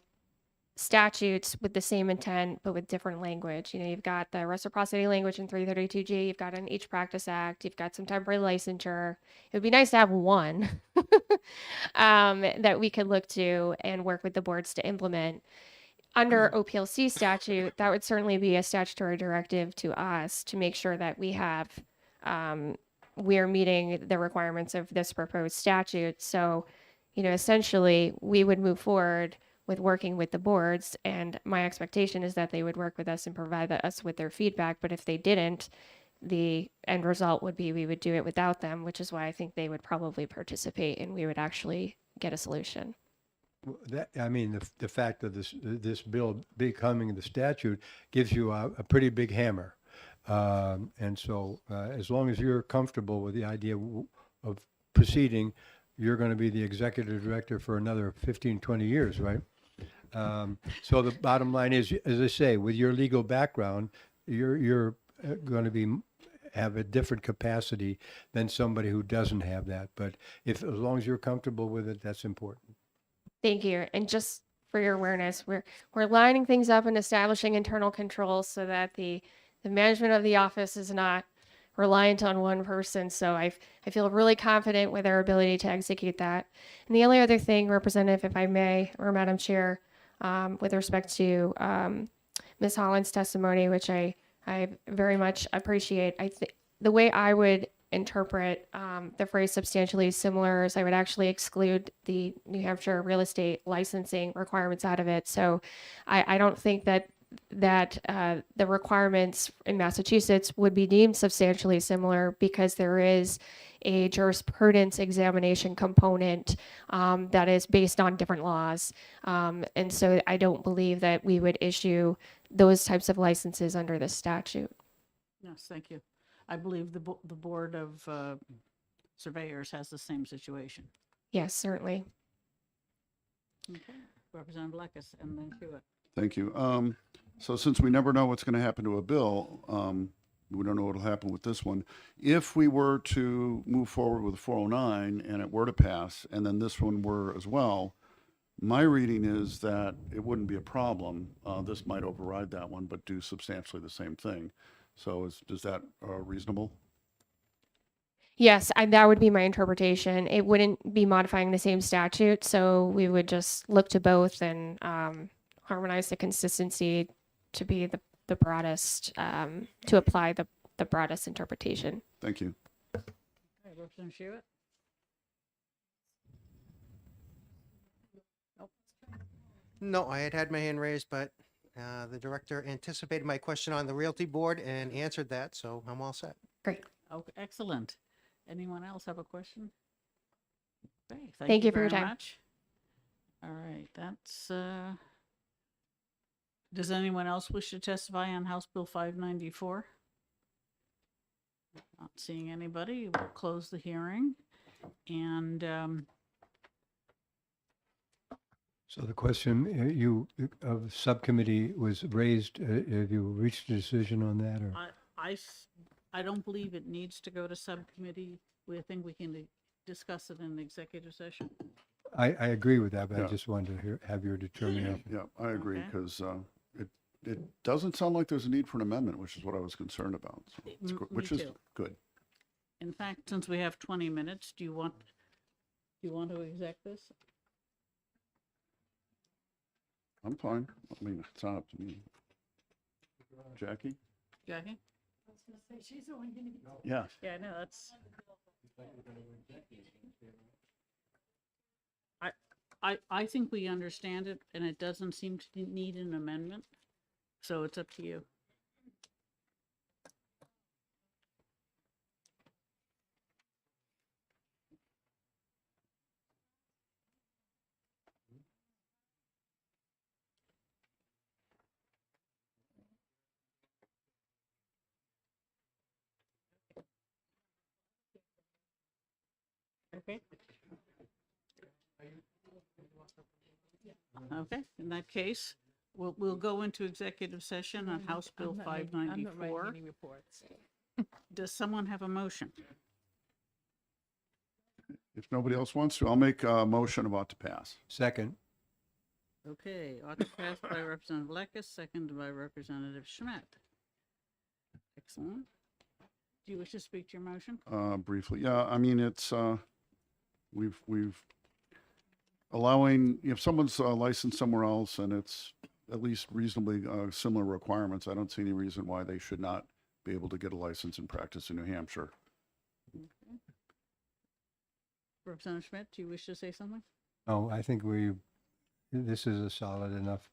statutes with the same intent but with different language. You've got the reciprocity language in 332G, you've got an Each Practice Act, you've got some temporary licensure. It would be nice to have one that we could look to and work with the boards to implement. Under OPLC statute, that would certainly be a statutory directive to us to make sure that we have we're meeting the requirements of this proposed statute. So, essentially we would move forward with working with the boards, and my expectation is that they would work with us and provide us with their feedback. But if they didn't, the end result would be we would do it without them, which is why I think they would probably participate and we would actually get a solution. The fact of this bill becoming the statute gives you a pretty big hammer. And so as long as you're comfortable with the idea of proceeding, you're going to be the executive director for another 15, 20 years, right? So the bottom line is, as I say, with your legal background, you're going to have a different capacity than somebody who doesn't have that. But as long as you're comfortable with it, that's important. Thank you. And just for your awareness, we're lining things up and establishing internal controls so that the management of the office is not reliant on one person. So I feel really confident with our ability to execute that. And the only other thing, Representative, if I may, or Madam Chair, with respect to Ms. Holland's testimony, which I very much appreciate, the way I would interpret the phrase substantially similar is I would actually exclude the New Hampshire real estate licensing requirements out of it. So I don't think that the requirements in Massachusetts would be deemed substantially similar because there is a jurisprudence examination component that is based on different laws. And so I don't believe that we would issue those types of licenses under this statute. Yes, thank you. I believe the Board of Surveyors has the same situation. Yes, certainly. Okay. Representative Lekis and then Hewitt. Thank you. So since we never know what's going to happen to a bill, we don't know what will happen with this one. If we were to move forward with 409 and it were to pass, and then this one were as well, my reading is that it wouldn't be a problem. This might override that one, but do substantially the same thing. So is that reasonable? Yes, that would be my interpretation. It wouldn't be modifying the same statute, so we would just look to both and harmonize the consistency to be the broadest, to apply the broadest interpretation. Thank you. Okay, Representative Shewitt? No, I had my hand raised, but the director anticipated my question on the Realty Board and answered that, so I'm all set. Great. Okay, excellent. Anyone else have a question? Okay, Thank you for your very time. much. All right, that's, does anyone else wish to testify on House Bill 594? Not seeing anybody, we'll close the hearing. And, So the question of subcommittee was raised. Have you reached a decision on that, or? I don't believe it needs to go to subcommittee. I think we can discuss it in the executive session. I agree with that, but I Yeah. just wanted to have your determination. Yeah, I agree, Okay. because it doesn't sound like there's a need for an amendment, which is what I was concerned about. So it's Me which is too. good. In fact, since we have 20 minutes, do you want to exec this? I'm fine. I mean, it's not up to me. Jackie? Jackie? Yeah. Yeah, no, that's. I think we understand it, and it doesn't seem to need an amendment, so it's up to you. Okay. Okay, in that case, we'll go into executive session on House Bill 594. any reports. Does someone have a motion? If nobody else wants to, I'll make a motion about to pass. Second. Okay, ought to pass by Representative Lekis, seconded by Representative Schmidt. Excellent. Do you wish to speak to your motion? Briefly, yeah, I mean, it's, we've allowing, if someone's licensed somewhere else and it's at least reasonably similar requirements, I don't see any reason why they should not be able to get a license and practice in New Hampshire. Okay. Representative Schmidt, do you wish to say something? Oh, I think this is a solid enough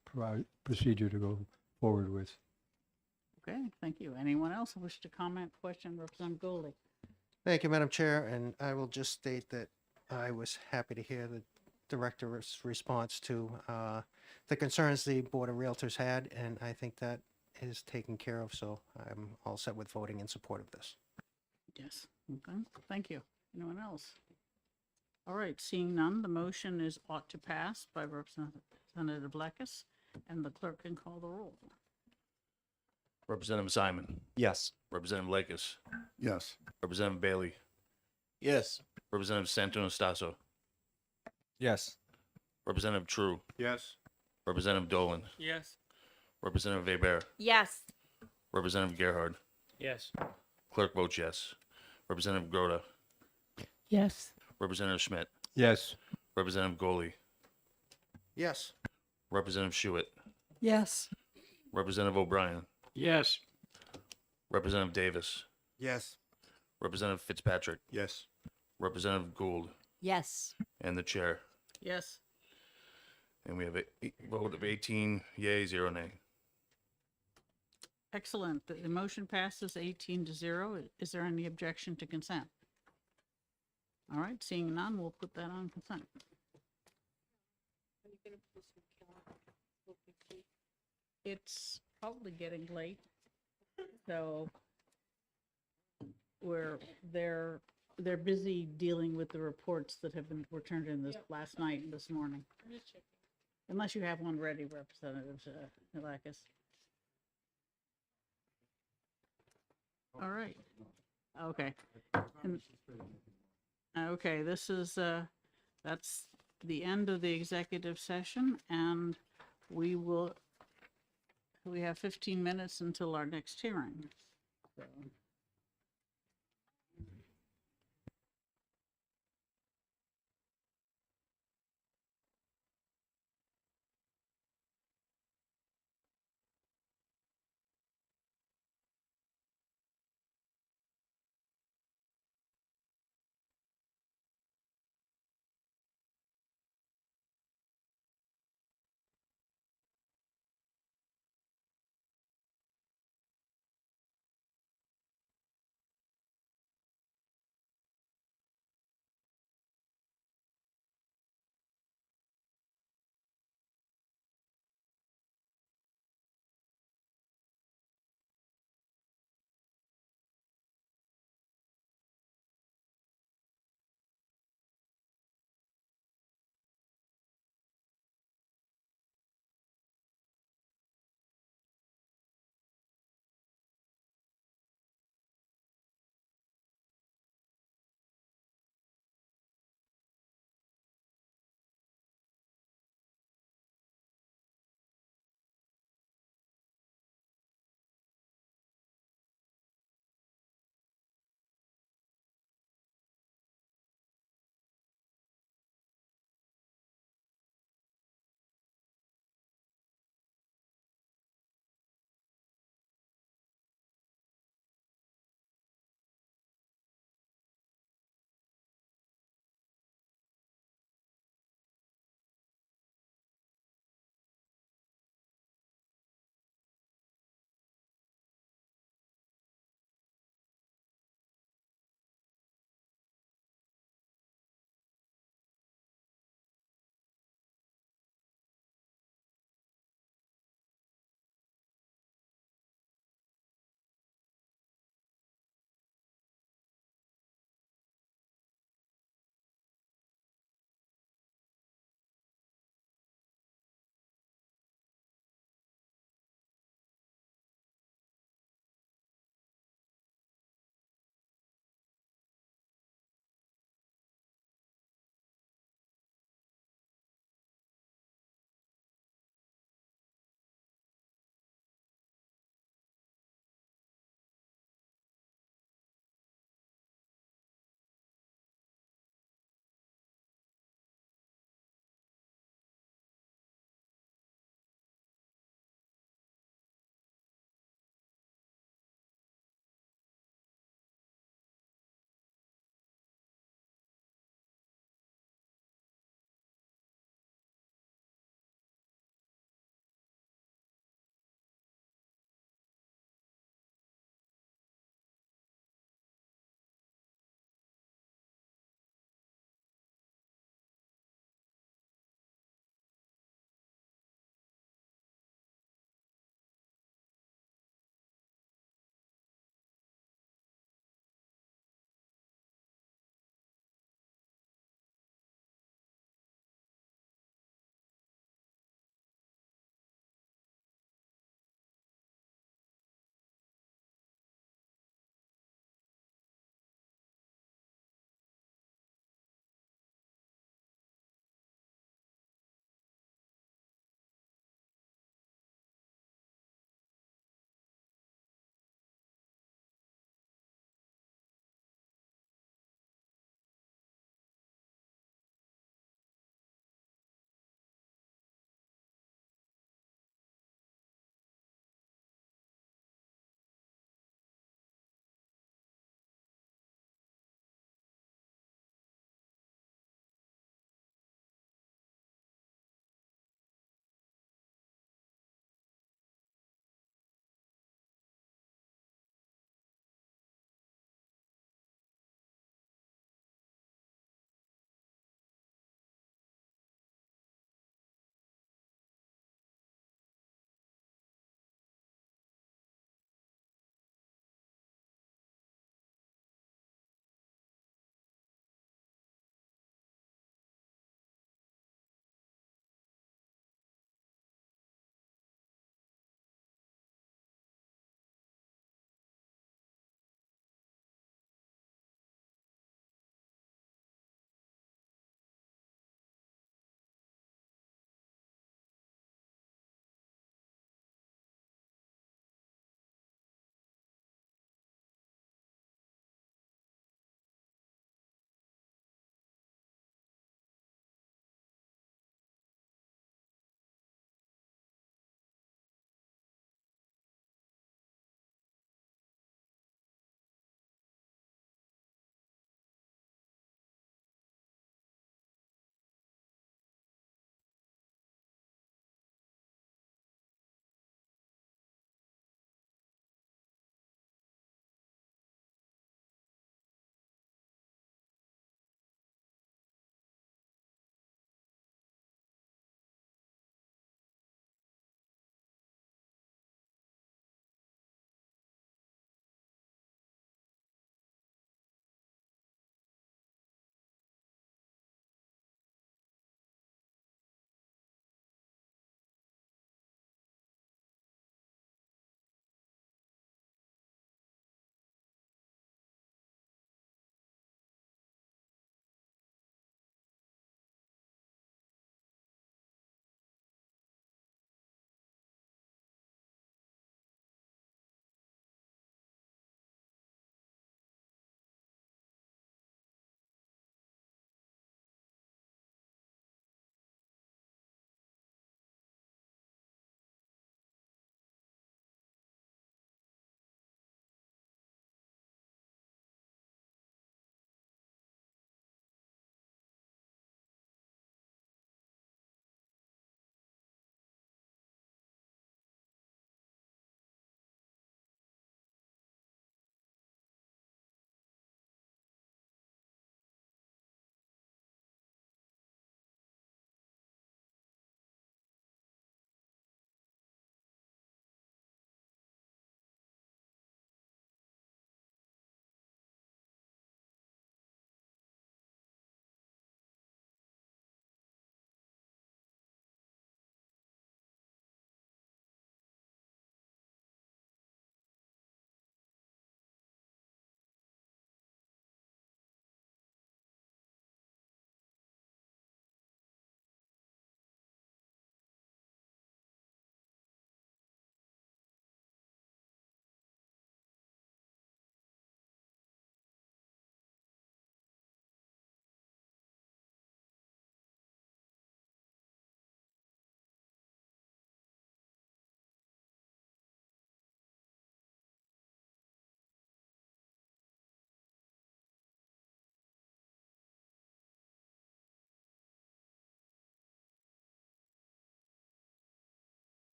procedure to go forward with. Okay, thank you. Anyone else wish to comment, question, Representative Goldie? Thank you, Madam Chair, and I will just state that I was happy to hear the director's response to the concerns the Board of Realtors had, and I think that is taken care of, so I'm all set with voting in support of this. Yes, okay, thank you. Anyone else? All right, seeing none, the motion is ought to pass by Representative Lekis, and the clerk can call the roll. Representative Simon. Yes. Representative Lakis. Yes. Representative Bailey. Yes. Representative Santonastaso. Yes. Representative True. Yes. Representative Dolan. Yes. Representative Weber. Yes. Representative Gerhard. Yes. Clerk votes yes. Representative Groda. Yes. Representative Schmidt. Yes. Representative Goley. Yes. Representative Shewitt. Yes. Representative O'Brien. Yes. Representative Davis. Yes. Representative Fitzpatrick. Yes. Representative Gould. Yes. And the chair. Yes. And we have a vote of 18 yea, 0 nay. Excellent. The motion passes 18-0. Is there any objection to consent? All right, seeing none, we'll put that on consent. It's probably getting late, so they're busy dealing with the reports that were turned in this last night and this morning. Unless you have one ready, Representative Hilakis. All right. Okay. Okay, this is, that's the end of the executive session, and we have 15 minutes until our next hearing. So.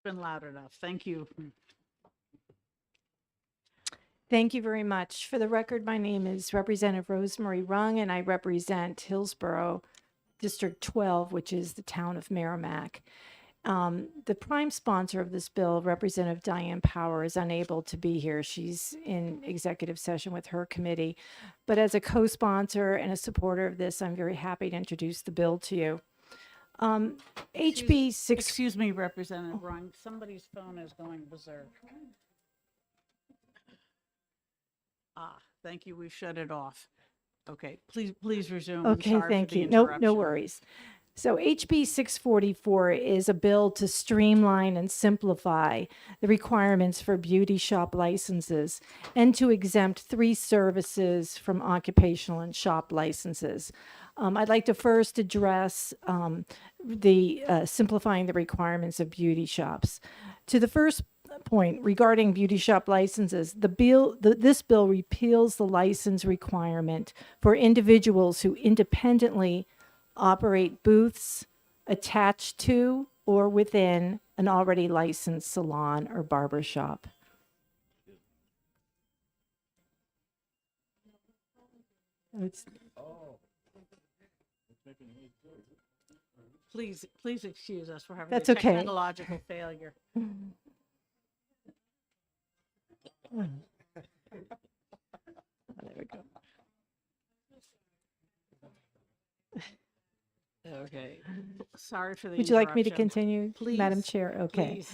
been loud enough. Thank you. Thank you very much. For the record, my name is Representative Rosemary Rung, and I represent Hillsborough District 12, which is the town of Merrimack. The prime sponsor of this bill, Representative Diane Power, is unable to be here. She's in executive session with her committee. But as a co-sponsor and a supporter of this, I'm very happy to introduce the bill to you. HB 6. Excuse me, Representative Rung. Somebody's phone is going berserk. Thank you. We shut it off. Okay, please resume. I'm Okay, sorry for thank the you. No interruption. worries. So HB 644 is a bill to streamline and simplify the requirements for beauty shop licenses and to exempt 3 services from occupational and shop licenses. I'd like to first address the simplifying the requirements of beauty shops. To the first point regarding beauty shop licenses, this bill repeals the license requirement for individuals who independently operate booths attached to or within an already licensed salon or barber shop. Please excuse us for having That's a okay. technological failure. There we go. Okay. Sorry for the Would you like me to interruption. continue, Madam Please, Chair? Okay. please.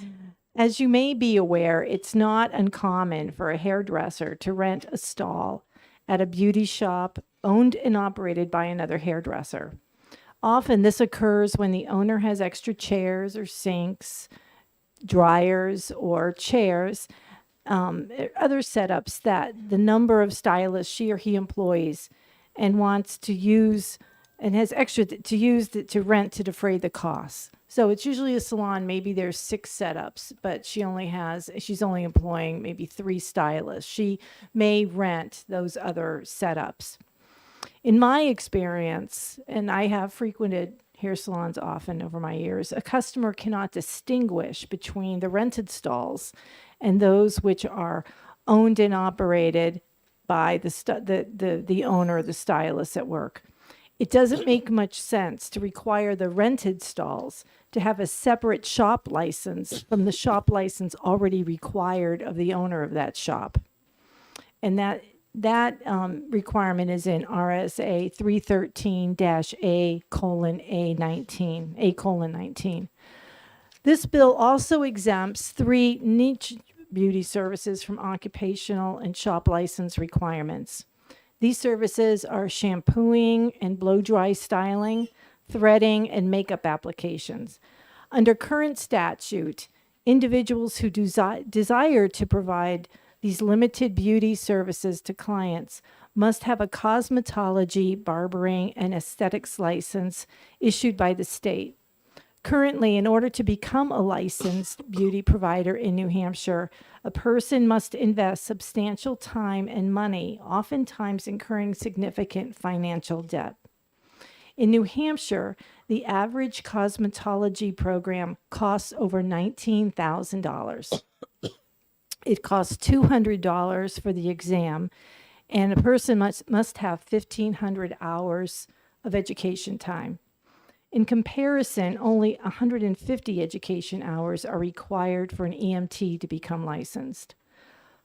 As you may be aware, it's not uncommon for a hairdresser to rent a stall at a beauty shop owned and operated by another hairdresser. Often this occurs when the owner has extra chairs or sinks, dryers or chairs, other setups that the number of stylists she or he employs and wants to use and has extra to use to rent to defray the costs. So it's usually a salon, maybe there's 6 setups, but she's only employing maybe 3 stylists. She may rent those other setups. In my experience, and I have frequented hair salons often over my years, a customer cannot distinguish between the rented stalls and those which are owned and operated by the owner or the stylist at work. It doesn't make much sense to require the rented stalls to have a separate shop license from the shop license already required of the owner of that shop. And that requirement is in RSA 313-A:19. This bill also exempts 3 niche beauty services from occupational and shop license requirements. These services are shampooing and blow-dry styling, threading, and makeup applications. Under current statute, individuals who desire to provide these limited beauty services to clients must have a cosmetology, barbering, and aesthetics license issued by the state. Currently, in order to become a licensed beauty provider in New Hampshire, a person must invest substantial time and money, oftentimes incurring significant financial debt. In New Hampshire, the average cosmetology program costs over $19,000. It costs $200 for the exam, and a person must have 1,500 hours of education time. In comparison, only 150 education hours are required for an EMT to become licensed.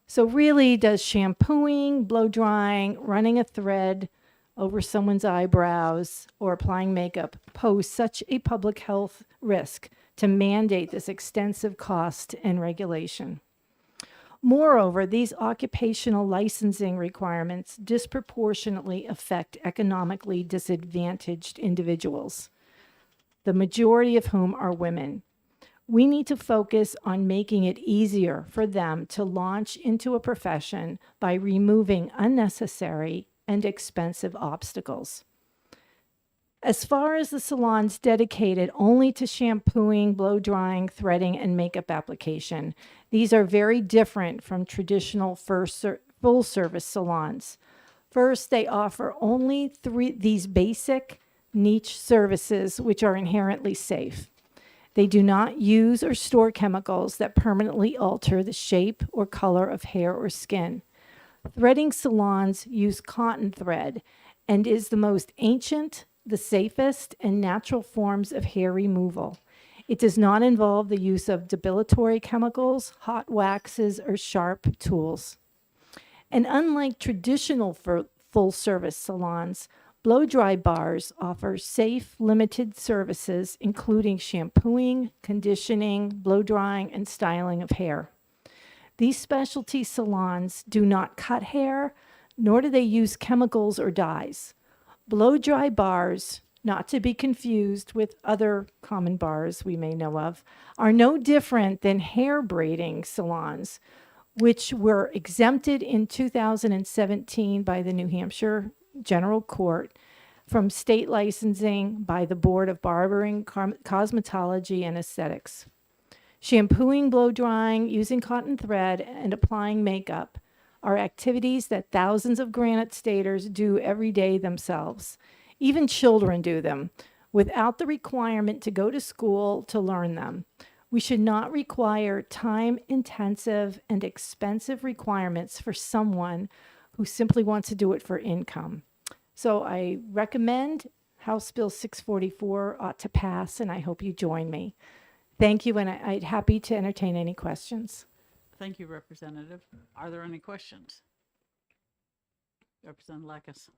So really, does shampooing, blow drying, running a thread over someone's eyebrows, or applying makeup pose such a public health risk to mandate this extensive cost and regulation? Moreover, these occupational licensing requirements disproportionately affect economically disadvantaged individuals, the majority of whom are women. We need to focus on making it easier for them to launch into a profession by removing unnecessary and expensive obstacles. As far as the salons dedicated only to shampooing, blow drying, threading, and makeup application, these are very different from traditional full service salons. First, they offer only these basic niche services which are inherently safe. They do not use or store chemicals that permanently alter the shape or color of hair or skin. Threading salons use cotton thread and is the most ancient, the safest, and natural forms of hair removal. It does not involve the use of debilitatory chemicals, hot waxes, or sharp tools. And unlike traditional full-service salons, blow-dry bars offer safe, limited services, including shampooing, conditioning, blow-drying, and styling of hair. These specialty salons do not cut hair, nor do they use chemicals or dyes. Blow-dry bars, not to be confused with other common bars we may know of, are no different than hair braiding salons, which were exempted in 2017 by the New Hampshire General Court from state licensing by the Board of Barbering, Cosmetology, and Aesthetics. Shampooing, blow drying, using cotton thread, and applying makeup are activities that thousands of Granite Staters do every day themselves. Even children do them without the requirement to go to school to learn them. We should not require time-intensive and expensive requirements for someone who simply wants to do it for income. So I recommend House Bill 644 ought to pass, and I hope you join me. Thank you, and I'd happy to entertain any questions. Thank you, Representative. Are there any questions? Representative Lacus.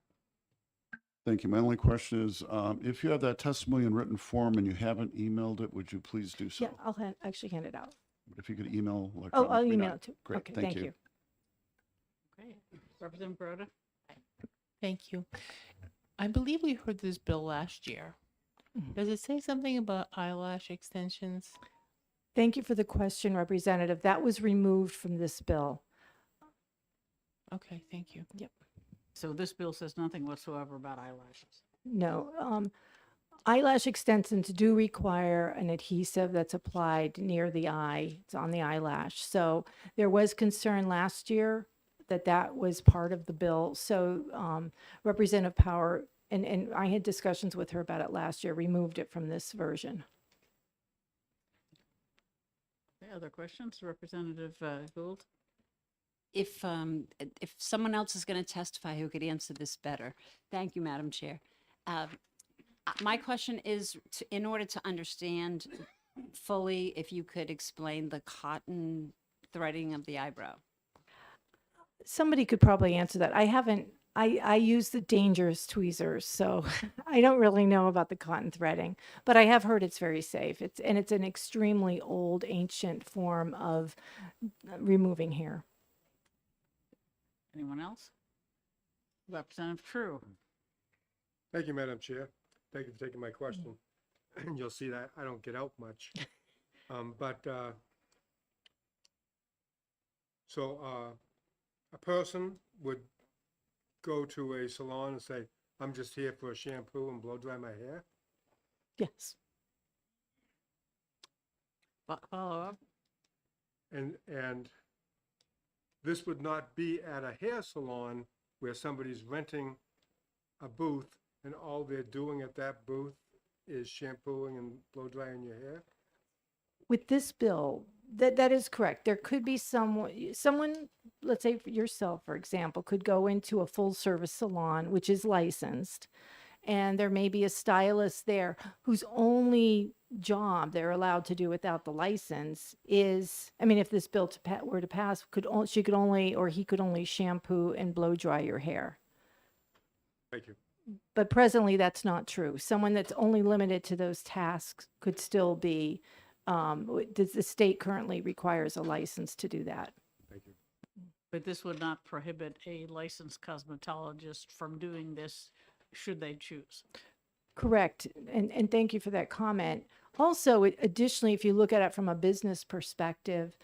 Thank you. My only question is, if you have that testimony in written form and you haven't emailed it, would you please do so? Yeah, I'll actually hand it out. If you could email Oh, electronically. I'll not- email it to. Great, Okay, thank you. Okay. Representative Broda. Thank you. I believe we heard this bill last year. Does it say something about eyelash extensions? Thank you for the question, Representative. That was removed from this bill. Okay, thank you. Yep. So this bill says nothing whatsoever about eyelashes. No, eyelash extensions do require an adhesive that's applied near the eye. It's on the eyelash. So there was concern last year that that was part of the bill. So Representative Power, and I had discussions with her about it last year, removed it from this version. Okay, other questions? Representative Gould? If someone else is going to testify who could answer this better. Thank you, Madam Chair. My question is, in order to understand fully, if you could explain the cotton threading of the eyebrow. Somebody could probably answer that. I use the dangerous tweezers, so I don't really know about the cotton threading, but I have heard it's very safe. It's an extremely old, ancient form of removing hair. Anyone else? Representative True. Thank you, Madam Chair. Thank you for taking my question. You'll see that I don't get out much. A person would go to a salon and say, I'm just here for a shampoo and blow dry my hair? Yes. Follow up? And this would not be at a hair salon where somebody's renting a booth and all they're doing at that booth is shampooing and blow drying your hair? With this bill, that is correct. There could be someone, let's say for yourself, for example, could go into a full service salon, which is licensed, and there may be a stylist there whose only job they're allowed to do without the license is, I mean, if this bill were to pass, she could only, or he could only shampoo and blow dry your hair. Thank you. But presently, that's not true. Someone that's only limited to those tasks could still be, the state currently requires a license to do that. Thank you. But this would not prohibit a licensed cosmetologist from doing this should they choose. Correct. And thank you for that comment. Also, additionally, if you look at it from a business perspective,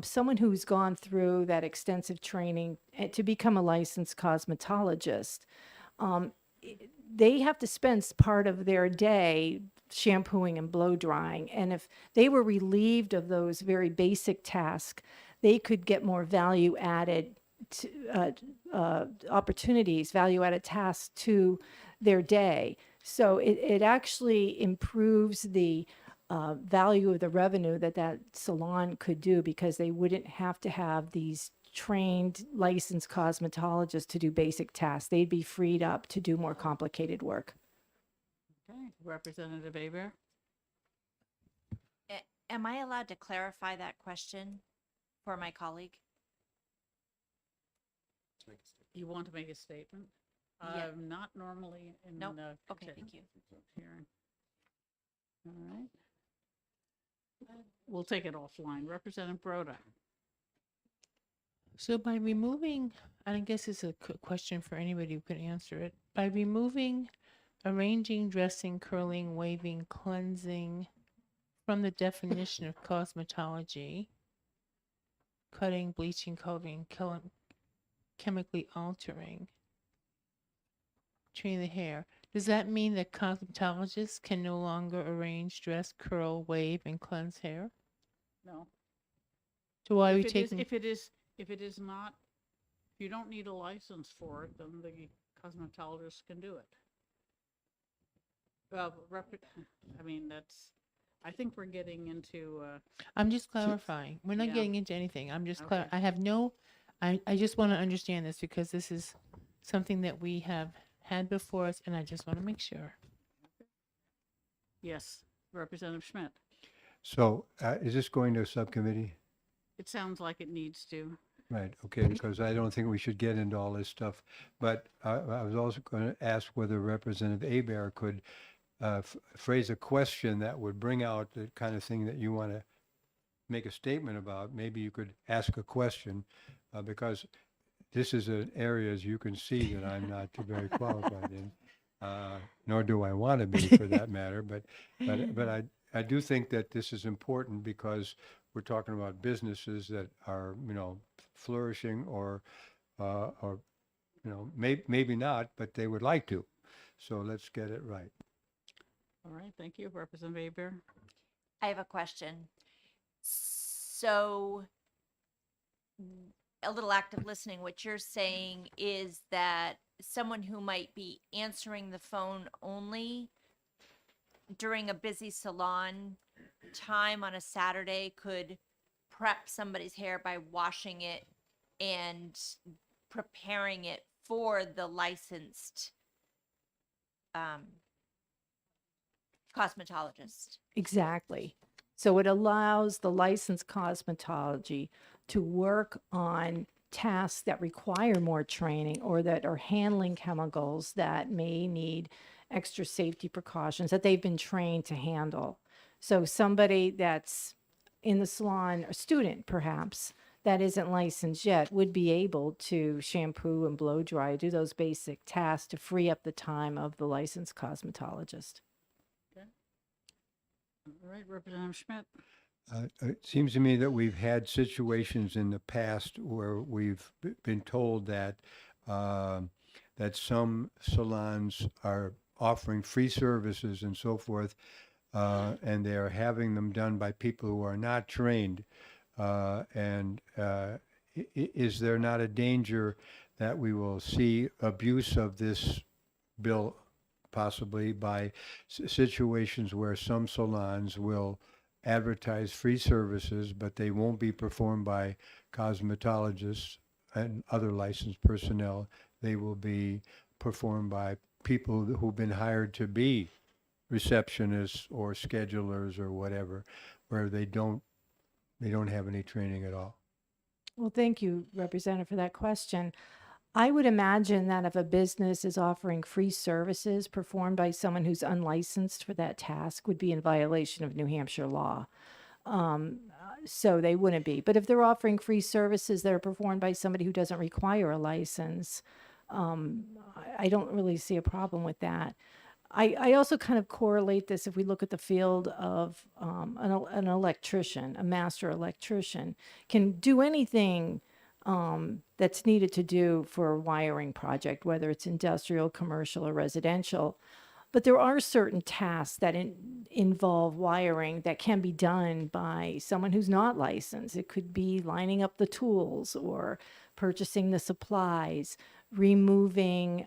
someone who's gone through that extensive training to become a licensed cosmetologist, they have to spend part of their day shampooing and blow drying. And if they were relieved of those very basic tasks, they could get more value added opportunities, value added tasks to their day. So it actually improves the value of the revenue that that salon could do, because they wouldn't have to have these trained licensed cosmetologists to do basic tasks. They'd be freed up to do more complicated work. Okay, Representative Aber? Am I allowed to clarify that question for my colleague? You want to make a statement? Yeah. Not normally in Nope. the Okay, consent thank you. hearing. All right. We'll take it offline. Representative Broda? So by removing, and I guess it's a question for anybody who can answer it, by removing arranging, dressing, curling, waving, cleansing from the definition of cosmetology, cutting, bleaching, coloring, chemically altering, treating the hair, does that mean that cosmetologists can no longer arrange, dress, curl, wave, and cleanse hair? No. So why are we If it is- taking? If it is not, if you don't need a license for it, then the cosmetologist can do it. Well, I mean, I think we're getting into, I'm just clarifying. We're not Yeah. getting into anything. I'm just Okay. I have no, I just want to understand this because this is something that we have had before us, and I just want to make sure. yes, Representative Schmidt. So is this going to a subcommittee? It sounds like it needs to. Right, okay, because I don't think we should get into all this stuff. But I was also going to ask whether Representative Aber could phrase a question that would bring out the kind of thing that you want to make a statement about. Maybe you could ask a question, because this is an area, as you can see, that I'm not too very qualified in, nor do I want to be for that matter. But I do think that this is important because we're talking about businesses that are, flourishing or maybe not, but they would like to. So let's get it right. All right, thank you, Representative Aber. I have a question. So, a little active listening, what you're saying is that someone who might be answering the phone only during a busy salon time on a Saturday could prep somebody's hair by washing it and preparing it for the licensed cosmetologist. Exactly. So it allows the licensed cosmetology to work on tasks that require more training or that are handling chemicals that may need extra safety precautions that they've been trained to handle. So somebody that's in the salon, a student perhaps, that isn't licensed yet would be able to shampoo and blow dry, do those basic tasks to free up the time of the licensed cosmetologist. All right, Representative Schmidt. It seems to me that we've had situations in the past where we've been told that that some salons are offering free services and so forth, and they are having them done by people who are not trained. Is there not a danger that we will see abuse of this bill, possibly by situations where some salons will advertise free services, but they won't be performed by cosmetologists and other licensed personnel? They will be performed by people who've been hired to be receptionists or schedulers or whatever, where they don't have any training at all. Well, thank you, Representative, for that question. I would imagine that if a business is offering free services performed by someone who's unlicensed for that task would be in violation of New Hampshire law. So they wouldn't be. But if they're offering free services that are performed by somebody who doesn't require a license, I don't really see a problem with that. I also kind of correlate this if we look at the field of an electrician, a master electrician can do anything that's needed to do for a wiring project, whether it's industrial, commercial, or residential. But there are certain tasks that involve wiring that can be done by someone who's not licensed. It could be lining up the tools or purchasing the supplies, removing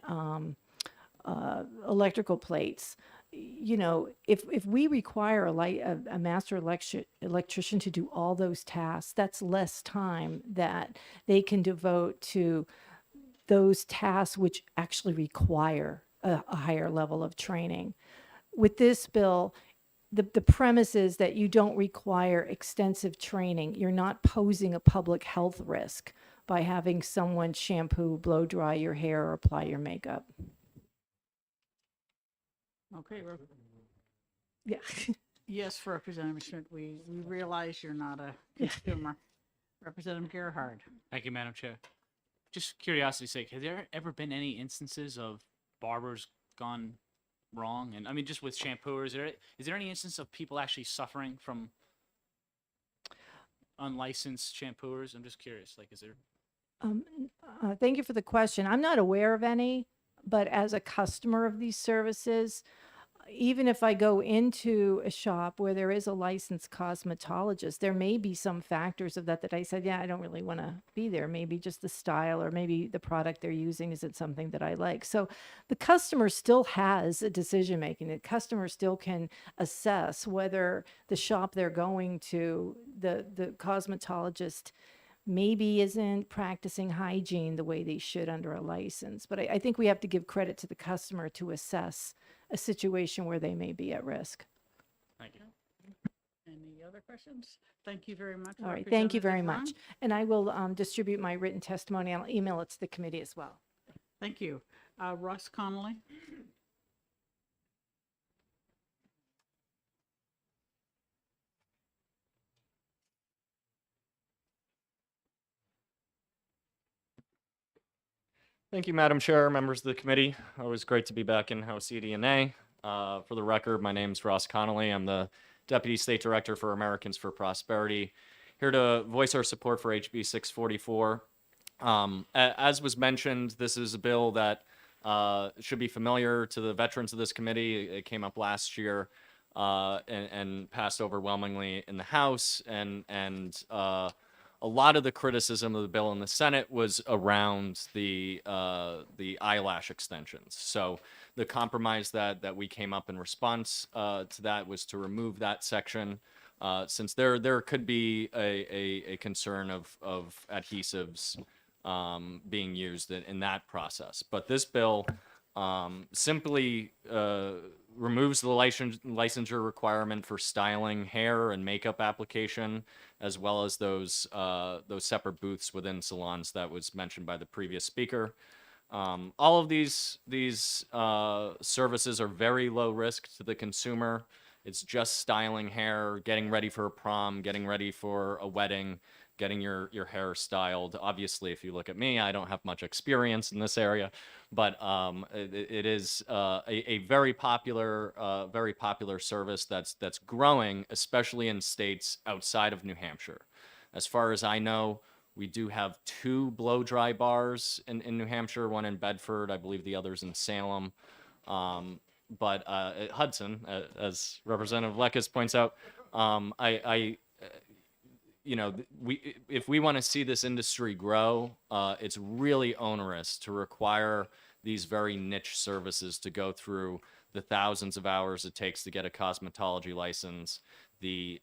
electrical plates. you know, if we require a master electrician to do all those tasks, that's less time that they can devote to those tasks which actually require a higher level of training. With this bill, the premise is that you don't require extensive training. You're not posing a public health risk by having someone shampoo, blow dry your hair, or apply your makeup. Okay, Yeah. yes, Representative Schmidt, we realize you're not a consumer. Representative Gerhard. Thank you, Madam Chair. Just curiosity's sake, has there ever been any instances of barbers gone wrong? And I mean, just with shampooers, is there any instance of people actually suffering from unlicensed shampooers? I'm just curious. Like, is there? Thank you for the question. I'm not aware of any, but as a customer of these services, even if I go into a shop where there is a licensed cosmetologist, there may be some factors of that I said, yeah, I don't really want to be there. Maybe just the style, or maybe the product they're using isn't something that I like. So the customer still has a decision making. The customer still can assess whether the shop they're going to, the cosmetologist maybe isn't practicing hygiene the way they should under a license. But I think we have to give credit to the customer to assess a situation where they may be at risk. Thank you. Any other questions? Thank you very much. All right, thank you very Representative much. And I will distribute my written testimony. I'll email it to the committee as well. Thank you. Ross Connolly. Thank you, Madam Chair, members of the committee. Always great to be back in House ED&A. For the record, my name is Ross Connolly. I'm the Deputy State Director for Americans for Prosperity. Here to voice our support for HB 644. As was mentioned, this is a bill that should be familiar to the veterans of this committee. It came up last year and passed overwhelmingly in the House, and a lot of the criticism of the bill in the Senate was around the eyelash extensions. So the compromise that we came up in response to that was to remove that section, since there could be a concern of adhesives being used in that process. But this bill simply removes the licensure requirement for styling hair and makeup application, as well as those separate booths within salons that was mentioned by the previous speaker. All of these services are very low risk to the consumer. It's just styling hair, getting ready for a prom, getting ready for a wedding, getting your hair styled. Obviously, if you look at me, I don't have much experience in this area, but it is a very popular service that's growing, especially in states outside of New Hampshire. As far as I know, we do have 2 blow dry bars in New Hampshire, one in Bedford, I believe the other's in Salem. But at Hudson, as Representative Lekis points out, if we want to see this industry grow, it's really onerous to require these very niche services to go through the thousands of hours it takes to get a cosmetology license, the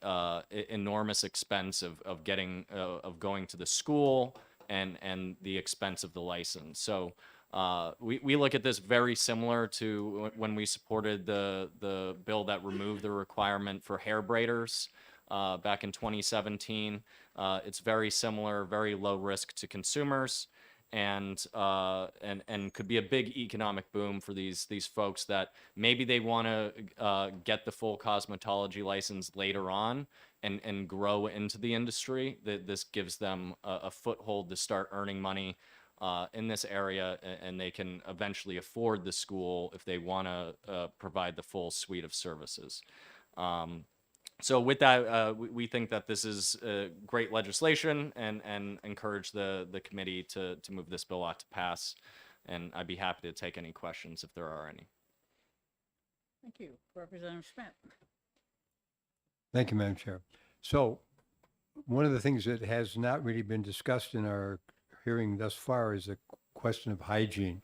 enormous expense of going to the school, and the expense of the license. So we look at this very similar to when we supported the bill that removed the requirement for hair braiders back in 2017. It's very similar, very low risk to consumers, and could be a big economic boom for these folks that maybe they want to get the full cosmetology license later on and grow into the industry. This gives them a foothold to start earning money in this area, and they can eventually afford the school if they want to provide the full suite of services. So with that, we think that this is great legislation, and encourage the committee to move this bill out to pass. And I'd be happy to take any questions if there are any. Thank you. Representative Schmidt. Thank you, Madam Chair. So one of the things that has not really been discussed in our hearing thus far is the question of hygiene.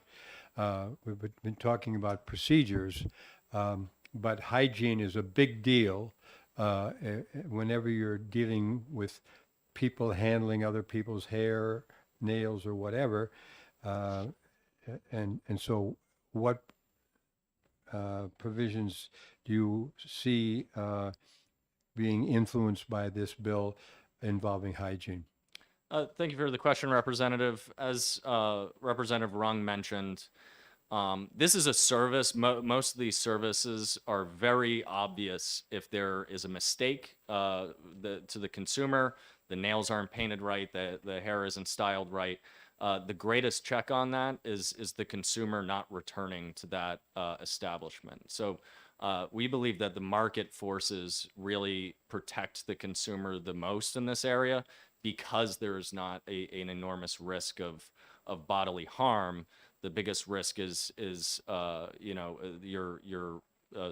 We've been talking about procedures. but hygiene is a big deal whenever you're dealing with people handling other people's hair, nails, or whatever. And so what provisions do you see being influenced by this bill involving hygiene? Thank you for the question, Representative. As Representative Rung mentioned, this is a service. Most of these services are very obvious if there is a mistake to the consumer. The nails aren't painted right, the hair isn't styled right. The greatest check on that is the consumer not returning to that establishment. So we believe that the market forces really protect the consumer the most in this area because there is not an enormous risk of bodily harm. The biggest risk is your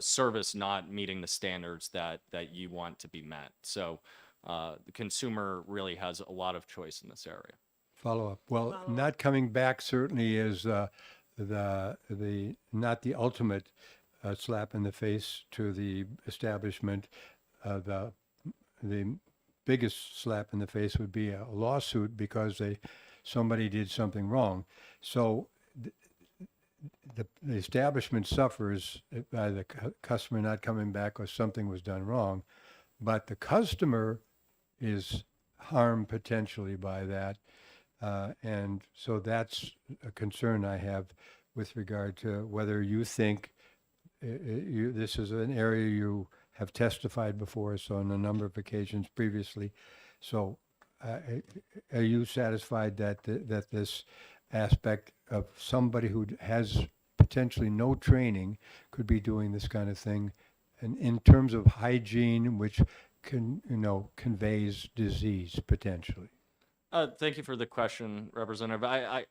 service not meeting the standards that you want to be met. So the consumer really has a lot of choice in this area. Follow up. Well, not coming back certainly is the not the ultimate slap in the face to the establishment. The biggest slap in the face would be a lawsuit because somebody did something wrong. So the establishment suffers by the customer not coming back or something was done wrong, but the customer is harmed potentially by that. And so that's a concern I have with regard to whether you think this is an area you have testified before us on a number of occasions previously. So are you satisfied that that this aspect of somebody who has potentially no training could be doing this kind of thing, and in terms of hygiene, which conveys disease potentially? Thank you for the question, Representative.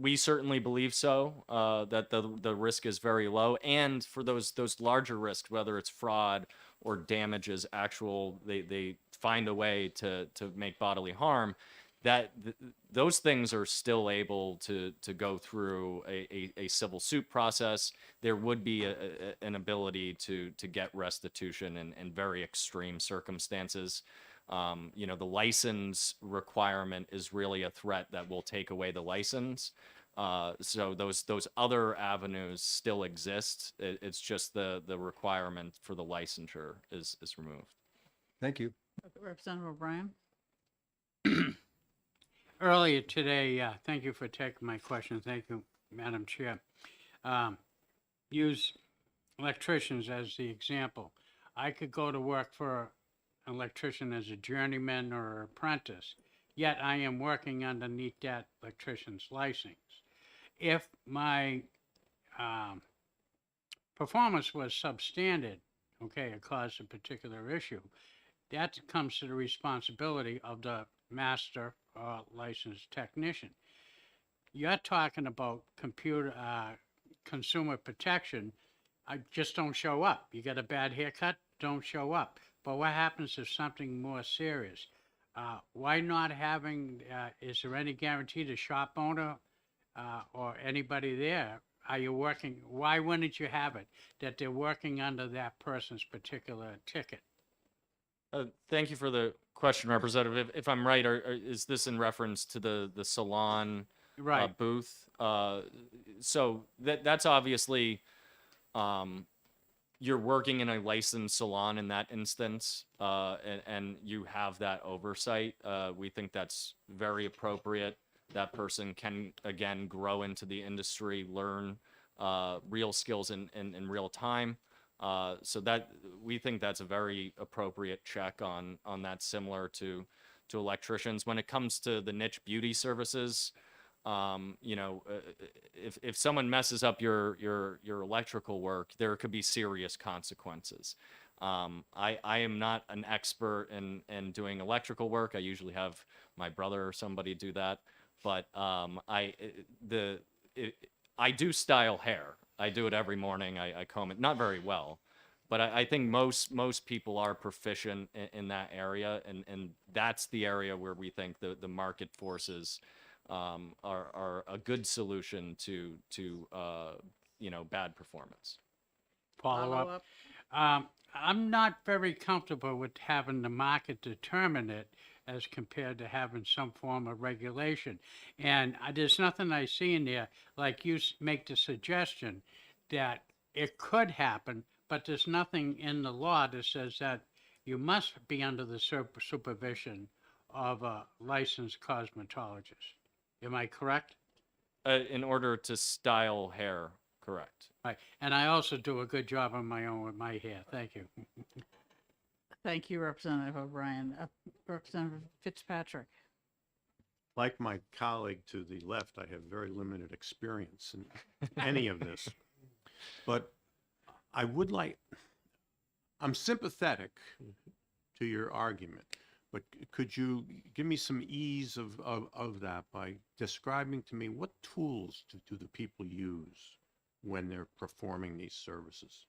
We certainly believe so, that the risk is very low. And for those larger risks, whether it's fraud or damages, they find a way to make bodily harm, those things are still able to go through a civil suit process. There would be an ability to get restitution in very extreme circumstances. The license requirement is really a threat that will take away the license. So those other avenues still exist. It's just the requirement for the licensure is removed. Thank you. Representative O'Brien. Earlier today, thank you for taking my question. Thank you, Madam Chair. Use electricians as the example. I could go to work for an electrician as a journeyman or apprentice, yet I am working underneath that electrician's license. If my performance was substandard, it caused a particular issue, that comes to the responsibility of the master or licensed technician. You're talking about consumer protection. I just don't show up. You get a bad haircut, don't show up. But what happens if something more serious? Why not having, is there any guarantee the shop owner or anybody there, are you working, why wouldn't you have it that they're working under that person's particular ticket? Thank you for the question, Representative. If I'm right, is this in reference to the salon Right. booth? So that's obviously, you're working in a licensed salon in that instance, and you have that oversight. We think that's very appropriate. That person can, again, grow into the industry, learn real skills in real time. So that we think that's a very appropriate check on that, similar to electricians. When it comes to the niche beauty services, if someone messes up your electrical work, there could be serious consequences. I am not an expert in doing electrical work. I usually have my brother or somebody do that. But I do style hair. I do it every morning. I comb it, not very well, but I think most people are proficient in that area, and that's the area where we think the market forces are a good solution to bad performance. follow up. I'm not very comfortable with having the market determine it as compared to having some form of regulation. And there's nothing I see in there, like you make the suggestion that it could happen, but there's nothing in the law that says that you must be under the supervision of a licensed cosmetologist. Am I correct? In order to style hair, correct. Right. And I also do a good job on my own with my hair. Thank you. Thank you, Representative O'Brien. Representative Fitzpatrick. Like my colleague to the left, I have very limited experience in any of this. But I would like, I'm sympathetic to your argument, but could you give me some ease of that by describing to me what tools do the people use when they're performing these services?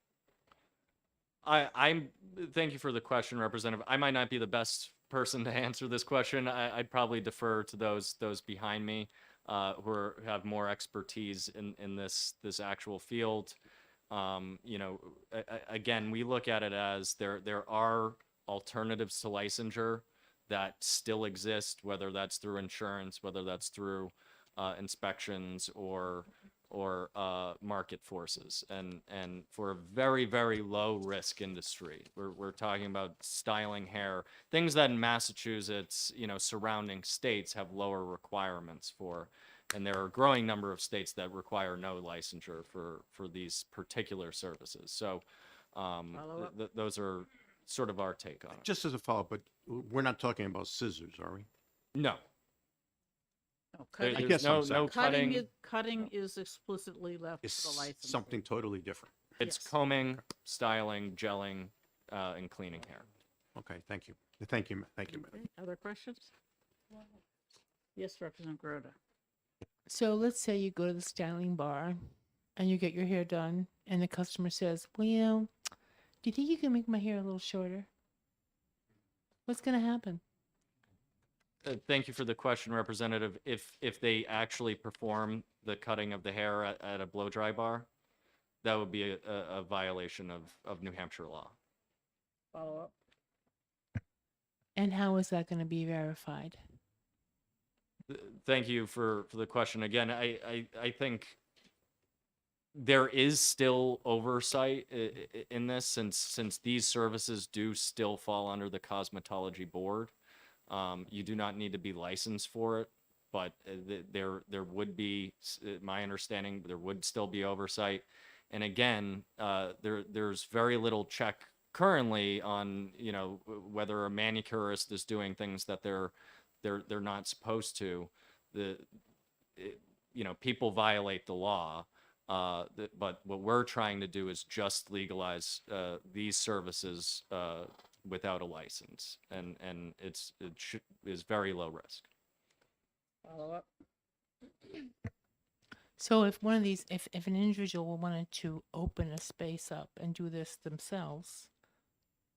I'm thank you for the question, Representative. I might not be the best person to answer this question. I'd probably defer to those behind me who have more expertise in this actual field. You know, again, we look at it as there are alternatives to licensure that still exist, whether that's through insurance, whether that's through inspections or market forces, and for a very, very low risk industry. We're talking about styling hair, things that in Massachusetts, you know, surrounding states have lower requirements for, and there are a growing number of states that require no licensure for these particular services. So those are sort of our take on it. Just as a follow-up, but we're not talking about scissors, are we? No. No, There- cutting, there's no cutting, cutting. cutting is explicitly left It's for the license. something totally different. It's combing, styling, gelling, and cleaning hair. Okay, thank you. Thank you, thank you, madam. Other questions? Yes, Representative Groda. So let's say you go to the styling bar and you get your hair done, and the customer says, well, do you think you can make my hair a little shorter? What's going to happen? Thank you for the question, Representative. If they actually perform the cutting of the hair at a blow dry bar, that would be a violation of New Hampshire law. Follow up. And how is that going to be verified? Thank you for the question. Again, I think there is still oversight in this since these services do still fall under the cosmetology board. You do not need to be licensed for it, but there would be, my understanding, there would still be oversight. And again, there's very little check currently on, you know, whether a manicurist is doing things that they're not supposed to. You know, people violate the law. But what we're trying to do is just legalize these services without a license, and it is very low risk. Follow up. So if one of these, if an individual wanted to open a space up and do this themselves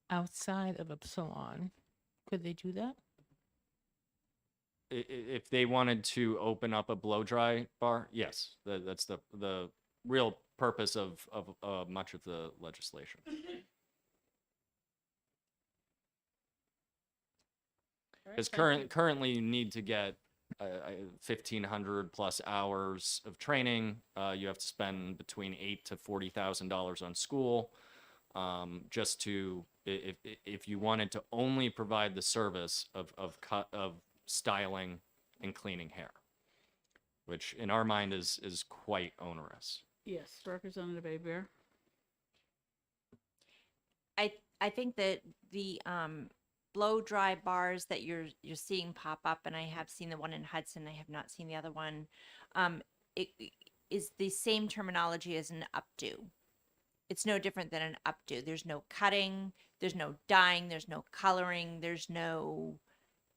outside of a salon, could they do that? If they wanted to open up a blow dry bar, yes, that's the real purpose of much of the legislation. Because currently you need to get 1,500 plus hours of training. You have to spend between $8,000 to $40,000 on school, just to if you wanted to only provide the service of styling and cleaning hair, which in our mind is quite onerous. Yes, Representative Abear. I think that the blow dry bars that you're seeing pop up, and I have seen the one in Hudson, I have not seen the other one, it is the same terminology as an updo. It's no different than an updo. There's no cutting, there's no dyeing, there's no coloring, there's no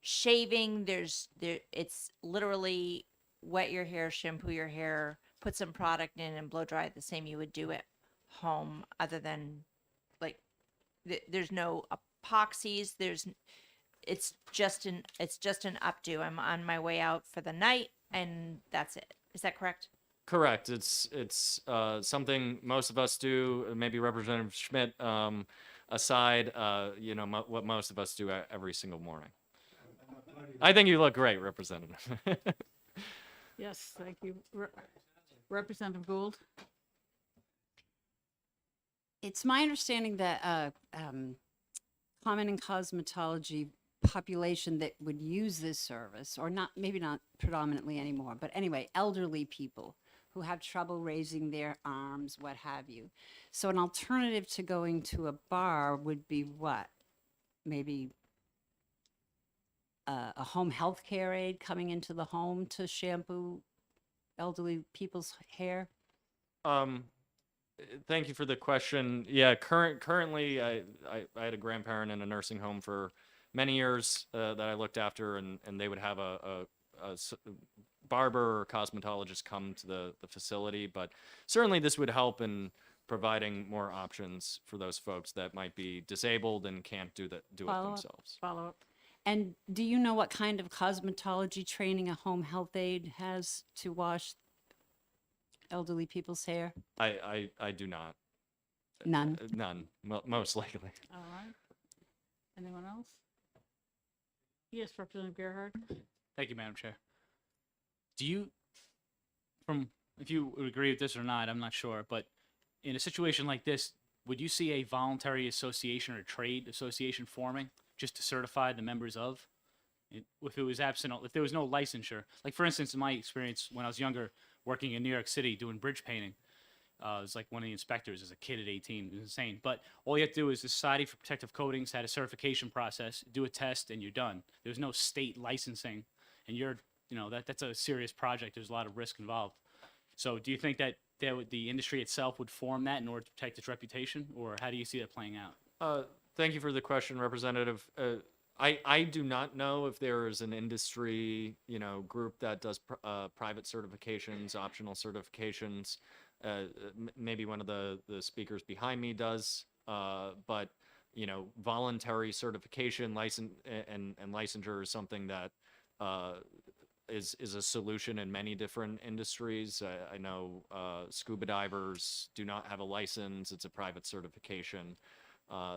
shaving, it's literally wet your hair, shampoo your hair, put some product in, and blow dry it the same you would do at home, other than like there's no epoxies, it's just an updo. I'm on my way out for the night, and that's it. Is that correct? Correct. It's something most of us do. Maybe Representative Schmidt aside, what most of us do every single morning. I think you look great, Representative. Yes, thank you. Representative Gould? It's my understanding that common and cosmetology population that would use this service, or not, maybe not predominantly anymore, but anyway, elderly people who have trouble raising their arms, what have you. So an alternative to going to a bar would be what? Maybe a home health care aide coming into the home to shampoo elderly people's hair? Thank you for the question. Yeah, currently, I had a grandparent in a nursing home for many years that I looked after, and they would have a barber or cosmetologist come to the facility. But certainly, this would help in providing more options for those folks that might be disabled and can't do it themselves. Follow up. And do you know what kind of cosmetology training a home health aide has to wash elderly people's hair? I do not. None. None, most likely. All right. Anyone else? Yes, Representative Gerhard? Thank you, Madam Chair. Do you, if you would agree with this or not, I'm not sure, but in a situation like this, would you see a voluntary association or trade association forming just to certify the members of? If it was absent, if there was no licensure, like for instance, in my experience when I was younger, working in New York City doing bridge painting, it was like one of the inspectors as a kid at 18. It was insane. But all you have to do is the Society for Protective Coatings had a certification process, do a test, and you're done. There was no state licensing, and that's a serious project. There's a lot of risk involved. So do you think that the industry itself would form that in order to protect its reputation, or how do you see that playing out? Thank you for the question, Representative. I do not know if there is an industry, group that does private certifications, optional certifications. Maybe one of the speakers behind me does, but voluntary certification, license and licensure is something that is a solution in many different industries. I know scuba divers do not have a license; it's a private certification.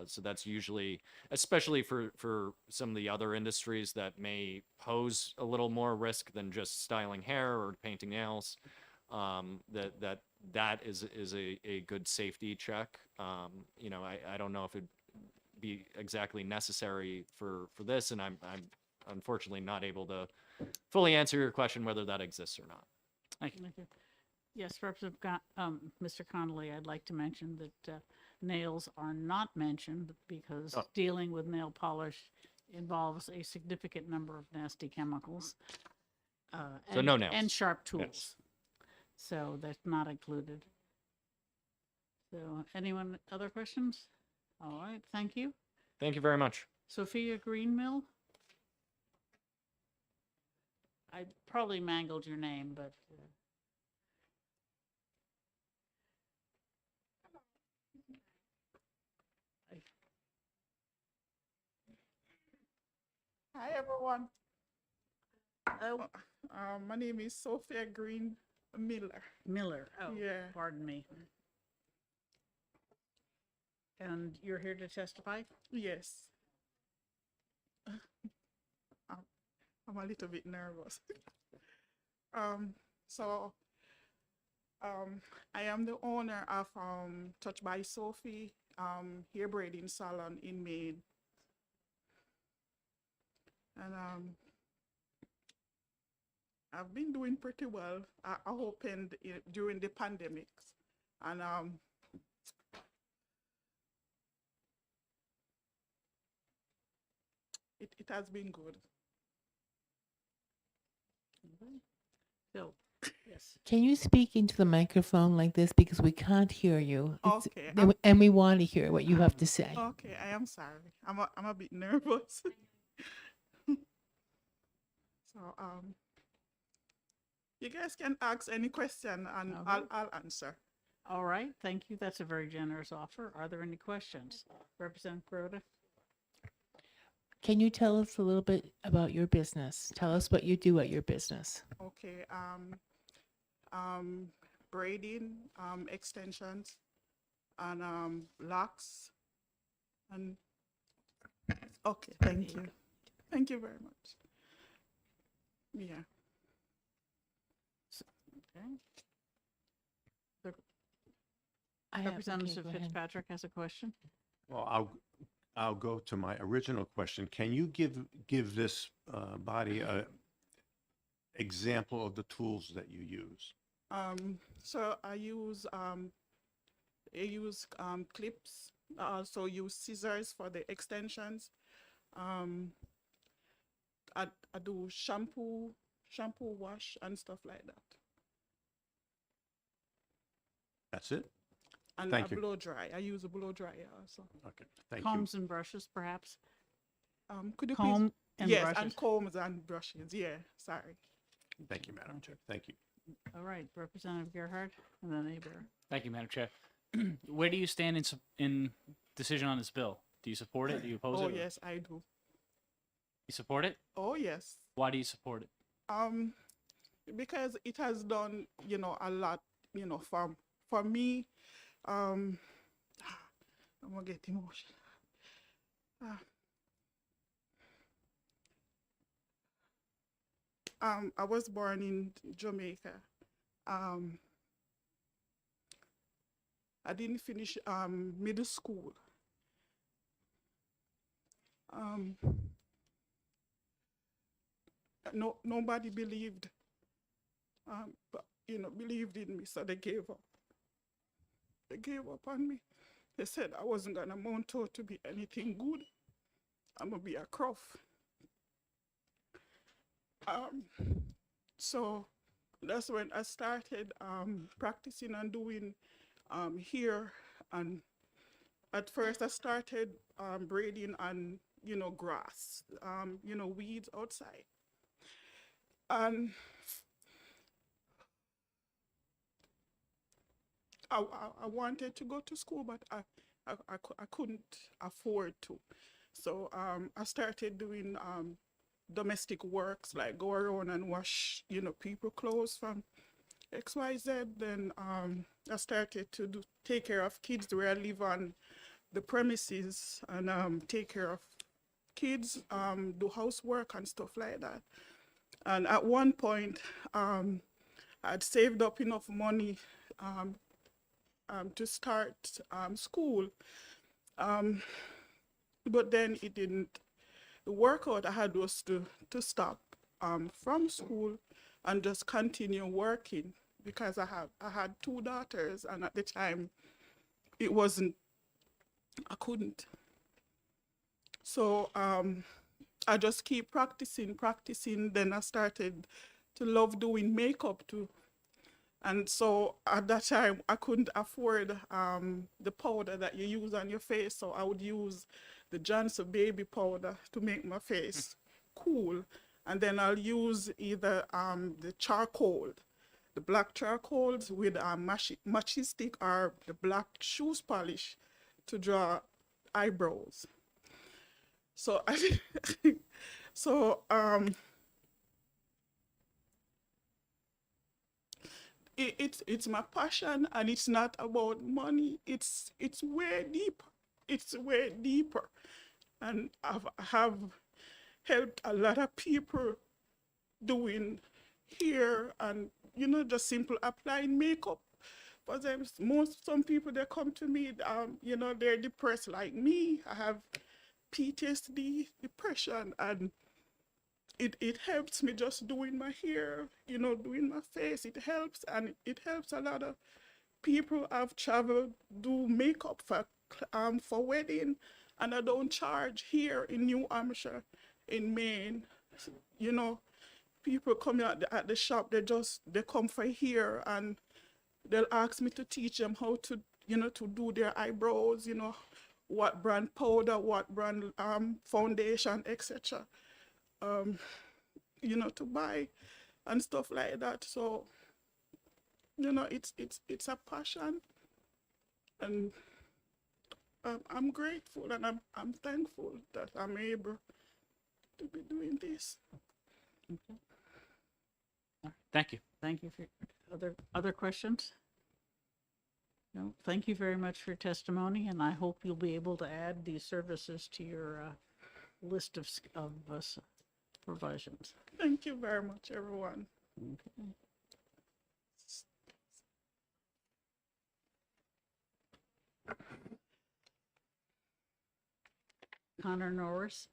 So that's usually, especially for some of the other industries that may pose a little more risk than just styling hair or painting nails, that is a good safety check. I don't know if it'd be exactly necessary for this, and I'm unfortunately not able to fully answer your question whether that exists or not. Thank you. Yes, Representative Mr. Connolly, I'd like to mention that nails are not mentioned because dealing with nail polish involves a significant number of nasty chemicals. So no nails. And sharp tools. Yes. So that's not included. So anyone, other questions? All right, thank you. Thank you very much. Sophia Greenmill? I probably mangled your name, but... Hi, everyone. My name is Sophia Green Miller. Miller. Oh, yeah. Pardon me. And you're here to testify? Yes. I'm a little bit nervous. I am the owner of Touch by Sophie hair braiding salon in Maine. And I've been doing pretty well. I opened during the pandemic, and it has been good. So, yes. Can you speak into the microphone like this because we can't hear you? Okay. And we want to hear what you have to say. Okay, I am sorry. I'm a bit nervous. So you guys can ask any question and I'll answer. All right, thank you. That's a very generous offer. Are there any questions? Representative Groda? Can you tell us a little bit about your business? Tell us what you do at your business. Okay. braiding, extensions, and locks. And okay, thank you. Thank you very much. Yeah. Okay. The I have- Representative okay, go ahead. Fitzpatrick has a question. Well, I'll go to my original question. Can you give this body a example of the tools that you use? So I use clips. I also use scissors for the extensions. I do shampoo wash and stuff like that. That's it? And Thank a you. blow dry. I use a blow dryer also. Okay, thank you. Combs and brushes, perhaps? Could you Comb please? and Yes, brushes. and combs and brushes. Yeah, sorry. Thank you, Madam Chair. Thank you. All right, Representative Gerhard, and then Aber. Thank you, Madam Chair. Where do you stand in decision on this bill? Do you support it? Do you oppose Oh it? yes, I do. You support it? Oh yes. Why do you support it? Because it has done, a lot, for me. I'm gonna get emotional. I was born in Jamaica. I didn't finish middle school. Nobody believed, believed in me, so they gave up. They gave up on me. They said I wasn't gonna amount out to be anything good. I'm gonna be a croft. So that's when I started practicing and doing hair. And at first I started braiding on, grass, weeds outside. And I wanted to go to school, but I couldn't afford to. So I started doing domestic works, like go around and wash, people clothes from XYZ. Then I started to take care of kids where I live on the premises and take care of kids, do housework and stuff like that. And at one point, I'd saved up enough money to start school. But then it didn't work out. I had was to stop from school and just continue working because I had two daughters, and at the time it wasn't, I couldn't. So I just keep practicing. Then I started to love doing makeup too. And so at that time, I couldn't afford the powder that you use on your face. So I would use the Johnson baby powder to make my face cool. And then I'll use either the charcoal, the black charcoals with matching stick or the black shoes polish to draw eyebrows. So it's my passion, and it's not about money. It's way deep. It's way deeper, and I have helped a lot of people doing hair and just simple applying makeup. For them, some people they come to me, they're depressed like me. I have PTSD, depression, and it helps me just doing my hair, doing my face. It helps, and it helps a lot of people. I've traveled, do makeup for wedding, and I don't charge here in New Hampshire, in Maine. People come at the shop, they come for hair, and they'll ask me to teach them how to, to do their eyebrows, what brand powder, what brand foundation, etc. To buy and stuff like that. So, it's a passion, and I'm grateful, and I'm thankful that I'm able to be doing this. Thank you. Thank you for Other questions? No, thank you very much for your testimony, and I hope you'll be able to add these services to your list of provisions. Thank you very much, everyone. Okay. Connor Norris.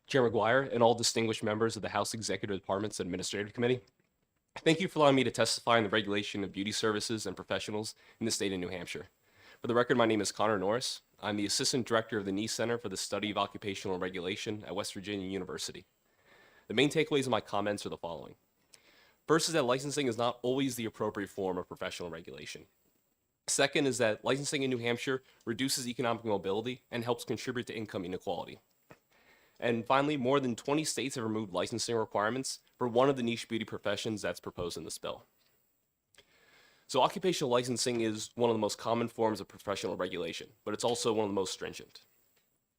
Chair McGuire, and all distinguished members of the House Executive Department's Administrative Committee. Thank you for allowing me to testify in the regulation of beauty services and professionals in the state of New Hampshire. For the record, my name is Connor Norris. I'm the Assistant Director of the Neese Center for the Study of Occupational Regulation at West Virginia University. The main takeaways of my comments are the following. First is that licensing is not always the appropriate form of professional regulation. Second is that licensing in New Hampshire reduces economic mobility and helps contribute to income inequality. And finally, more than 20 states have removed licensing requirements for one of the niche beauty professions that's proposed in this bill. So occupational licensing is one of the most common forms of professional regulation, but it's also one of the most stringent.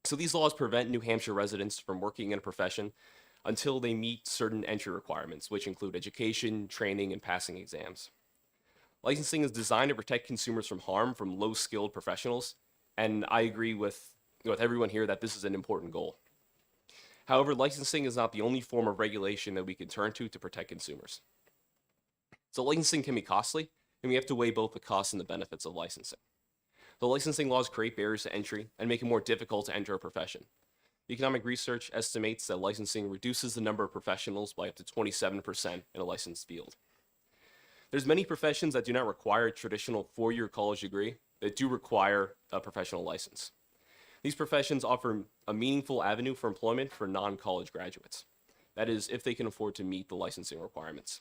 So these laws prevent New Hampshire residents from working in a profession until they meet certain entry requirements, which include education, training, and passing exams. Licensing is designed to protect consumers from harm from low-skilled professionals, and I agree with everyone here that this is an important goal. However, licensing is not the only form of regulation that we can turn to protect consumers. So licensing can be costly, and we have to weigh both the costs and the benefits of licensing. The licensing laws create barriers to entry and make it more difficult to enter a profession. Economic research estimates that licensing reduces the number of professionals by up to 27% in a licensed field. There's many professions that do not require a traditional four-year college degree that do require a professional license. These professions offer a meaningful avenue for employment for non-college graduates. That is, if they can afford to meet the licensing requirements.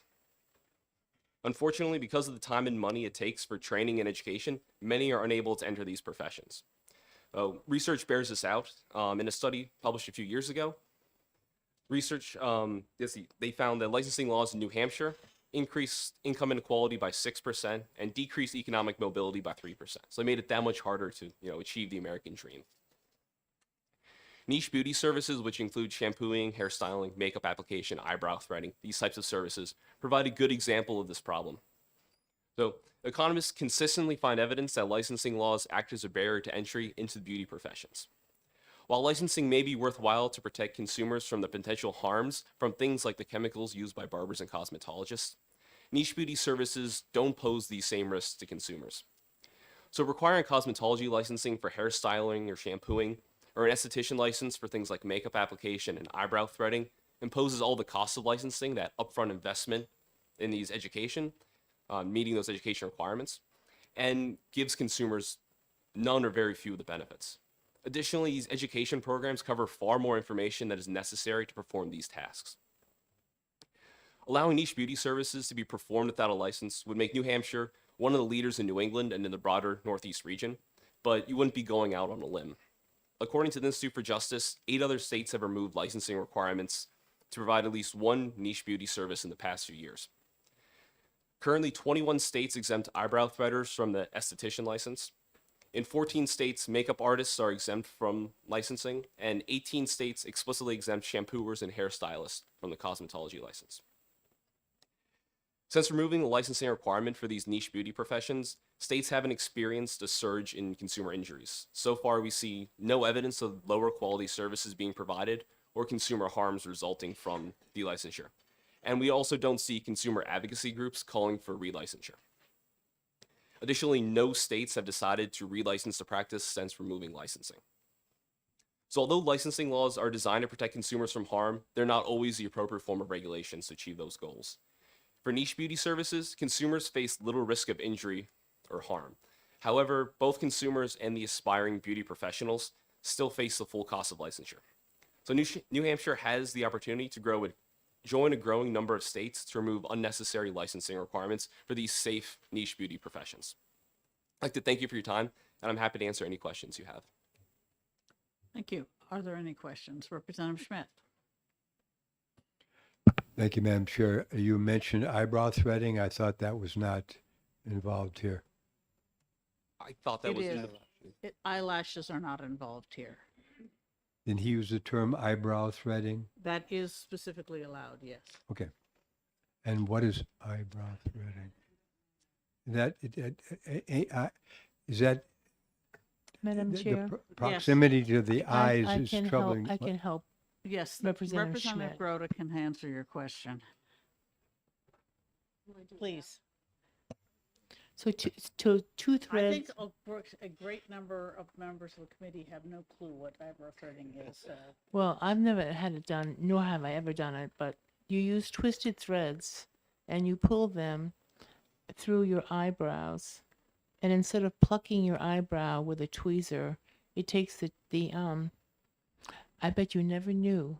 Unfortunately, because of the time and money it takes for training and education, many are unable to enter these professions. Research bears this out. In a study published a few years ago, they found that licensing laws in New Hampshire increased income inequality by 6% and decreased economic mobility by 3%. So they made it that much harder to achieve the American dream. Niche beauty services, which include shampooing, hairstyling, makeup application, eyebrow threading, these types of services, provide a good example of this problem. So economists consistently find evidence that licensing laws act as a barrier to entry into the beauty professions. While licensing may be worthwhile to protect consumers from the potential harms from things like the chemicals used by barbers and cosmetologists, niche beauty services don't pose these same risks to consumers. So requiring cosmetology licensing for hairstyling or shampooing, or an esthetician license for things like makeup application and eyebrow threading imposes all the costs of licensing, that upfront investment in these education, meeting those education requirements, and gives consumers none or very few of the benefits. Additionally, these education programs cover far more information that is necessary to perform these tasks. Allowing niche beauty services to be performed without a license would make New Hampshire one of the leaders in New England and in the broader Northeast region, but you wouldn't be going out on a limb. According to the Institute for Justice, 8 other states have removed licensing requirements to provide at least one niche beauty service in the past few years. Currently, 21 states exempt eyebrow threaders from the esthetician license. In 14 states, makeup artists are exempt from licensing, and 18 states explicitly exempt shampooers and hairstylists from the cosmetology license. Since removing the licensing requirement for these niche beauty professions, states haven't experienced a surge in consumer injuries. So far, we see no evidence of lower quality services being provided or consumer harms resulting from delicensure. And we also don't see consumer advocacy groups calling for relicensure. Additionally, no states have decided to relicense the practice since removing licensing. So although licensing laws are designed to protect consumers from harm, they're not always the appropriate form of regulations to achieve those goals. For niche beauty services, consumers face little risk of injury or harm. However, both consumers and the aspiring beauty professionals still face the full cost of licensure. So New Hampshire has the opportunity to join a growing number of states to remove unnecessary licensing requirements for these safe niche beauty professions. I'd like to thank you for your time, and I'm happy to answer any questions you have. Thank you. Are there any questions? Representative Schmidt. Thank you, Madam Chair. You mentioned eyebrow threading. I thought that was not involved here. I thought that It was is. Eyelashes are not involved here. Did he use the term eyebrow threading? That is specifically allowed, yes. Okay. And what is eyebrow threading? Is that Madam Chair. proximity to the eyes I is can troubling? help. I can help. Yes, Representative Representative Schmidt. Grote can answer your question. Please. So two I threads. think a great number of members of the committee have no clue what eyebrow threading is. Well, I've never had it done, nor have I ever done it, but you use twisted threads and you pull them through your eyebrows. And instead of plucking your eyebrow with a tweezer, it takes I bet you never knew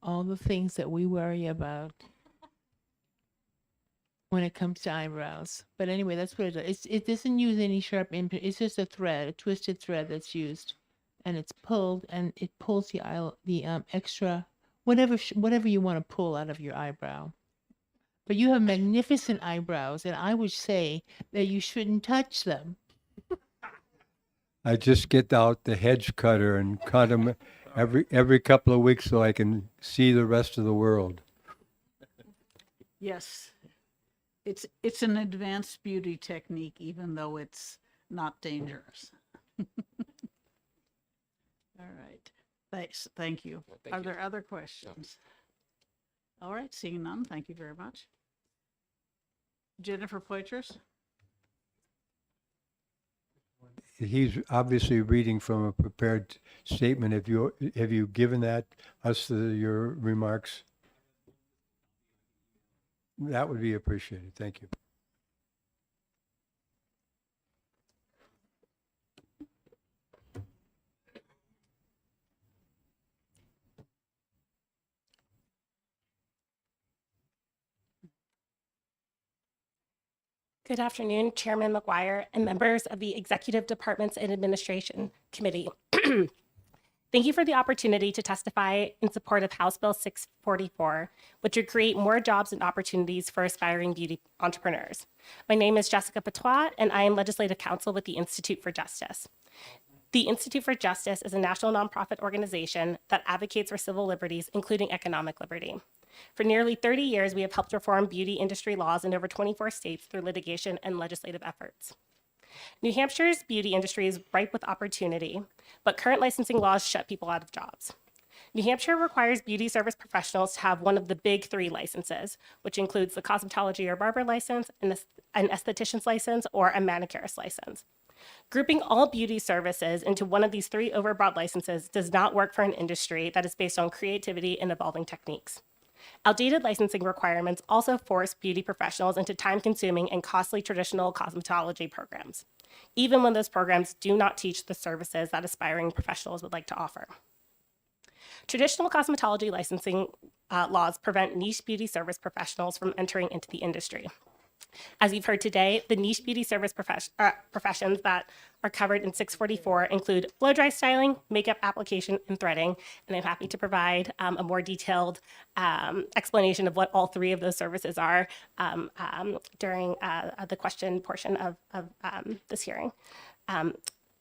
all the things that we worry about when it comes to eyebrows. But anyway, that's what it does. It doesn't use any sharp input. It's just a thread, a twisted thread that's used, and it's pulled, and it pulls the extra whatever you want to pull out of your eyebrow. But you have magnificent eyebrows, and I would say that you shouldn't touch them. I just get out the hedge cutter and cut them every couple of weeks so I can see the rest of the world. Yes, it's an advanced beauty technique, even though it's not dangerous. All right, thanks, thank you. Thank Are you. there other questions? All right, seeing none, thank you very much. Jennifer Poitras? He's obviously reading from a prepared statement. Have you given your remarks? That would be appreciated. Thank you. Good afternoon, Chairman McGuire and members of the Executive Departments and Administration Committee. Thank you for the opportunity to testify in support of House Bill 644, which would create more jobs and opportunities for aspiring beauty entrepreneurs. My name is Jessica Patois, and I am Legislative Counsel with the Institute for Justice. The Institute for Justice is a national nonprofit organization that advocates for civil liberties, including economic liberty. For nearly 30 years, we have helped reform beauty industry laws in over 24 states through litigation and legislative efforts. New Hampshire's beauty industry is ripe with opportunity, but current licensing laws shut people out of jobs. New Hampshire requires beauty service professionals to have one of the big three licenses, which includes the cosmetology or barber license, an esthetician's license, or a manicurist license. Grouping all beauty services into one of these three overbroad licenses does not work for an industry that is based on creativity and evolving techniques. Outdated licensing requirements also force beauty professionals into time-consuming and costly traditional cosmetology programs, even when those programs do not teach the services that aspiring professionals would like to offer. Traditional cosmetology licensing laws prevent niche beauty service professionals from entering into the industry. As you've heard today, the niche beauty service professions that are covered in 644 include blow-dry styling, makeup application, and threading. And I'm happy to provide a more detailed explanation of what all three of those services are during the question portion of this hearing.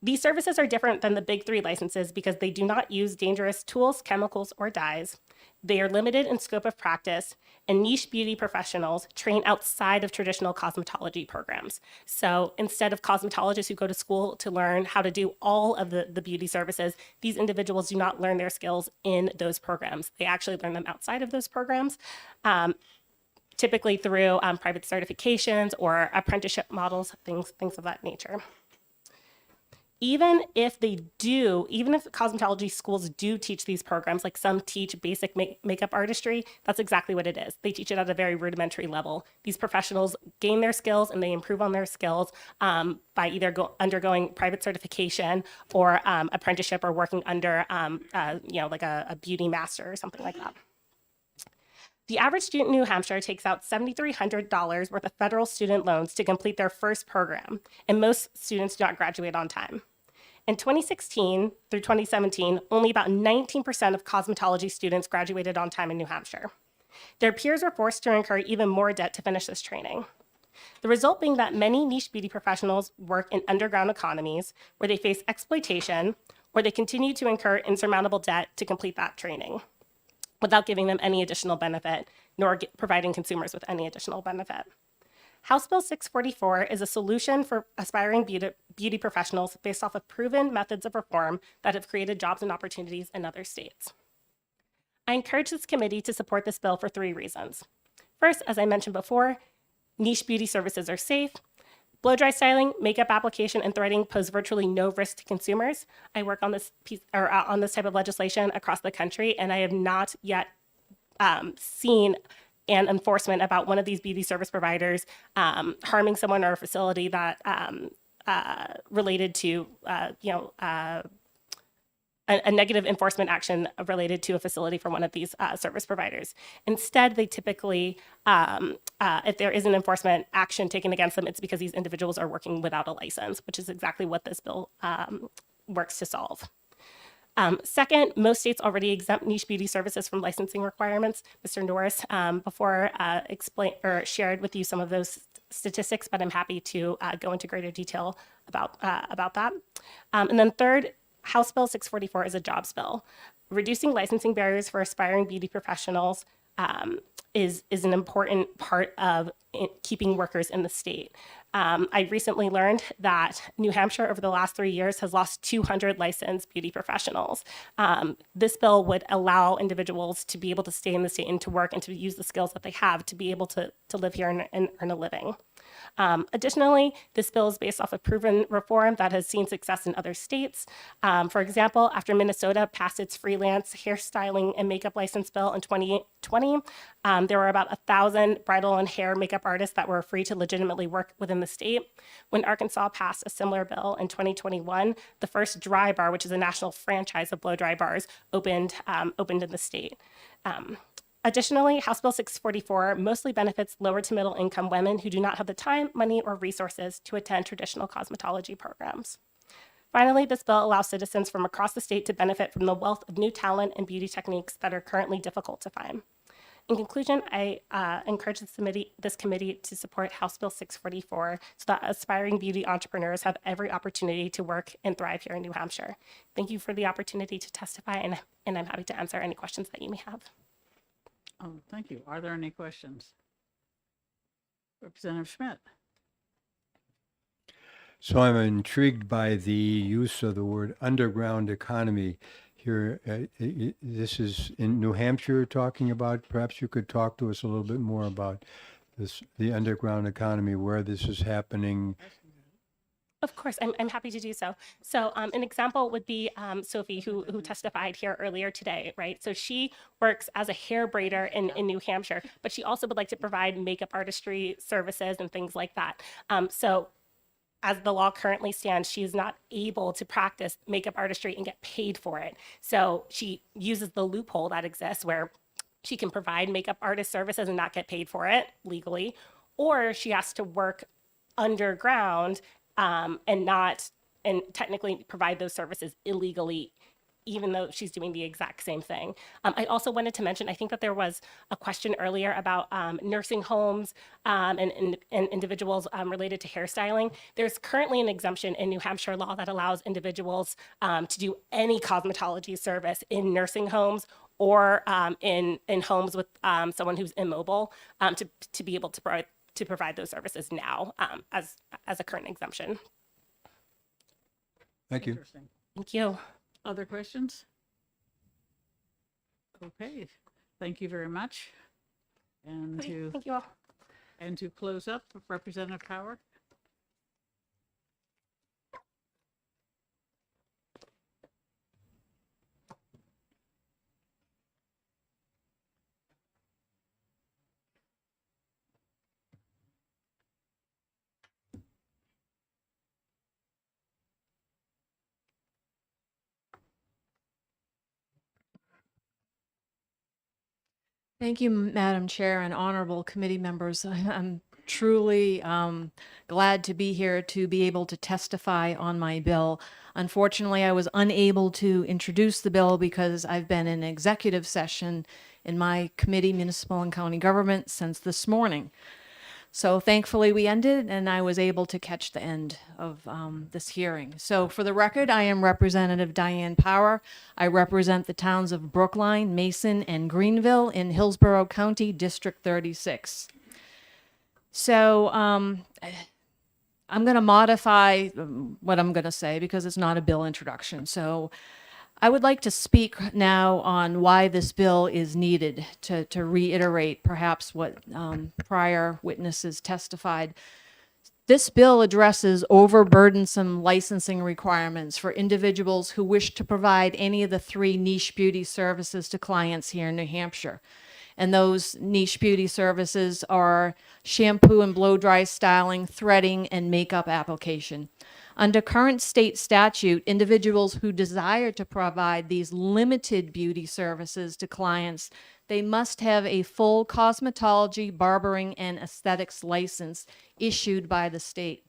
These services are different than the big three licenses because they do not use dangerous tools, chemicals, or dyes. They are limited in scope of practice, and niche beauty professionals train outside of traditional cosmetology programs. So instead of cosmetologists who go to school to learn how to do all of the beauty services, these individuals do not learn their skills in those programs. They actually learn them outside of those programs, typically through private certifications or apprenticeship models, things of that nature. Even if cosmetology schools do teach these programs, like some teach basic makeup artistry, that's exactly what it is. They teach it at a very rudimentary level. These professionals gain their skills and they improve on their skills by either undergoing private certification or apprenticeship or working under, like a beauty master or something like that. The average student in New Hampshire takes out $7,300 worth of federal student loans to complete their first program, and most students do not graduate on time. In 2016 through 2017, only about 19% of cosmetology students graduated on time in New Hampshire. Their peers were forced to incur even more debt to finish this training. The result being that many niche beauty professionals work in underground economies where they face exploitation or they continue to incur insurmountable debt to complete that training without giving them any additional benefit, nor providing consumers with any additional benefit. House Bill 644 is a solution for aspiring beauty professionals based off of proven methods of reform that have created jobs and opportunities in other states. I encourage this committee to support this bill for 3 reasons. First, as I mentioned before, niche beauty services are safe. Blow-dry styling, makeup application, and threading pose virtually no risk to consumers. I work on this on this type of legislation across the country, and I have not yet seen an enforcement about one of these beauty service providers harming someone or a facility that related to a negative enforcement action related to a facility for one of these service providers. Instead, they typically, if there is an enforcement action taken against them, it's because these individuals are working without a license, which is exactly what this bill works to solve. Second, most states already exempt niche beauty services from licensing requirements. Mr. Norris before shared with you some of those statistics, but I'm happy to go into greater detail about that. And then third, House Bill 644 is a jobs bill. Reducing licensing barriers for aspiring beauty professionals is an important part of keeping workers in the state. I recently learned that New Hampshire over the last 3 years has lost 200 licensed beauty professionals. This bill would allow individuals to be able to stay in the state and to work and to use the skills that they have to be able to live here and earn a living. Additionally, this bill is based off of proven reform that has seen success in other states. For example, after Minnesota passed its freelance hairstyling and makeup license bill in 2020, there were about 1,000 bridal and hair makeup artists that were free to legitimately work within the state. When Arkansas passed a similar bill in 2021, the first dry bar, which is a national franchise of blow dry bars, opened in the state. Additionally, House Bill 644 mostly benefits lower to middle income women who do not have the time, money, or resources to attend traditional cosmetology programs. Finally, this bill allows citizens from across the state to benefit from the wealth of new talent and beauty techniques that are currently difficult to find. In conclusion, I encourage this committee to support House Bill 644 so that aspiring beauty entrepreneurs have every opportunity to work and thrive here in New Hampshire. Thank you for the opportunity to testify, and I'm happy to answer any questions that you may have. Oh, thank you. Are there any questions? Representative Schmidt. So I'm intrigued by the use of the word underground economy here. This is in New Hampshire talking about. Perhaps you could talk to us a little bit more about this, the underground economy, where this is happening. Of course, I'm happy to do so. So an example would be Sophie, who testified here earlier today, right? So she works as a hair braider in New Hampshire, but she also would like to provide makeup artistry services and things like that. So as the law currently stands, she is not able to practice makeup artistry and get paid for it. So she uses the loophole that exists where she can provide makeup artist services and not get paid for it legally, or she has to work underground and technically provide those services illegally, even though she's doing the exact same thing. I also wanted to mention, I think that there was a question earlier about nursing homes and individuals related to hairstyling. There's currently an exemption in New Hampshire law that allows individuals to do any cosmetology service in nursing homes or in homes with someone who's immobile to be able to provide those services now as a current exemption. Thank you. Interesting. Thank you. Other questions? Okay, thank you very much. And Okay, thank you all. And to close up, Representative Power. Thank you, Madam Chair and honorable committee members. I'm truly glad to be here to be able to testify on my bill. Unfortunately, I was unable to introduce the bill because I've been in executive session in my committee, municipal and county government, since this morning. So thankfully we ended and I was able to catch the end of this hearing. So for the record, I am Representative Diane Power. I represent the towns of Brookline, Mason, and Greenville in Hillsborough County, District 36. So I'm going to modify what I'm going to say because it's not a bill introduction. So I would like to speak now on why this bill is needed, to reiterate perhaps what prior witnesses testified. This bill addresses overburdensome licensing requirements for individuals who wish to provide any of the 3 niche beauty services to clients here in New Hampshire. And those niche beauty services are shampoo and blow dry styling, threading, and makeup application. Under current state statute, individuals who desire to provide these limited beauty services to clients, they must have a full cosmetology, barbering, and aesthetics license issued by the state.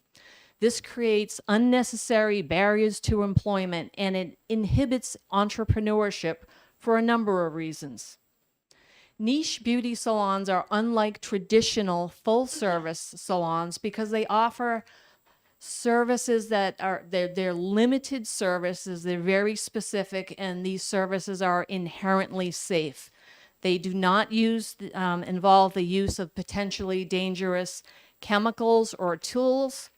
This creates unnecessary barriers to employment and it inhibits entrepreneurship for a number of reasons. Niche beauty salons are unlike traditional full-service salons because they offer services that are, they're limited services, they're very specific, and these services are inherently safe. They do not involve the use of potentially dangerous chemicals or tools.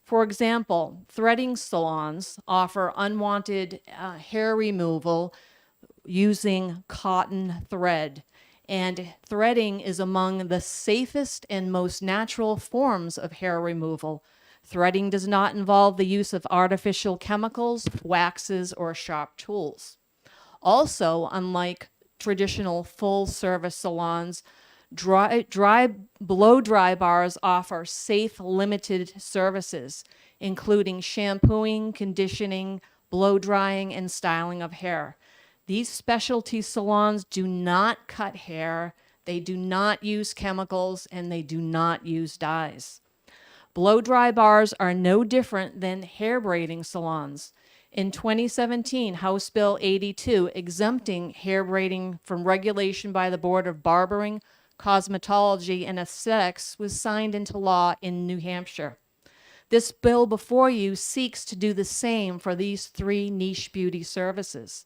For example, threading salons offer unwanted hair removal using cotton thread. And threading is among the safest and most natural forms of hair removal. Threading does not involve the use of artificial chemicals, waxes, or sharp tools. Also, unlike traditional full-service salons, blow-dry bars offer safe, limited services, including shampooing, conditioning, blow-drying, and styling of hair. These specialty salons do not cut hair, they do not use chemicals, and they do not use dyes. Blow-dry bars are no different than hair braiding salons. In 2017, House Bill 82, exempting hair braiding from regulation by the Board of Barbering, Cosmetology, and Aesthetics, was signed into law in New Hampshire. This bill before you seeks to do the same for these 3 niche beauty services.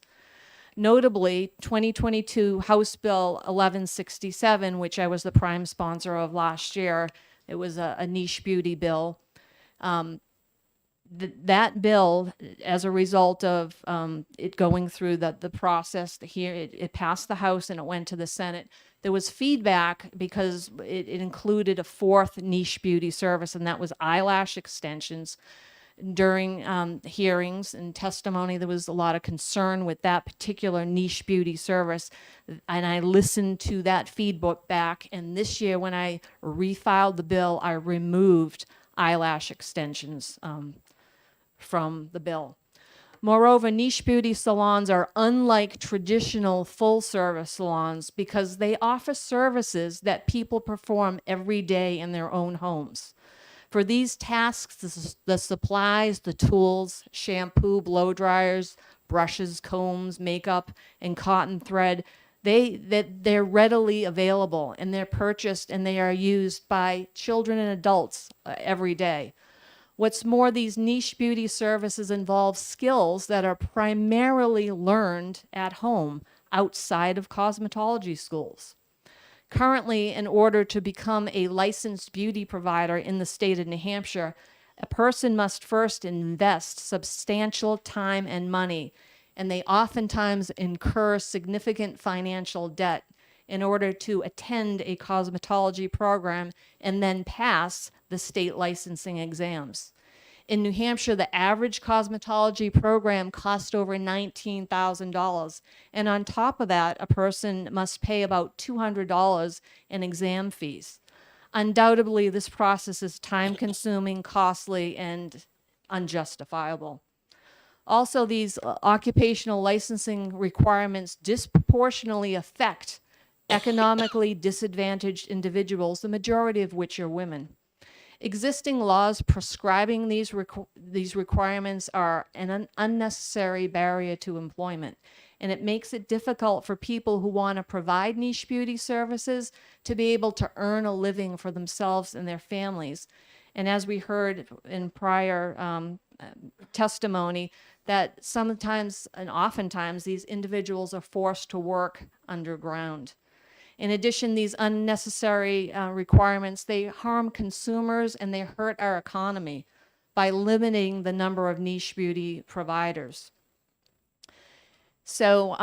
Notably, 2022 House Bill 1167, which I was the prime sponsor of last year, it was a niche beauty bill. That bill, as a result of it going through the process here, it passed the House and it went to the Senate. There was feedback because it included a 4th niche beauty service, and that was eyelash extensions. During hearings and testimony, there was a lot of concern with that particular niche beauty service. And I listened to that feedback back. And this year, when I refiled the bill, I removed eyelash extensions from the bill. Moreover, niche beauty salons are unlike traditional full-service salons because they offer services that people perform every day in their own homes. For these tasks, the supplies, the tools, shampoo, blow dryers, brushes, combs, makeup, and cotton thread, they're readily available and they're purchased and they are used by children and adults every day. What's more, these niche beauty services involve skills that are primarily learned at home outside of cosmetology schools. Currently, in order to become a licensed beauty provider in the state of New Hampshire, a person must first invest substantial time and money, and they oftentimes incur significant financial debt in order to attend a cosmetology program and then pass the state licensing exams. In New Hampshire, the average cosmetology program costs over $19,000. And on top of that, a person must pay about $200 in exam fees. Undoubtedly, this process is time-consuming, costly, and unjustifiable. Also, these occupational licensing requirements disproportionately affect economically disadvantaged individuals, the majority of which are women. Existing laws prescribing these requirements are an unnecessary barrier to employment, and it makes it difficult for people who want to provide niche beauty services to be able to earn a living for themselves and their families. And as we heard in prior testimony, that sometimes and oftentimes these individuals are forced to work underground. In addition, these unnecessary requirements, they harm consumers and they hurt our economy by limiting the number of niche beauty providers. So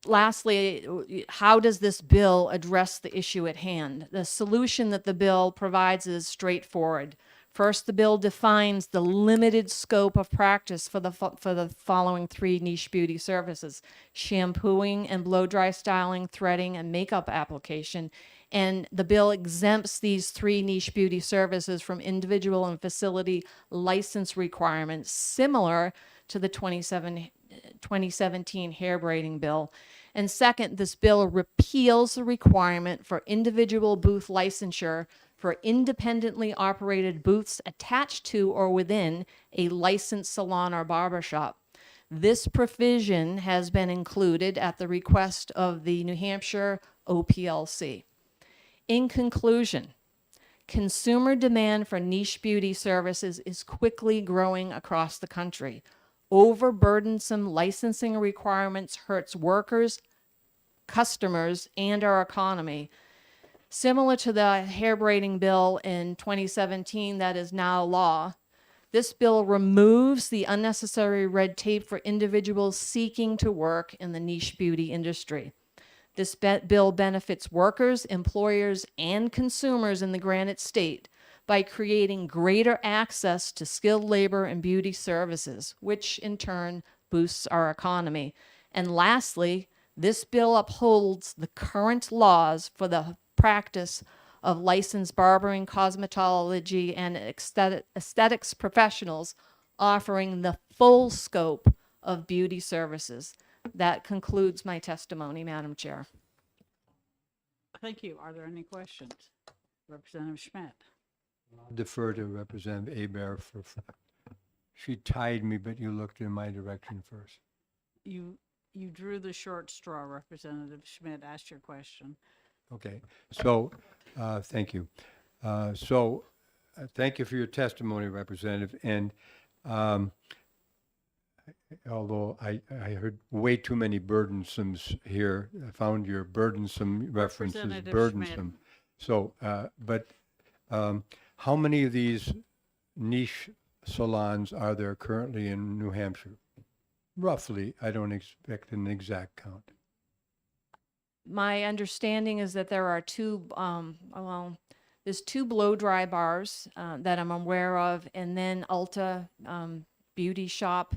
lastly, how does this bill address the issue at hand? The solution that the bill provides is straightforward. First, the bill defines the limited scope of practice for the following 3 niche beauty services: shampooing and blow-dry styling, threading, and makeup application. And the bill exempts these 3 niche beauty services from individual and facility license requirements, similar to the 2017 hair braiding bill. And second, this bill repeals the requirement for individual booth licensure for independently operated booths attached to or within a licensed salon or barbershop. This provision has been included at the request of the New Hampshire OPLC. In conclusion, consumer demand for niche beauty services is quickly growing across the country. Overburdensome licensing requirements hurts workers, customers, and our economy. Similar to the hair braiding bill in 2017 that is now law, this bill removes the unnecessary red tape for individuals seeking to work in the niche beauty industry. This bill benefits workers, employers, and consumers in the Granite State by creating greater access to skilled labor and beauty services, which in turn boosts our economy. And lastly, this bill upholds the current laws for the practice of licensed barbering, cosmetology, and aesthetics professionals offering the full scope of beauty services. That concludes my testimony, Madam Chair. Thank you. Are there any questions? Representative Schmidt. Defer to Representative Hebert for, she tied me, but you looked in my direction first. You drew the short straw, Representative Schmidt. Asked your question. Okay, so, thank you. Thank you for your testimony, Representative, and although I heard way too many burdensomes here, I found your burdensome references Representative burdensome. So, how many of these niche salons are there currently in New Hampshire? Roughly, I don't expect an exact count. My understanding is that there are 2, there's 2 blow-dry bars that I'm aware of, and then Ulta Beauty Shop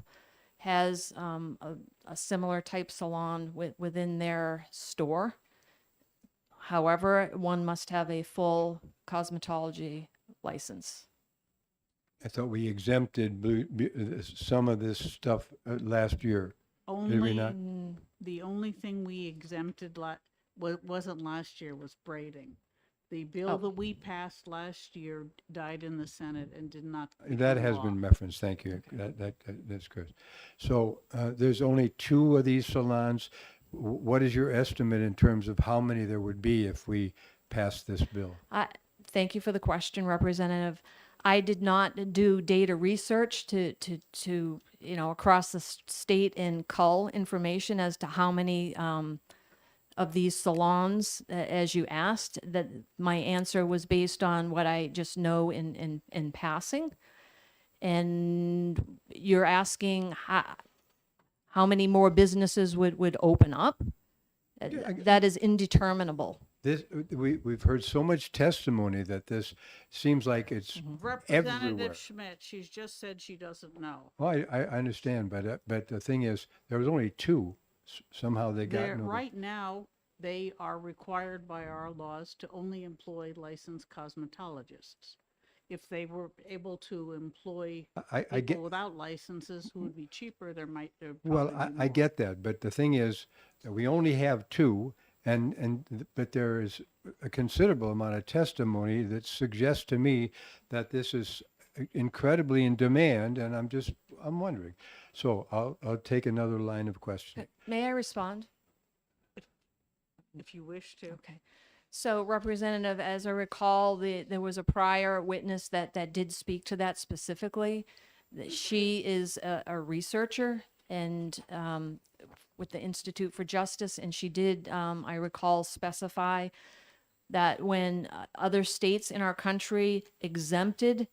has a similar type salon within their store. However, one must have a full cosmetology license. I thought we exempted some of this stuff last year. Did we not? The only thing we exempted wasn't last year, was braiding. The bill that we passed last year died in the Senate and did not. That become has law. been referenced, thank you. That's good. So there's only 2 of these salons. What is your estimate in terms of how many there would be if we passed this bill? Thank you for the question, Representative. I did not do data research to across the state and cull information as to how many of these salons, as you asked. That my answer was based on what I just know in passing. And you're asking how many more businesses would open up? That is indeterminable. We've heard so much testimony that this seems like it's everywhere. Representative Schmidt, she's just said she doesn't know. Well, I understand, but the thing is, there was only 2. Somehow they got noticed. Right now, they are required by our laws to only employ licensed cosmetologists. If they were able to employ I people get. without licenses who would be cheaper, there Well, probably be I more. get that, but the thing is, that we only have 2, but there is a considerable amount of testimony that suggests to me that this is incredibly in demand, and I'm wondering. So I'll take another line of questioning. May I respond? If you wish to. Okay. So, Representative, as I recall, there was a prior witness that did speak to that specifically. That she is a researcher and with the Institute for Justice, and she did, I recall, specify that when other states in our country exempted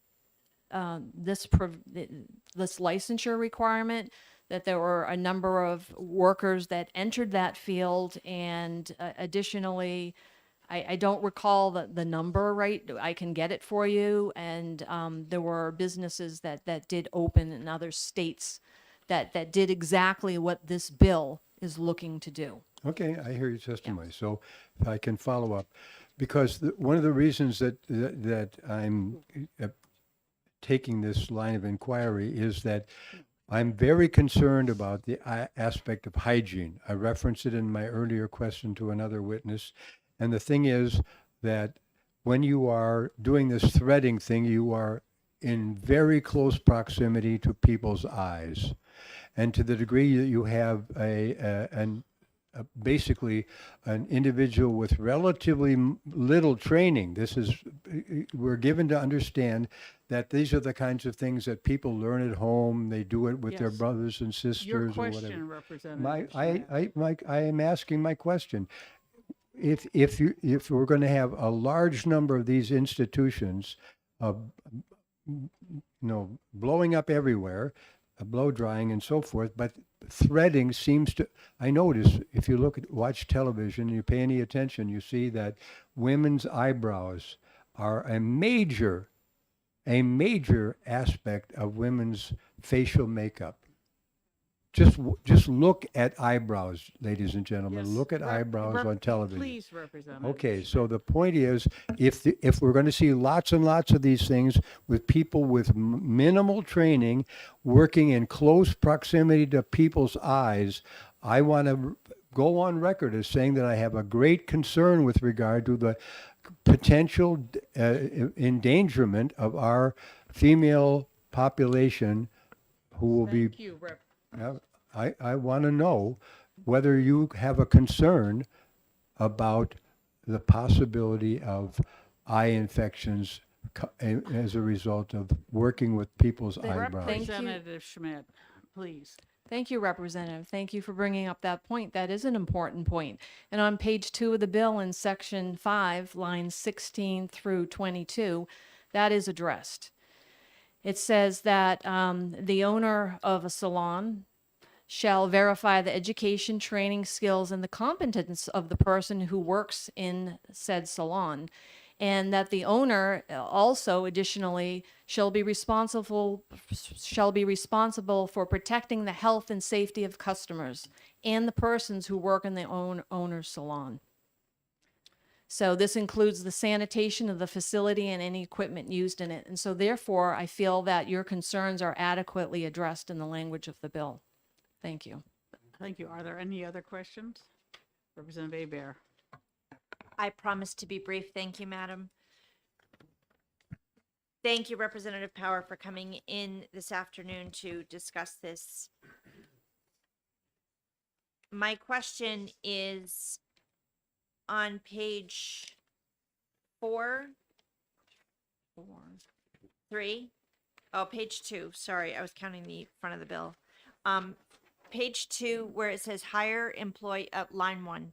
this licensure requirement, that there were a number of workers that entered that field, and additionally, I don't recall the number, right? I can get it for you. And there were businesses that did open in other states that did exactly what this bill is looking to do. Okay, I hear your testimony. So if I can follow up, because one of the reasons that I'm taking this line of inquiry is that I'm very concerned about the aspect of hygiene. I referenced it in my earlier question to another witness. And the thing is that when you are doing this threading thing, you are in very close proximity to people's eyes. And to the degree that you have basically an individual with relatively little training, we're given to understand that these are the kinds of things that people learn at home. They do it with their Yes. brothers and sisters Your or whatever. question, Representative. I am asking my question. If we're going to have a large number of these institutions, blowing up everywhere, blow drying and so forth, but threading seems to. I notice if you watch television, and you pay any attention, you see that women's eyebrows are a major aspect of women's facial makeup. Just look at eyebrows, ladies and gentlemen. Yes. Look at eyebrows on television. Please, Representative. Okay, so the point is, if we're going to see lots and lots of these things with people with minimal training, working in close proximity to people's eyes, I want to go on record as saying that I have a great concern with regard to the potential endangerment of our female population who will be. Thank you, Rep. I want to know whether you have a concern about the possibility of eye infections as a result of working with people's eyebrows. Thank you. Representative Schmidt, please. Thank you, Representative. Thank you for bringing up that point. That is an important point. And on page 2 of the bill in section 5, lines 16 through 22, that is addressed. It says that the owner of a salon shall verify the education, training, skills, and the competence of the person who works in said salon, and that the owner also additionally shall be responsible for protecting the health and safety of customers and the persons who work in the owner's salon. So this includes the sanitation of the facility and any equipment used in it. And so therefore, I feel that your concerns are adequately addressed in the language of the bill. Thank you. Thank you. Are there any other questions? Representative Abear. I promise to be brief. Thank you, madam. Thank you, Representative Power, for coming in this afternoon to discuss this. My question is on page 4. 3. Oh, page 2. Sorry, I was counting the front of the bill. Page 2, where it says hire, employ, line 1,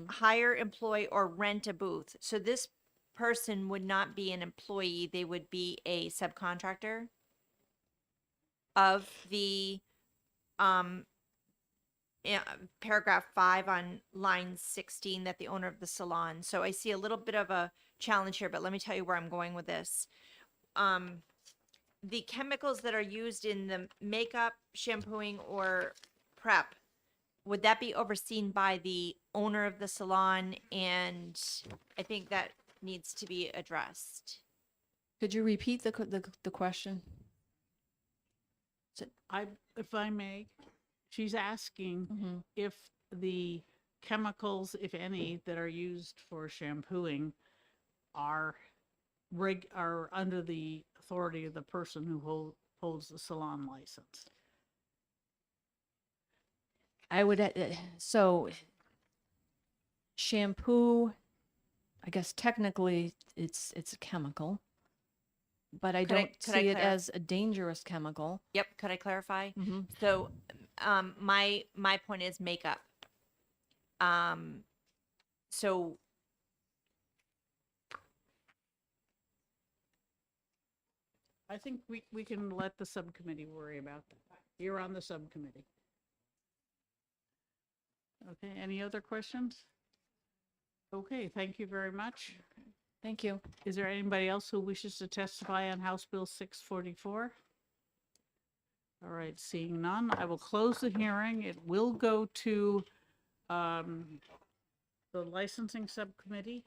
hire, employ, or rent a booth. So this person would not be an employee, they would be a subcontractor of the paragraph 5 on line 16, that the owner of the salon. So I see a little bit of a challenge here, but let me tell you where I'm going with this. The chemicals that are used in the makeup, shampooing, or prep, would that be overseen by the owner of the salon? And I think that needs to be addressed. Could you repeat the question? If I may, she's asking if the chemicals, if any, that are used for shampooing are are under the authority of the person who holds the salon license. I would, so shampoo, I guess technically it's a chemical, but I Could I- don't could I see it clar- as a dangerous chemical. Yep. Could I clarify? Mhm. So, my point is makeup. So I think we can let the subcommittee worry about that. You're on the subcommittee. Okay, any other questions? Okay, thank you very much. Thank you. Is there anybody else who wishes to testify on House Bill 644? All right, seeing none, I will close the hearing. It will go to the licensing subcommittee.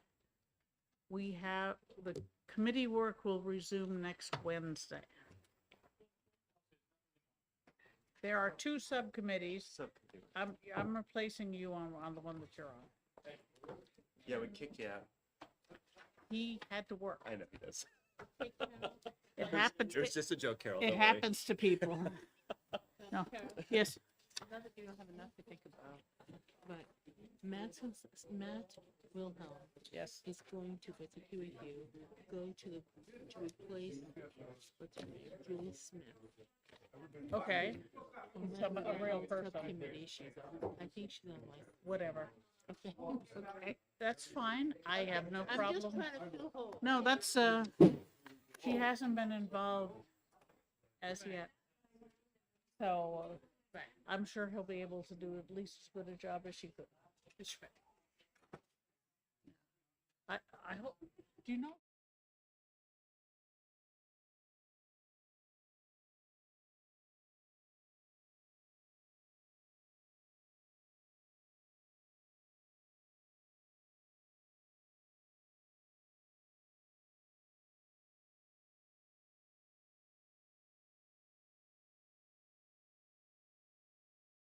We have, the committee work will resume next Wednesday. There are two subcommittees. I'm replacing you on the one that you're on. Yeah, we kick you out. He had to work. I know he does. It happens. It was just a joke, Carol. It don't worry. happens to people. No, yes, Not that you don't have enough to think about, but Matt Wilhelm. Yes. Is going to, if it's okay with you, go to replace, what's her name, Julie Smith. okay. On that A real person. subcommittee, I think she's on my. Whatever. Okay. Okay, that's fine. I have no I'm problem. just trying to fill holes. No, that's, she hasn't been involved as yet. So, I'm sure he'll be able to do at least as good a job as she could. I hope, do you know